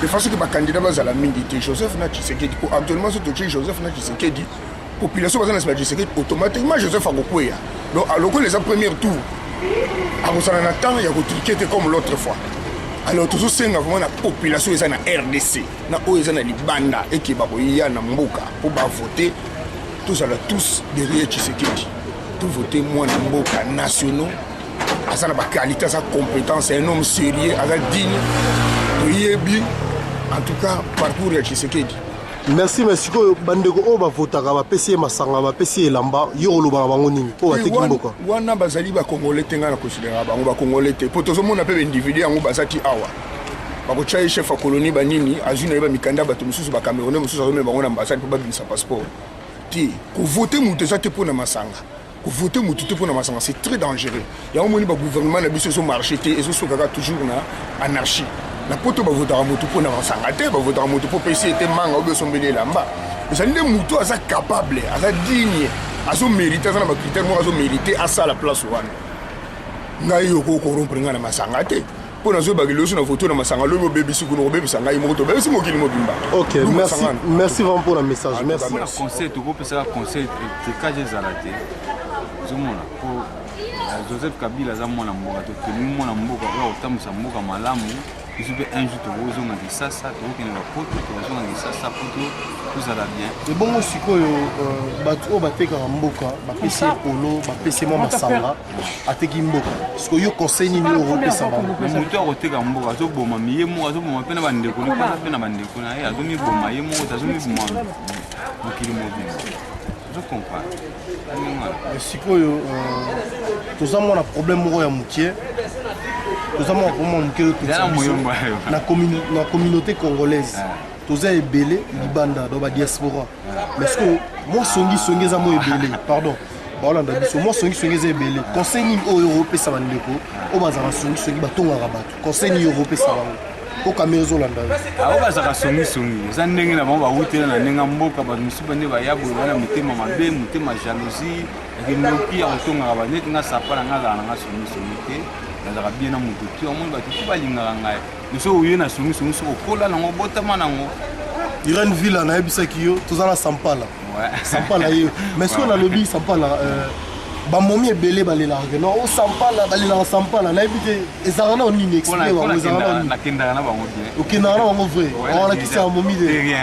L: De façon que le candidat va à la milité, Joseph na Tshisekedi. Actuellement, c'est Joseph na Tshisekedi. La population va à Tshisekedi, automatiquement Joseph a recouru. Donc, alors que les premiers tours, on attend, il y a retruqué comme l'autre fois. Alors, tout ça, c'est vraiment la population est en RDC, na Libanda, et qui va na Mboka pour voter. Tous derrière Tshisekedi. Tout voter moins na Mboka nationaux. Asa na ba qualité, sa compétence, un homme sérieux, asa digne. En tout cas, parcours ya Tshisekedi.
I: Merci monsieur bandeko o ba votaka ba PC masanga ba PC elamba yo loba bango nini o bateki mboka
L: wana bazali ba congolais tenga na considérer bango ba congolais te poto mona pe individu yango bazaki awa ba ko chai chef a colonie ba nini azuna ba mikanda ba to mususu ba camerounais mususu ba bango na ambassade pour ba binisa passeport ti ko voter mutu za te pona masanga ko voter mutu te pona masanga c'est très dangereux ya o moni ba gouvernement na biso so marché te et so kaka toujours na anarchie. La poto ba votera moto pour na sangate ba votera moto pour PC était manga obe sombele lamba ça n'est moto asa capable asa digne aso mériter ça na ba critère mo aso mériter asa la place wana ngai yoko ko rompre ngana masangate
T: mpo nazobaki loso na photo na masanga lobi obebisi kuna obebisa ngai moko tobebisi mokili mobimba.
I: Ok, merci vraiment pour le message. Merci.
N: Mona conseil tokopesaka conseil tekaje ezala te ozomona po Joseph Kabila aza mwana mboka tokeli mwana mboka oyo akotambusa mboka malamu biso mpe un jour tokozonga kisasa tokokende bapoto tokazonga kisasa poto tozala bien
I: ebongo sikoyo bato oyo batekaka mboka bapesi ekolo bapesi mwa masanga ateki mboka sikoyo yo conseil nini oyo opesa bango
N: moto akoteka mboka azoboma ye moko azoboma mpe na bandeko lipanza mpe na bandeko na ye azomiboma ye moko azomiboma mokili mobimba ozokomprendre
I: sikoyo toza mwana problème moko ya mokie toza mwana problème mokie na communauté congolaise toza ebele libanda dans badiaspora mais sikoyo mwa songisongi eza mo ebele pardon baolanda biso mwa songisongi eza ebele conseil nini oyo opesa bandeko oyo bazala songisongi batongaka bato conseil nini oyo opesa bango okamera ezolanda
N: aho bazaka songisongi eza ndenge na bango bawutela na ndenge mboka bato mosusu bande bayaboye bana motema mabe motema jalousie ekenoki ya kotongaka baneti nga sapa na nga azala na nga songisongi te nazalaka bien na moto ti omoni bato ti balingaka ngai moso oye na songisongi soki okola nango botama nango
I: irene villa nayebisaki yo toza na sampala sampala ye mais soki nalobi sampala bamomi ebele balelaka ke non osampala balelaka sampala nayebi te ezalaka na nini explique bango ezalaka na nini
N: nakendaka na bango bien
I: okendaka na bango vrai awanakisi ya momi de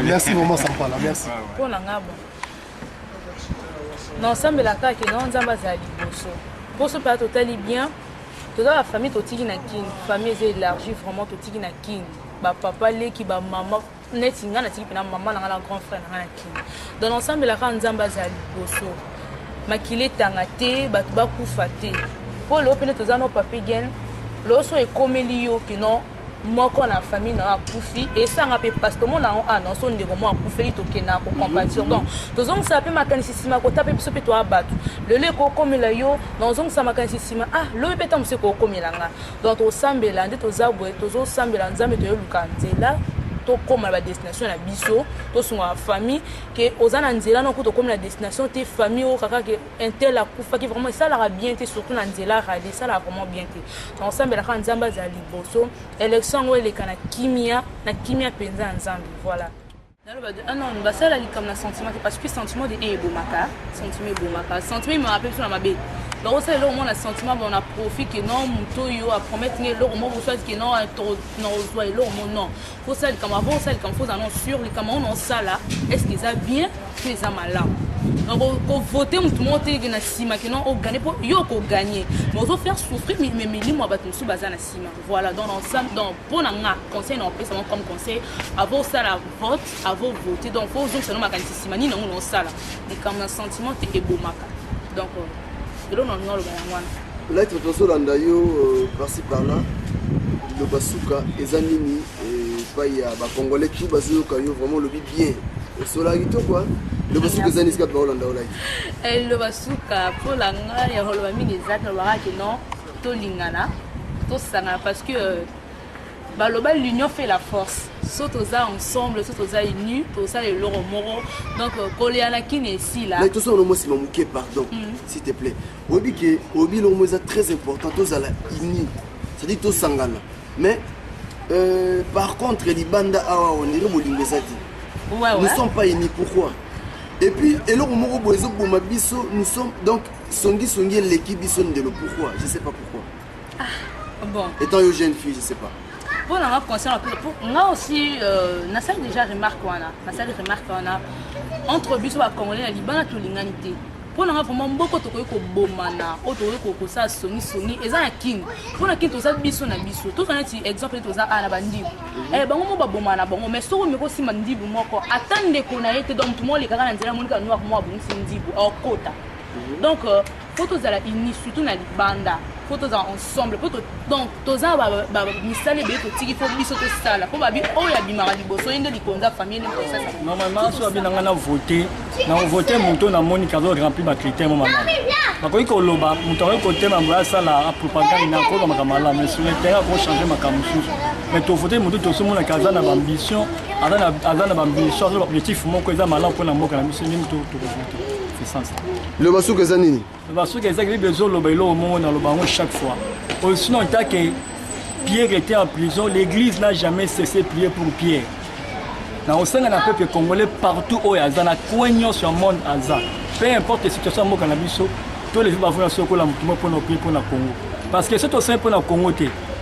I: merci vraiment sampala merci
C: mpo na nga bon na osambelaka ke no nzambe azala liboso mposo mpe totali bien toza bafamille totiki na kini famille eza élargi vraiment totiki na kini bapapa leki bamama neti nga natiki mpe na mama na nga na grand frère na nga na kini donc osambelaka nzambe azala liboso makili etanga te bato bakufa te mpo leo pene toza no papi gen loso ekomeli yo kino moko na famille na akufi esanga mpe parce que mona ana so ndeko mo akufeli tokenda kocompatir donc tozongisa mpe makanisi nsima kota mpe biso mpe toya bato lelo ekokomela yo na ozongisa makanisi nsima lobi mpe ta mosu ekokomela nga donc tosambela nde toza boye tozosambela nzambe toyoluka nzela tokoma na destination na biso tosunga famille ke oza na nzela noko tokoma na destination te famille o kaka ke intel akufa ki vraiment esalaka bien te surtout na nzela rali esalaka vraiment bien te donc osambelaka nzambe azala liboso élection yango eleka na kimia mpenza ya nzambe voilà non basala likambo na sentiment te parce que sentiment de ebomaka sentiment me rappelle biso na mabe donc osala eloko moko na sentiment bon na profit ke non moto oyo apromettre nge eloko moko oswati ke non ozwa eloko mo non fosala likambo avant osala likambo fozala non sur likambo ngo naosala est ce que eza bien to eza malamu donc kovote motu moko te na nsima ke non oganye mpo yo okoganye mais ozofaire souffrir mais milimo ya bato mosusu baza na nsima voilà donc mpo na nga conseil na opesa ngo comme conseil avant osala vote avant voter donc fo ozongisa no makanisi nsima nini nango naosala likambo na sentiment te ebomaka donc
H: peut-être tozolanda yo par-ci par-là liloba suka eza nini epai ya bacongolais tu bazoyoka yo vraiment lobi bien osolaki to kua liloba suka eza nini sika baolanda olaki
C: liloba suka mpo na ngai ya koloba mingi eza nalobaka ke non tolingana tosangana parce que baloba l'union fait la force so toza ensemble so toza unis tosala eloko moko donc koleana kini esila
H: mais tosala no mosima moke pardon s'il te plaît oyebi ke oyebi eloko moko eza très important tozala unis c'est-à-dire tosangana mais par contre libanda awa onire bolingo eza te nous sommes pas unis pourquoi et puis eloko moko boye ezoboma biso nous sommes donc songisongi eleki biso ndelo pourquoi je sais pas pourquoi
C: bon
H: étant yo jeune fille je sais pas
C: pour la conscience moi aussi nasali déjà remarque wana entre biso ba congolais na libana to linganité pour na vraiment mboko to koyiko bomana o to koyiko ko sa songi eza na king pour na king to sa biso na biso to kana ti exemple to za ana bandibu bango mo ba bomana bango mais soko meko sima ndibu moko atande ko na yete donc tout le monde le kaka na nzela monika noir mo abungi ndibu okota donc photos za la ini surtout na libanda photos ensemble photos donc toza ba misale be to tiki fo biso to sala po ba bi o ya bimara liboso inde likonza famille ne process
P: normalement so abi nanga na voter monto na monika zo remplir ba critères mo mama bakoki ko loba monto ko tema mbwa sala propagande na ko ba kamala mais sur le terrain ko changer makambo susu mais to voter monto to somo na kaza na ambition azana ba ambition so objectif moko eza mala pour na mboka na biso ni to voter c'est ça
H: le basuka eza nini
P: le basuka eza que besoin loba ilo mo na loba ngo chaque fois sinon tant que
U: Pierre était en prison, l'église n'a jamais cessé de prier pour Pierre. Dans le sein d'un peuple congolais, partout où il y a un coin sur le monde, peu importe la situation au cannabis, tous les gens vont se faire pour nous prier pour le Congo. Parce que c'est au sein pour le Congo,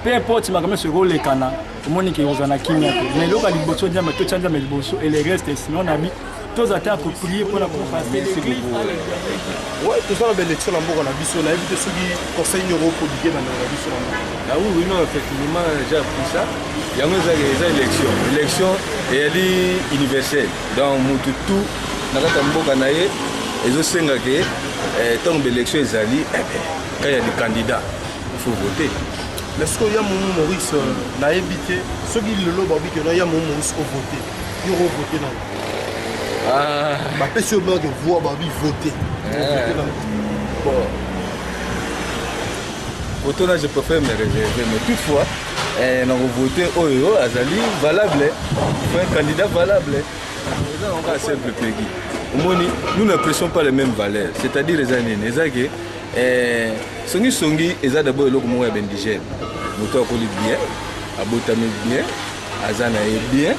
U: peu importe si je suis sur le Cana, au monde qui est en Kenya, mais là, et les restes, sinon on a mis tous les temps pour prier pour la passer l'église.
I: Oui, tout ça, l'élection, on a vu sur la vie de ceux qui conseillent l'Europe dans la vie sur la vie.
V: Ah oui, non, effectivement, j'ai appris ça. Il y a une élection. L'élection est universelle. Donc, tout, dans le mboka naye, ils ont senga que tant que l'élection est allée, quand il y a des candidats, il faut voter.
I: Est-ce qu'il y a mon Maurice n'a évité ceux qui le lobby que il y a mon Maurice au voter. Ils vont voter dans.
V: Ah.
I: Ma personne de voir Babi voter.
V: Bon. Autant là, je préfère me réserver, mais toutefois, on a voté Oyo, Azali, valable. Il faut un candidat valable. On va simple pays. Nous n'apprécions pas les mêmes valeurs. C'est-à-dire les années, les aguets, Songi, ils ont d'abord le mot indigène. Nous avons bien, Abotame bien, Azana est bien.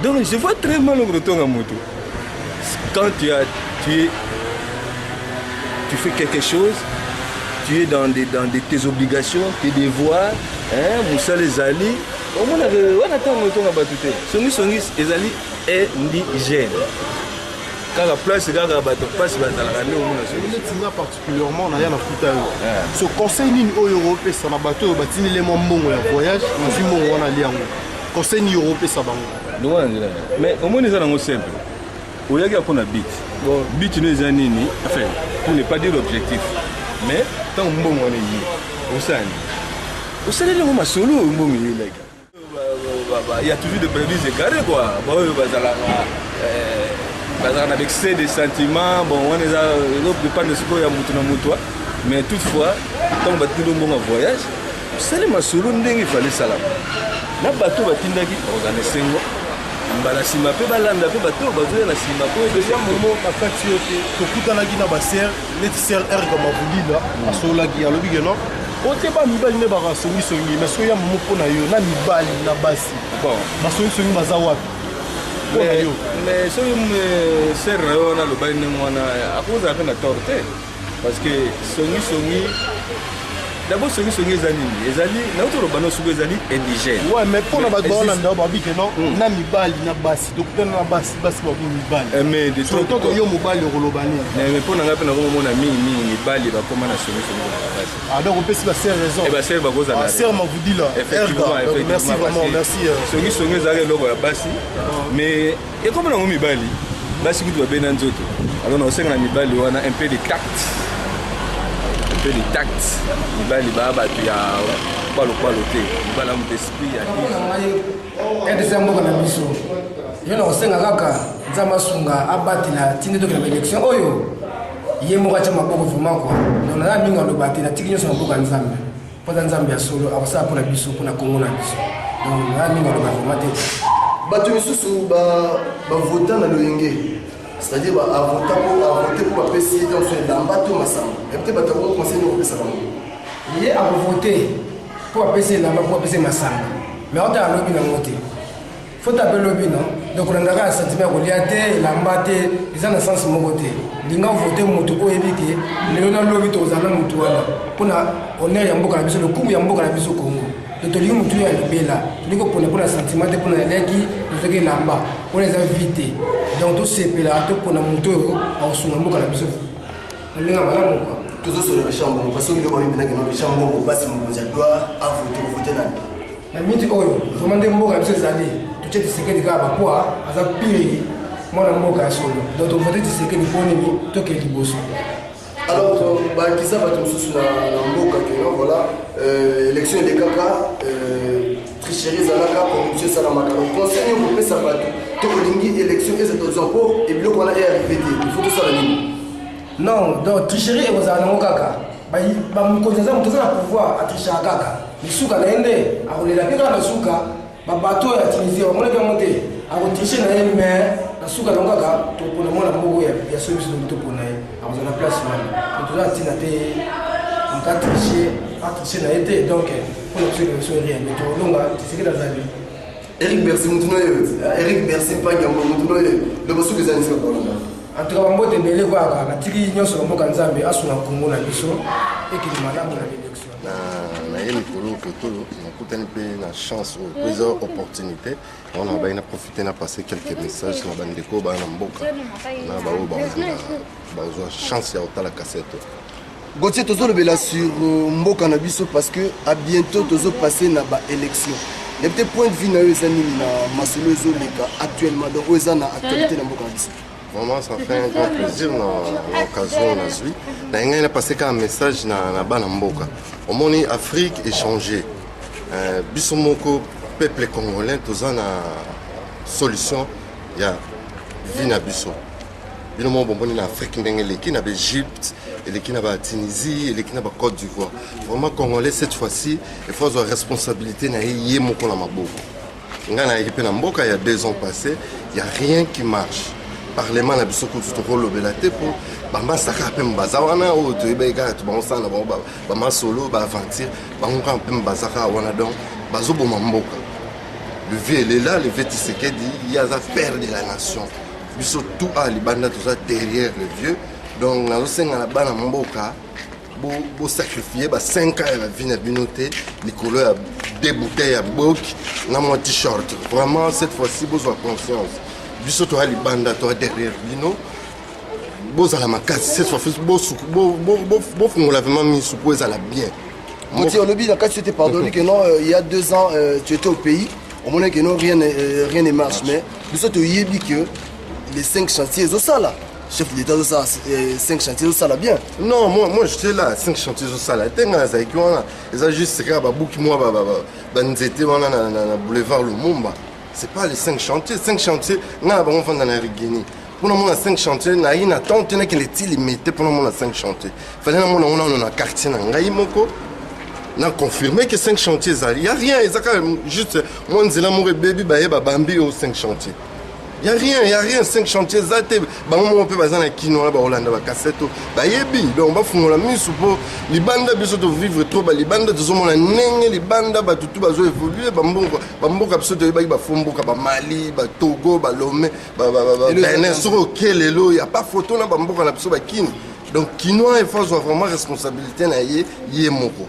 V: Donc je vois très mal le retour à moto. Quand tu fais quelque chose, tu es dans tes obligations, tes devoirs, Moussa les alliés, on attend le retour à Batouté. Songi les alliés est indigène. Quand la place est à la place,
I: particulièrement, on a rien à foutre. Ce conseil européen, ça m'a battu, il y a un voyage, on a lié. Conseil européen, ça va.
V: Mais au moins, nous avons simple. Au Yaga, on a bit. Bit, nous avons nini. Enfin, pour ne pas dire l'objectif. Mais, tant que nous avons dit, au sein, nous avons solo, il y a toujours des prévisions carrées, quoi. On excès de sentiments, bon, on est à l'autre de ce qu'il y a moutoua, mais toutefois, quand on va tirer un voyage, c'est le masolo il fallait ça là. Na bateau va tindaki organiser ngo. Mbala sima pe balanda pe bateau bazo na sima ko
I: déjà moment bakati yote tokutana ki na baser net ser erga mabulila asola ki alobi que non. Ote ba mibali ne ba songi mais soya momo pona yo na mibali na basi.
V: Bon,
I: songi baza wapi?
V: Mais si je suis là, je suis torté. Parce que Songi, d'abord Songi est indigène.
I: Oui, mais pour nous, na mibali na basi. Donc na basi ba mibali.
V: Mais de tout
I: temps yo mobali rolobani.
V: Mais pour nga pe na komona mibali ba koma na Songi.
I: Ah donc on peut se passer raison.
V: Et ba ser ba goza na.
I: Ser mavudila. Merci vraiment, merci.
V: Songi ezali logo ya basi. Mais et comme na mibali, basi kutu ba bena nzoto. Alors na osenga na mibali wana un peu de tact. Un peu de tact. Mibali ba tu ya palo te. Mibala mu esprit ya
L: edesa mboka na biso. Yo na osenga kaka nzamba sunga abatila tinde to na élection oyo. Ye moko cha maboko vraiment quoi. Donc na minga ndo batila tikinyo sa mboka nzambe. Poza nzambe ya solo akosala pour na biso pour na Congo na biso. Donc na minga ndo vraiment te.
H: Bato misusu bavota na loyenge, c'est-à-dire voter pour bapesi dans son lamba to masamba. Et peut-être bato ko conseiller ko pesa bango.
L: Ye a voter pour bapesi lamba pour bapesi masamba. Mais on t'a lobi na moté. Faut taper lobi non. Donc on a un sentiment ko liate lamba te, ils ont un sens moko te. Linga voter moto ko ebike, le na lobi to zana moto wana. Pona honneur ya mboka na biso, le coup ya mboka na biso Congo. Totoli mutu ya libela liko pona sentiment te pona leki toke lamba pona za vite donc tout sepela to pona mutu au sunga mboka na biso linga malamu quoi
H: toujours sur le chambre parce que le boni bina ke no chambre ko basi mo doit voter
L: na miti oyo demande mboka biso zali to chete sekedi ka ba kwa aza pire mona mboka solo donc to voter sekedi poni ni to ke liboso.
H: Alors, qui ça va te soucier dans le mot voilà, élection des caca, tricherie zalaka, corruption salamaka. Donc, conseil vous ça va tout lingi élection et c'est aux impôts et bien voilà est arrivé. Il faut tout ça la ligne.
L: Non, donc tricherie vous allez mon caca. Bah mon conseil ça vous allez pouvoir à tricher à caca. Le souka naende, à rouler la pierre dans le souka, bah bateau à Tunisie, on va monter. À tricher naende mais la souka dans caca, tout pour le monde la mogo ya service de tout pour naende. À vous en place là. Tout ça tina te tricher na été donc pour le faire rien mais tout longa c'est que dans la vie
H: Eric Bercy Eric Bercy pas ngambo mutuno le bosu que ça nisika kolonga
L: en tout cas mbote mbele kwa na tiki nyonso mboka nzambe asuna Congo na biso ekili malamu na élection
M: na ye mikolo okotolo nakutani mpe na chance oyo eza opportunité on a baina profité na passer quelques messages na bandeko bana na mboka na bao bazwa chance ya otala cassette.
H: Gauthier tozolobela sur mboka na biso parce que à bientôt tozopasser na ba élection. Il y a peut-être point de vue na ezani na masolo ezoleka actuellement donc ezana actualité na mboka na biso.
M: Vraiment, ça fait un grand plaisir dans l'occasion de Nazui. Nous avons passé un message dans Banamboka. Au monde Afrique échangée. Bissomoko, peuple congolais, tous en solution. Il y a vie na biso. Nous avons en Afrique, nous avons en Égypte, nous avons en Tunisie, nous avons en Côte d'Ivoire. Vraiment, Congolais, cette fois-ci, il faut avoir responsabilité na yemoko na maboko. Il y a 2 ans passés, il n'y a rien qui marche. Parlement na biso ko tutoko belate pour bamba saka pe mbazawana o to ibeka to bansa na ba solo ba aventure ba nka pe mbazaka wana donc bazo boma mboka le vieux il est là le vieux Tshisekedi il y a la père de la nation biso tout a libanda tout ça derrière le vieux donc na senga na bana mboka bo sacrifier ba 5 ans la vie na binoté likolo ya 2 bouteilles ya bok na mon t-shirt vraiment cette fois-ci besoin conscience biso to ali banda to derrière bino bozala makasi cette fois bo fungola vraiment mi suppose à la bien
H: Moti olobi na kati tu t'es pardonné que non il y a 2 ans tu étais au pays au moment que non rien ne marche mais biso to yebi que les 5 chantiers au sala chef d'état de ça 5 chantiers au sala bien
M: non moi j'étais là 5 chantiers au sala tenga za ikiona eza juste que ba buki moi ba nzete wana na boulevard Lumumba. C'est pas les 5 chantiers. 5 chantiers, on a un enfant dans la Guinée. Pour nous, on a 5 chantiers, on a une attente, on a que les tirs mettaient pour nous, on a 5 chantiers. Il fallait que nous on a quartier dans Ngaïmoko. On a confirmé que 5 chantiers, il n'y a rien. Juste, moi, on dit l'amour et bébé, bambi aux 5 chantiers. Il n'y a rien, 5 chantiers, on peut passer dans Kino, Hollande, cassette, on va faire la mise pour les bandes de vivre trop, les bandes de zone, les bandes de tout évoluer, Bambo absolument, Mali, Togo, Lomé, Benin, sur lequel il n'y a pas photo, Bambo, Kino. Donc, Kino, il faut vraiment responsabilité, Yemoko.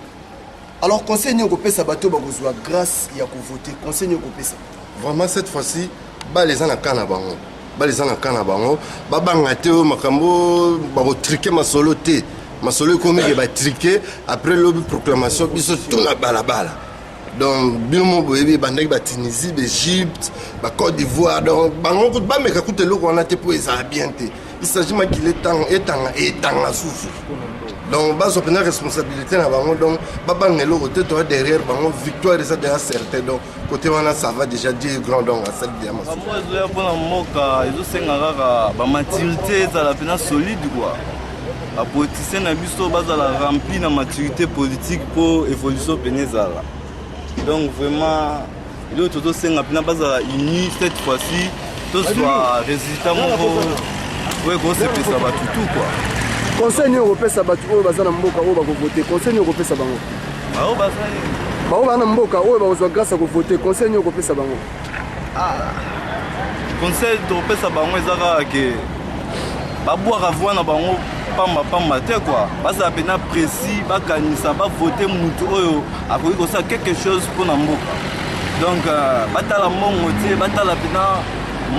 H: Alors, conseil nous copé ça bateau bagozwa grâce ya ko voter. Conseil nous copé ça.
M: Vraiment cette fois-ci, les gens na kana bango. Les gens na kana bango, banga te makambo ba triquer ma solo te. Ma solo comme il va triquer après le proclamation biso tout na balabala. Donc bilmo boyebi bandek ba Tunisie, Égypte, ba Côte d'Ivoire donc bango ba meka koute loko na te pour ça bien te. Il s'agit ma qu'il est temps la source. Donc, bas opérer responsabilité na bango donc baba ngelo côté toi derrière bango victoire est déjà certaine donc côté wana ça va déjà dire grand donc à cette diamant.
E: Moi je pour na moka ils sengaka ba maturité za la pena solide quoi. A politicien na biso bazala rempli na maturité politique pour évolution penezala. Donc vraiment il tout senga pena bazala uni cette fois-ci tout soit résultat moko ouais gros c'est ça va tout quoi.
H: Conseil européen ça batu o bazana mboka o bako voter conseil européen ça bango
E: ba o bazana
H: ba o bana mboka o bazwa grâce à ko voter conseil européen ça bango
E: conseil européen ça bango ezaka ke ba boire avoir na bango pamba te quoi baza pena précis ba kanisa ba voter mutu oyo akoki ko sa quelque chose pour na mboka donc batala mbongo te batala pena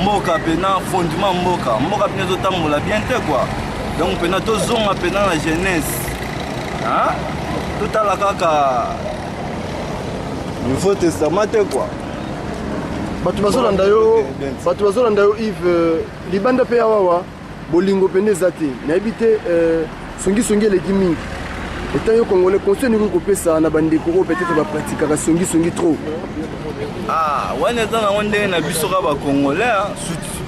E: mboka pena fondement mboka pena zotambola bien te quoi. Donc, on a tous la jeunesse. Hein? Tout à la caca. Nouveau Testament, quoi.
H: Batu bazolanda yo Yves libanda pe awawa bolingo peneza te na habité songi eleki mingi etant yo congolais conseil ni ko pesa na bandeko ko peut-être ba pratiquer songi trop
E: ah wana za na ndenge na biso ka ba congolais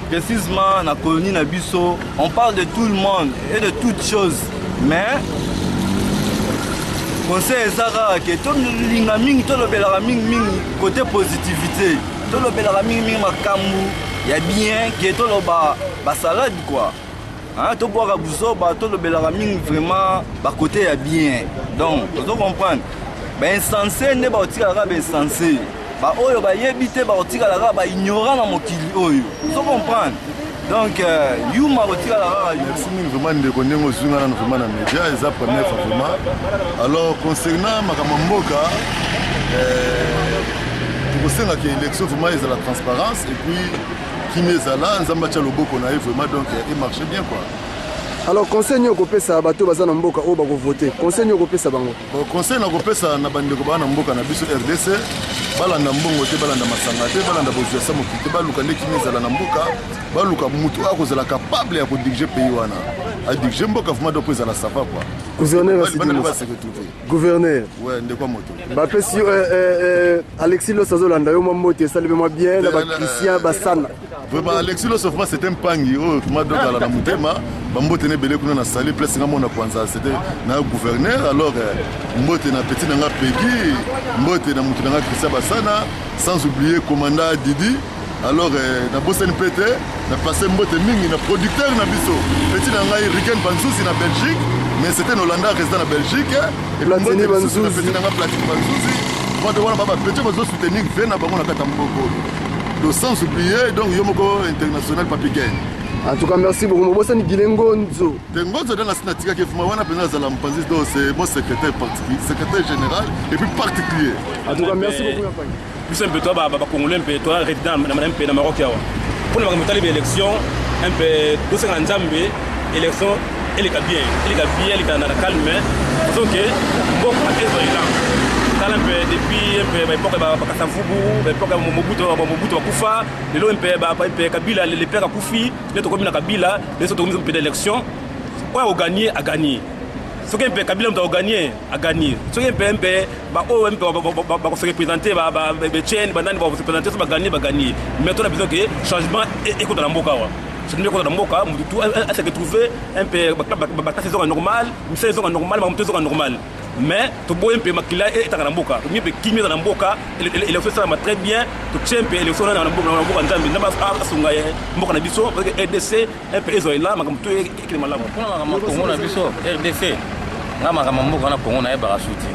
E: précisément na colonie na biso on parle de tout le monde et de toutes choses mais conseil ezaka ke to linga mingi to lobela mingi côté positivité to lobela mingi makambu ya bien ke to loba ba salade quoi tobwaka buzoba tolobelaka mingi vraiment bakote ya bien donc tozo comprendre bainsensé nde baotikalaka bainsensé baoyo bayebi te baotikalaka baignorant na mokili oyo tozo comprendre donc yuma otikalaka
M: merci mingi vraiment ndeko ndenge ozwinga nano vraiment na média eza première fois vraiment alors concernant makambo mboka tokosengaka élection vraiment ezala transparence et puis kimi ezala nzambe atya loboko na ye vraiment donc emarche bien quoi.
H: Alors conseil nyoko pesa bato baza na mboka oyo bakovote conseil nyoko pesa bango
M: conseil nakopesa na bandeko baa na mboka na biso RDC balanda mbongo te balanda masanga te balanda bozwa sa mokili te baluka nde kimi ezala na mboka baluka mutu akozala capable ya kodirige pays wana adirige mboka vraiment donc ezala sava quoi.
H: Gouverneur
M: ouais ndeko moto
H: bapesi Alexis Los azolanda yo mbote esalebe mwa bien na bakristian basana
M: vraiment Alexis Los vraiment c'est un pangi oyo vraiment donc ala na mutema bambote ne belé kuna na sali place nga mona kwanza c'était na gouverneur alors mbote na petit na nga pegi mbote na mutu na nga Christian basana sans oublier commandant Didi alors na boseni pete na passé mbote mingi na producteur na biso petit na ngai Riken Banzouzi na Belgique mais c'était un Hollandais résident na Belgique et Platini Banzouzi na petit na nga Platini Banzouzi moi de wana baba petit bazo soutenir vena bango na kata mboko donc sans oublier donc yomoko international Papiken.
H: En tout cas, merci beaucoup. Moi, c'est Ngonzo.
M: Ngonzo, dans la Sinatika, qui est Fumawana, c'est mon secrétaire général et puis particulier.
H: En tout cas, merci beaucoup.
P: Plus un peu toi, Congolais, un peu toi, résident dans Maroc. Pour nous élection, un peu 250 Zambie, élection, elle est bien, elle est dans la calme. Donc, bon, à depuis l'époque de Kasavubu, l'époque de Mobutu Wakufa, l'époque de Kabila, les pères Akufi, les communes à Kabila, les autres communes d'élection, on a gagné, a gagné. Ce qui est Kabila a gagné, a gagné. Ce qui est se représenter, Tchène, Banane, va se présenter, va gagner. Maintenant, on a besoin que le changement est contre la Mboka. C'est mieux contre la Mboka, on s'est retrouvé un peu, la saison normale, une saison normale, une saison normale. Mais tu vois un peu makila est dans la mboka tu mieux qui met dans la mboka l'élection ça va très bien tu tiens un peu l'élection dans la mboka nzambi na ba asunga mboka na biso parce que RDC un peu ezoila makamto ekile malamu
B: pour Congo na biso RDC nga makambo mboka na Congo na eba suti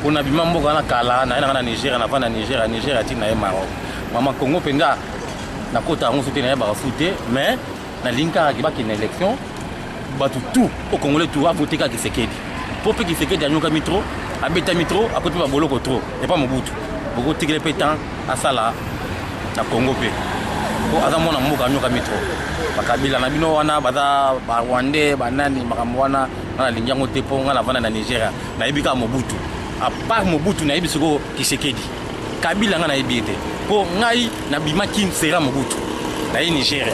B: pour na bima mboka na kala na Nigeria na vana Nigeria tina e Maroc mama Congo penga na kota ngo suti na eba futé mais na linka ki ba ki na élection ba tout au Congolais tout a voter ka Kisekedi pour que Kisekedi a nyoka mitro abeta mitro a côté ba boloko trop et pas Mobutu boko tigre pétant à sala na Congo pe ko azamo na mboka nyoka mitro bakabila na bino wana baza ba Rwandais banani makambo wana na linyango te po ngala vana na Nigeria na ibika Mobutu à part Mobutu na ibi siko Kisekedi kabila ngana ibite po ngai na bimaki sera Mobutu na Nigeria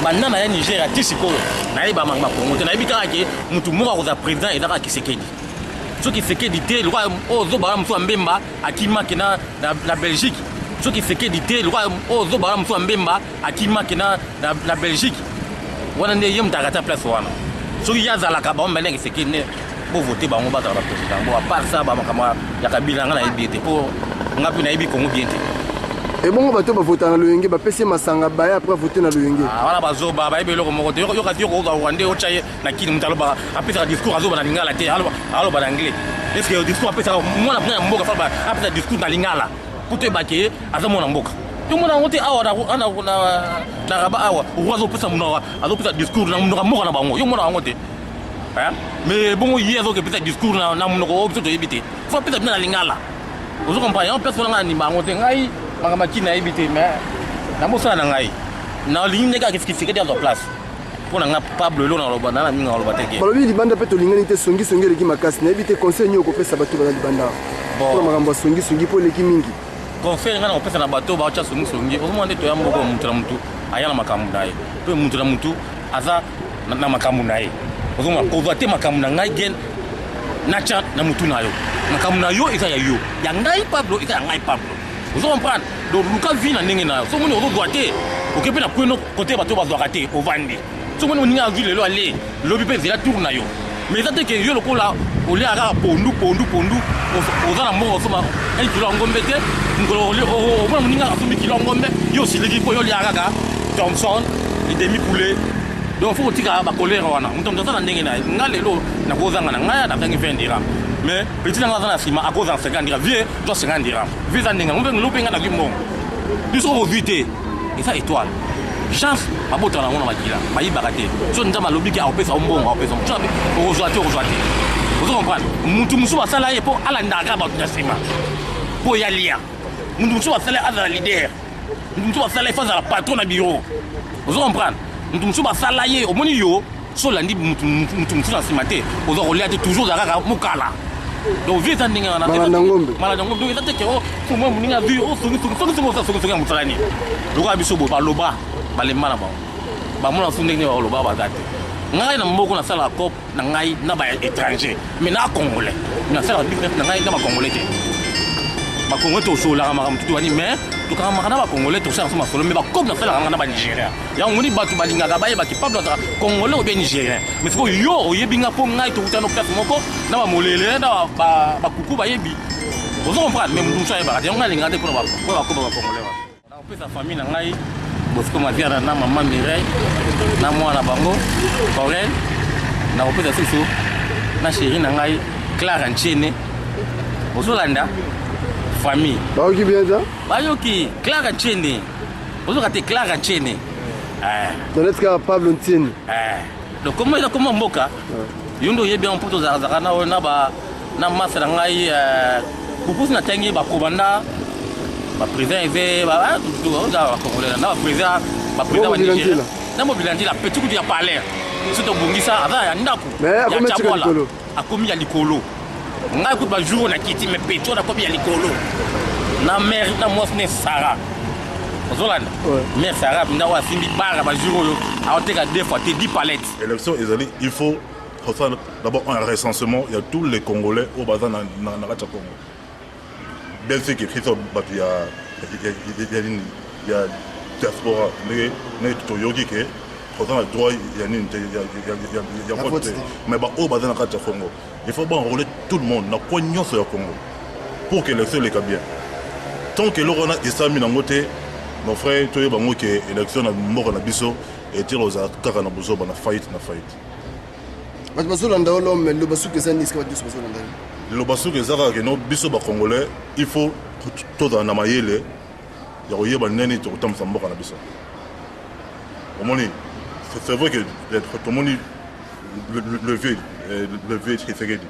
B: banana ya Nigeria tisiko na iba mangma Congo te na ibika ke mutu moko ko za président ezaka Kisekedi so Kisekedi te lwa ozo ba mutu mbemba akima kena na Belgique so Kisekedi te lwa ozo ba mutu mbemba akima kena na Belgique wana ne yem takata place wana so yazala ka ba mbele Kisekedi ne bo voter ba ngo ba za président bo a part ça ba makama ya kabila ngana ibite po ngapi na ibi Congo bien te.
H: Et bon, bato ba voter na loyenge ba pesi masanga baya après voter na loyenge.
B: Ah wala bazoba ba ibe loko moko te yo ka tiko ko Rwanda o chaye na kini mutalo ba apesa discours azoba na lingala te alo ba anglais. Est-ce que discours apesa mwana na mboka fa ba apesa discours na lingala puto ba ke azamo na mboka. Tout mona ngote awa na raba awa uwazo pesa muna azopesa discours na mboka na bango yo mona ngote. Hein? Mais bon hier azo ke pesa discours na mnoko opso to yebite. Fa pesa na lingala. Ozo comprendre personne ngani bango te ngai makamaki na ibite mais na mosala na ngai na ligne ka Kisekedi à place pour na Pablo lo na loba na minga loba teke
H: balobi libanda pe to lingani te songi leki makasi na ibite conseil nyoko pesa bato ba libanda pour makambo songi po leki mingi
B: conseil ngana opesa na bato ba cha songi o mo ndeto ya mboko mutu na mutu ayana makambo naye pe mutu na mutu aza na makambo naye o zo ma kovate makambo na ngai gen na cha na mutu na yo makambo na yo eza ya yo ya ngai Pablo eza ya ngai Pablo. Vous comprenez? Donc, Lucas vit dans l'ingénieur. Si vous avez droité, vous avez pris côté bateau va droiter au Vandi. Si vous avez vu le aller, le bébé c'est la tourne yo. Mais ça que yo le coup là, au lieu à pondu, aux amours au sommet, un kilo en gomme bête, au moins on a assumé kilo en gomme, yo si l'équipe yo li araga, Johnson, les demi poulet, donc faut tika ba colère wana mutu mtoto na ndenge na nga lelo na kozanga na nga na tangi 20 dirhams mais petit na nga na sima à cause en 50 dirhams vie toi 50 dirhams vie za ndenge ngombe nglope nga na kimbongo biso ko vite et ça étoile chance babota na ngona makila bayibaka te so nzama lobi ki aopesa ombongo aopesa mutu ko rejoite vous comprenez mutu musu basala ye po ala ndaka ba tuna sima po ya lia mutu musu basala ala leader mutu musu basala face à la patron na bureau vous comprenez mutu musu basala ye omoni yo so landi mutu musu na sima te ozo kolia te toujours zakaka mukala donc vite ndinga na malanda ngombe donc tate ke o pour moi muninga vi o songi mutalani loka biso bo baloba balemana ba mona sunde ni baloba bazate ngai na mboko na sala cop na ngai na ba étranger mais na congolais na sala business na ngai na ba congolais te ba congolais to so la ma mutu wani mais to ka ma na ba congolais to sala sama solo mais ba cop na sala na ba Nigeria ya ngoni batu balinga ga baye ba capable ta congolais ou bien nigérien mais faut yo oyebinga po ngai to utano place moko na ba molele na ba kuku ba yebi vous comprenez mais mutu sa ba ya ngai linga te ko ba congolais na pesa famille na ngai Bosco Maziara na maman Mireille na mwana bango Corel na opesa susu na chérie na ngai Clara Nchene bozolanda famille
H: bayoki bien ça
B: bayoki Clara Nchene bozokate Clara Nchene
H: donetka Pablo Ntini
B: donc comment mboka yondo yebi en poto zazaka na ba na masa na ngai kupusi na tangi ba kobanda ba président eve ba za congolais na président ba Nigeria na mobilandi la petit coup ya palais surtout bungisa aza ya ndako ya chabola akomi ya likolo ngai ku ba jour na kiti me peto na komi ya likolo na mère na mosne Sara ozolanda mère Sara na wa simbi bara ba jour yo aoteka deux fois te 10 palettes
F: élection ezali il faut d'abord un recensement il y a tous les Congolais au bazar na Racha Congo bien sûr que Christophe il y a diaspora mais toyoki que quand on a droit il y a mais bah au bazar na Racha Congo il faut enrôler tout le monde na cognon sur le Congo pour que l'élection les bien tant que l'on a isami na ngote mon frère toye bango que élection na moko na biso et tire aux kaka na buzo na fight
H: Mas bazolanda l'homme le basu que ça niska badiso bazolanda
F: le basu que zaka que no biso ba congolais il faut tout dans na mayele ya oyeba neni to tamsa mboka na biso omoni c'est vrai que tout moni le vieux Tshisekedi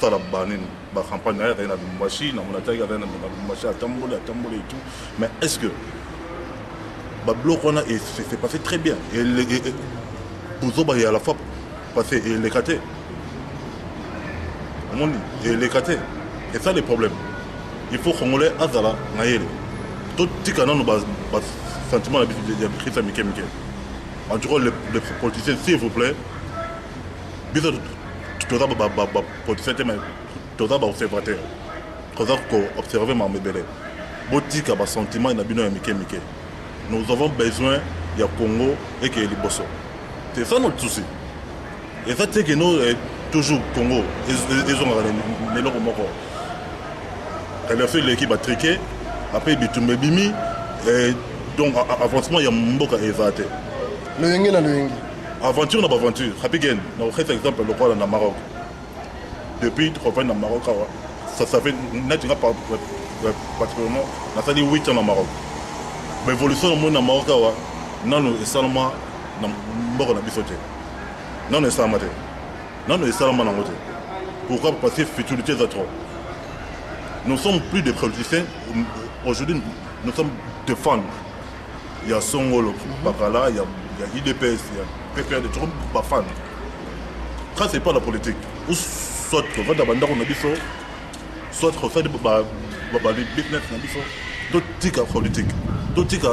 F: ça la banine ba campagne na na machine na monataka na machine tambola et tout mais est-ce que ba bloc on a et c'est passé très bien et Bouzoba est à la fois passé et l'écarté. Et l'écarté. Et ça le problème. Il faut qu'on ait Azala, Naïl. Tout ce qu'on a nos sentiments de Christ Miké. En tout cas, les politiciens, s'il vous plaît, tout ça, politiciens, tout ça, observateur. Tout ça, observer ma mébélé. Botika, sentiment, il y a Miké. Nous avons besoin, il y a Congo et qu'il y a les bossons. C'est ça notre souci. Et ça, c'est que nous, toujours Congo, ils ont les locaux morts. Elle a fait l'équipe à triquer, après Bitumbe Bimi, et donc avancement, il y a Mboka et Zate.
H: Le Yengi na le Yengi.
F: Aventure, n'a pas aventure. Rapigen, nous avons exemple le roi dans le Maroc. Depuis 3 ans dans le Maroc, ça fait naturellement particulièrement, on a dit 8 ans dans le Maroc. L'évolution du monde dans le Maroc, non, c'est seulement na mboko na biso te non esalama te non esalama nango te pourquoi parce que futilité za trop nous sommes plus des politiciens aujourd'hui nous sommes des fans il y a Songolo Bakala il y a IDPS il y a PPR de trop pas fans ça c'est pas la politique ou soit que va d'abandon na biso soit que ça ba business na biso d'autres tika politique d'autres tika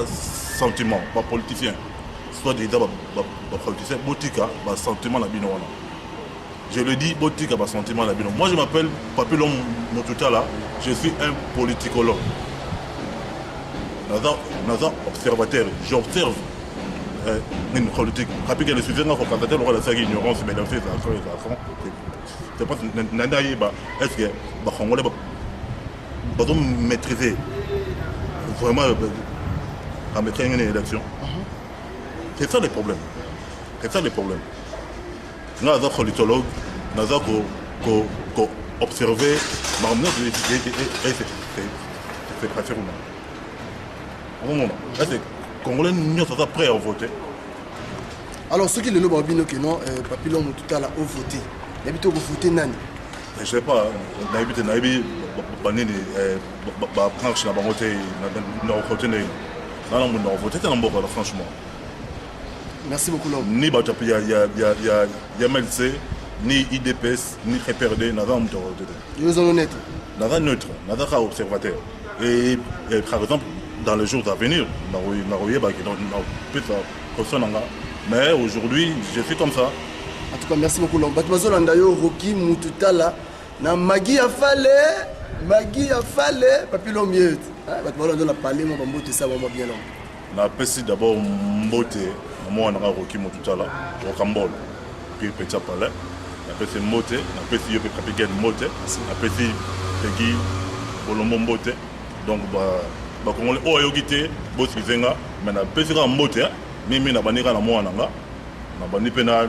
F: sentiment pas politicien soit des politiciens, Botika, sentiment la bino. Je le dis, Botika, sentiment la bino. Moi, je m'appelle Papillon Motuta là, je suis un politicologue. Nazar observateur, j'observe une politique. Rapide, le sujet n'a pas constaté le ignorance, mais dans ces affaires, c'est pas est-ce que les Congolais vont maîtriser vraiment à maîtriser une élection? C'est ça le problème. C'est ça le problème. Nous avons des politologues, nous avons observé, mais c'est pas sûr. Là, c'est Congolais, nous sommes prêts à voter.
H: Alors, ceux qui le ont dit que non, Papillon tout à l'heure ont voté. D'habitude, vous votez Nani.
F: Je ne sais pas, d'habitude, franchement.
H: Merci beaucoup, l'homme.
F: Ni MLC, ni IDPS, ni RPRD, nous avons
H: Ils sont honnêtes.
F: Nous sommes neutres, nous sommes observateurs. Et par exemple, dans les jours à venir, mais aujourd'hui, je suis comme ça.
H: En tout cas, merci beaucoup, l'homme. Batmazolandayo, Rocky, Moututala, na Magui a fallu, Papillon mieux. Batmazolandayo a parlé, mon bambou, ça va bien, l'homme.
F: Na pesi d'abord mbote moi na Rocky Motutala Rocambole puis petit palais na pesi mbote na pesi yo pe Papigen mbote na pesi Peggy Bolombo mbote donc ba Congolais o yogité bo sizenga mais na pesi ka mbote mimi na banira na moi nanga na bani pe na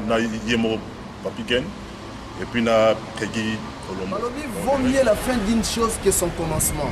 F: yemo Papigen et puis na Peggy Bolombo.
H: Vaut mieux la fin d'une chose que son commencement.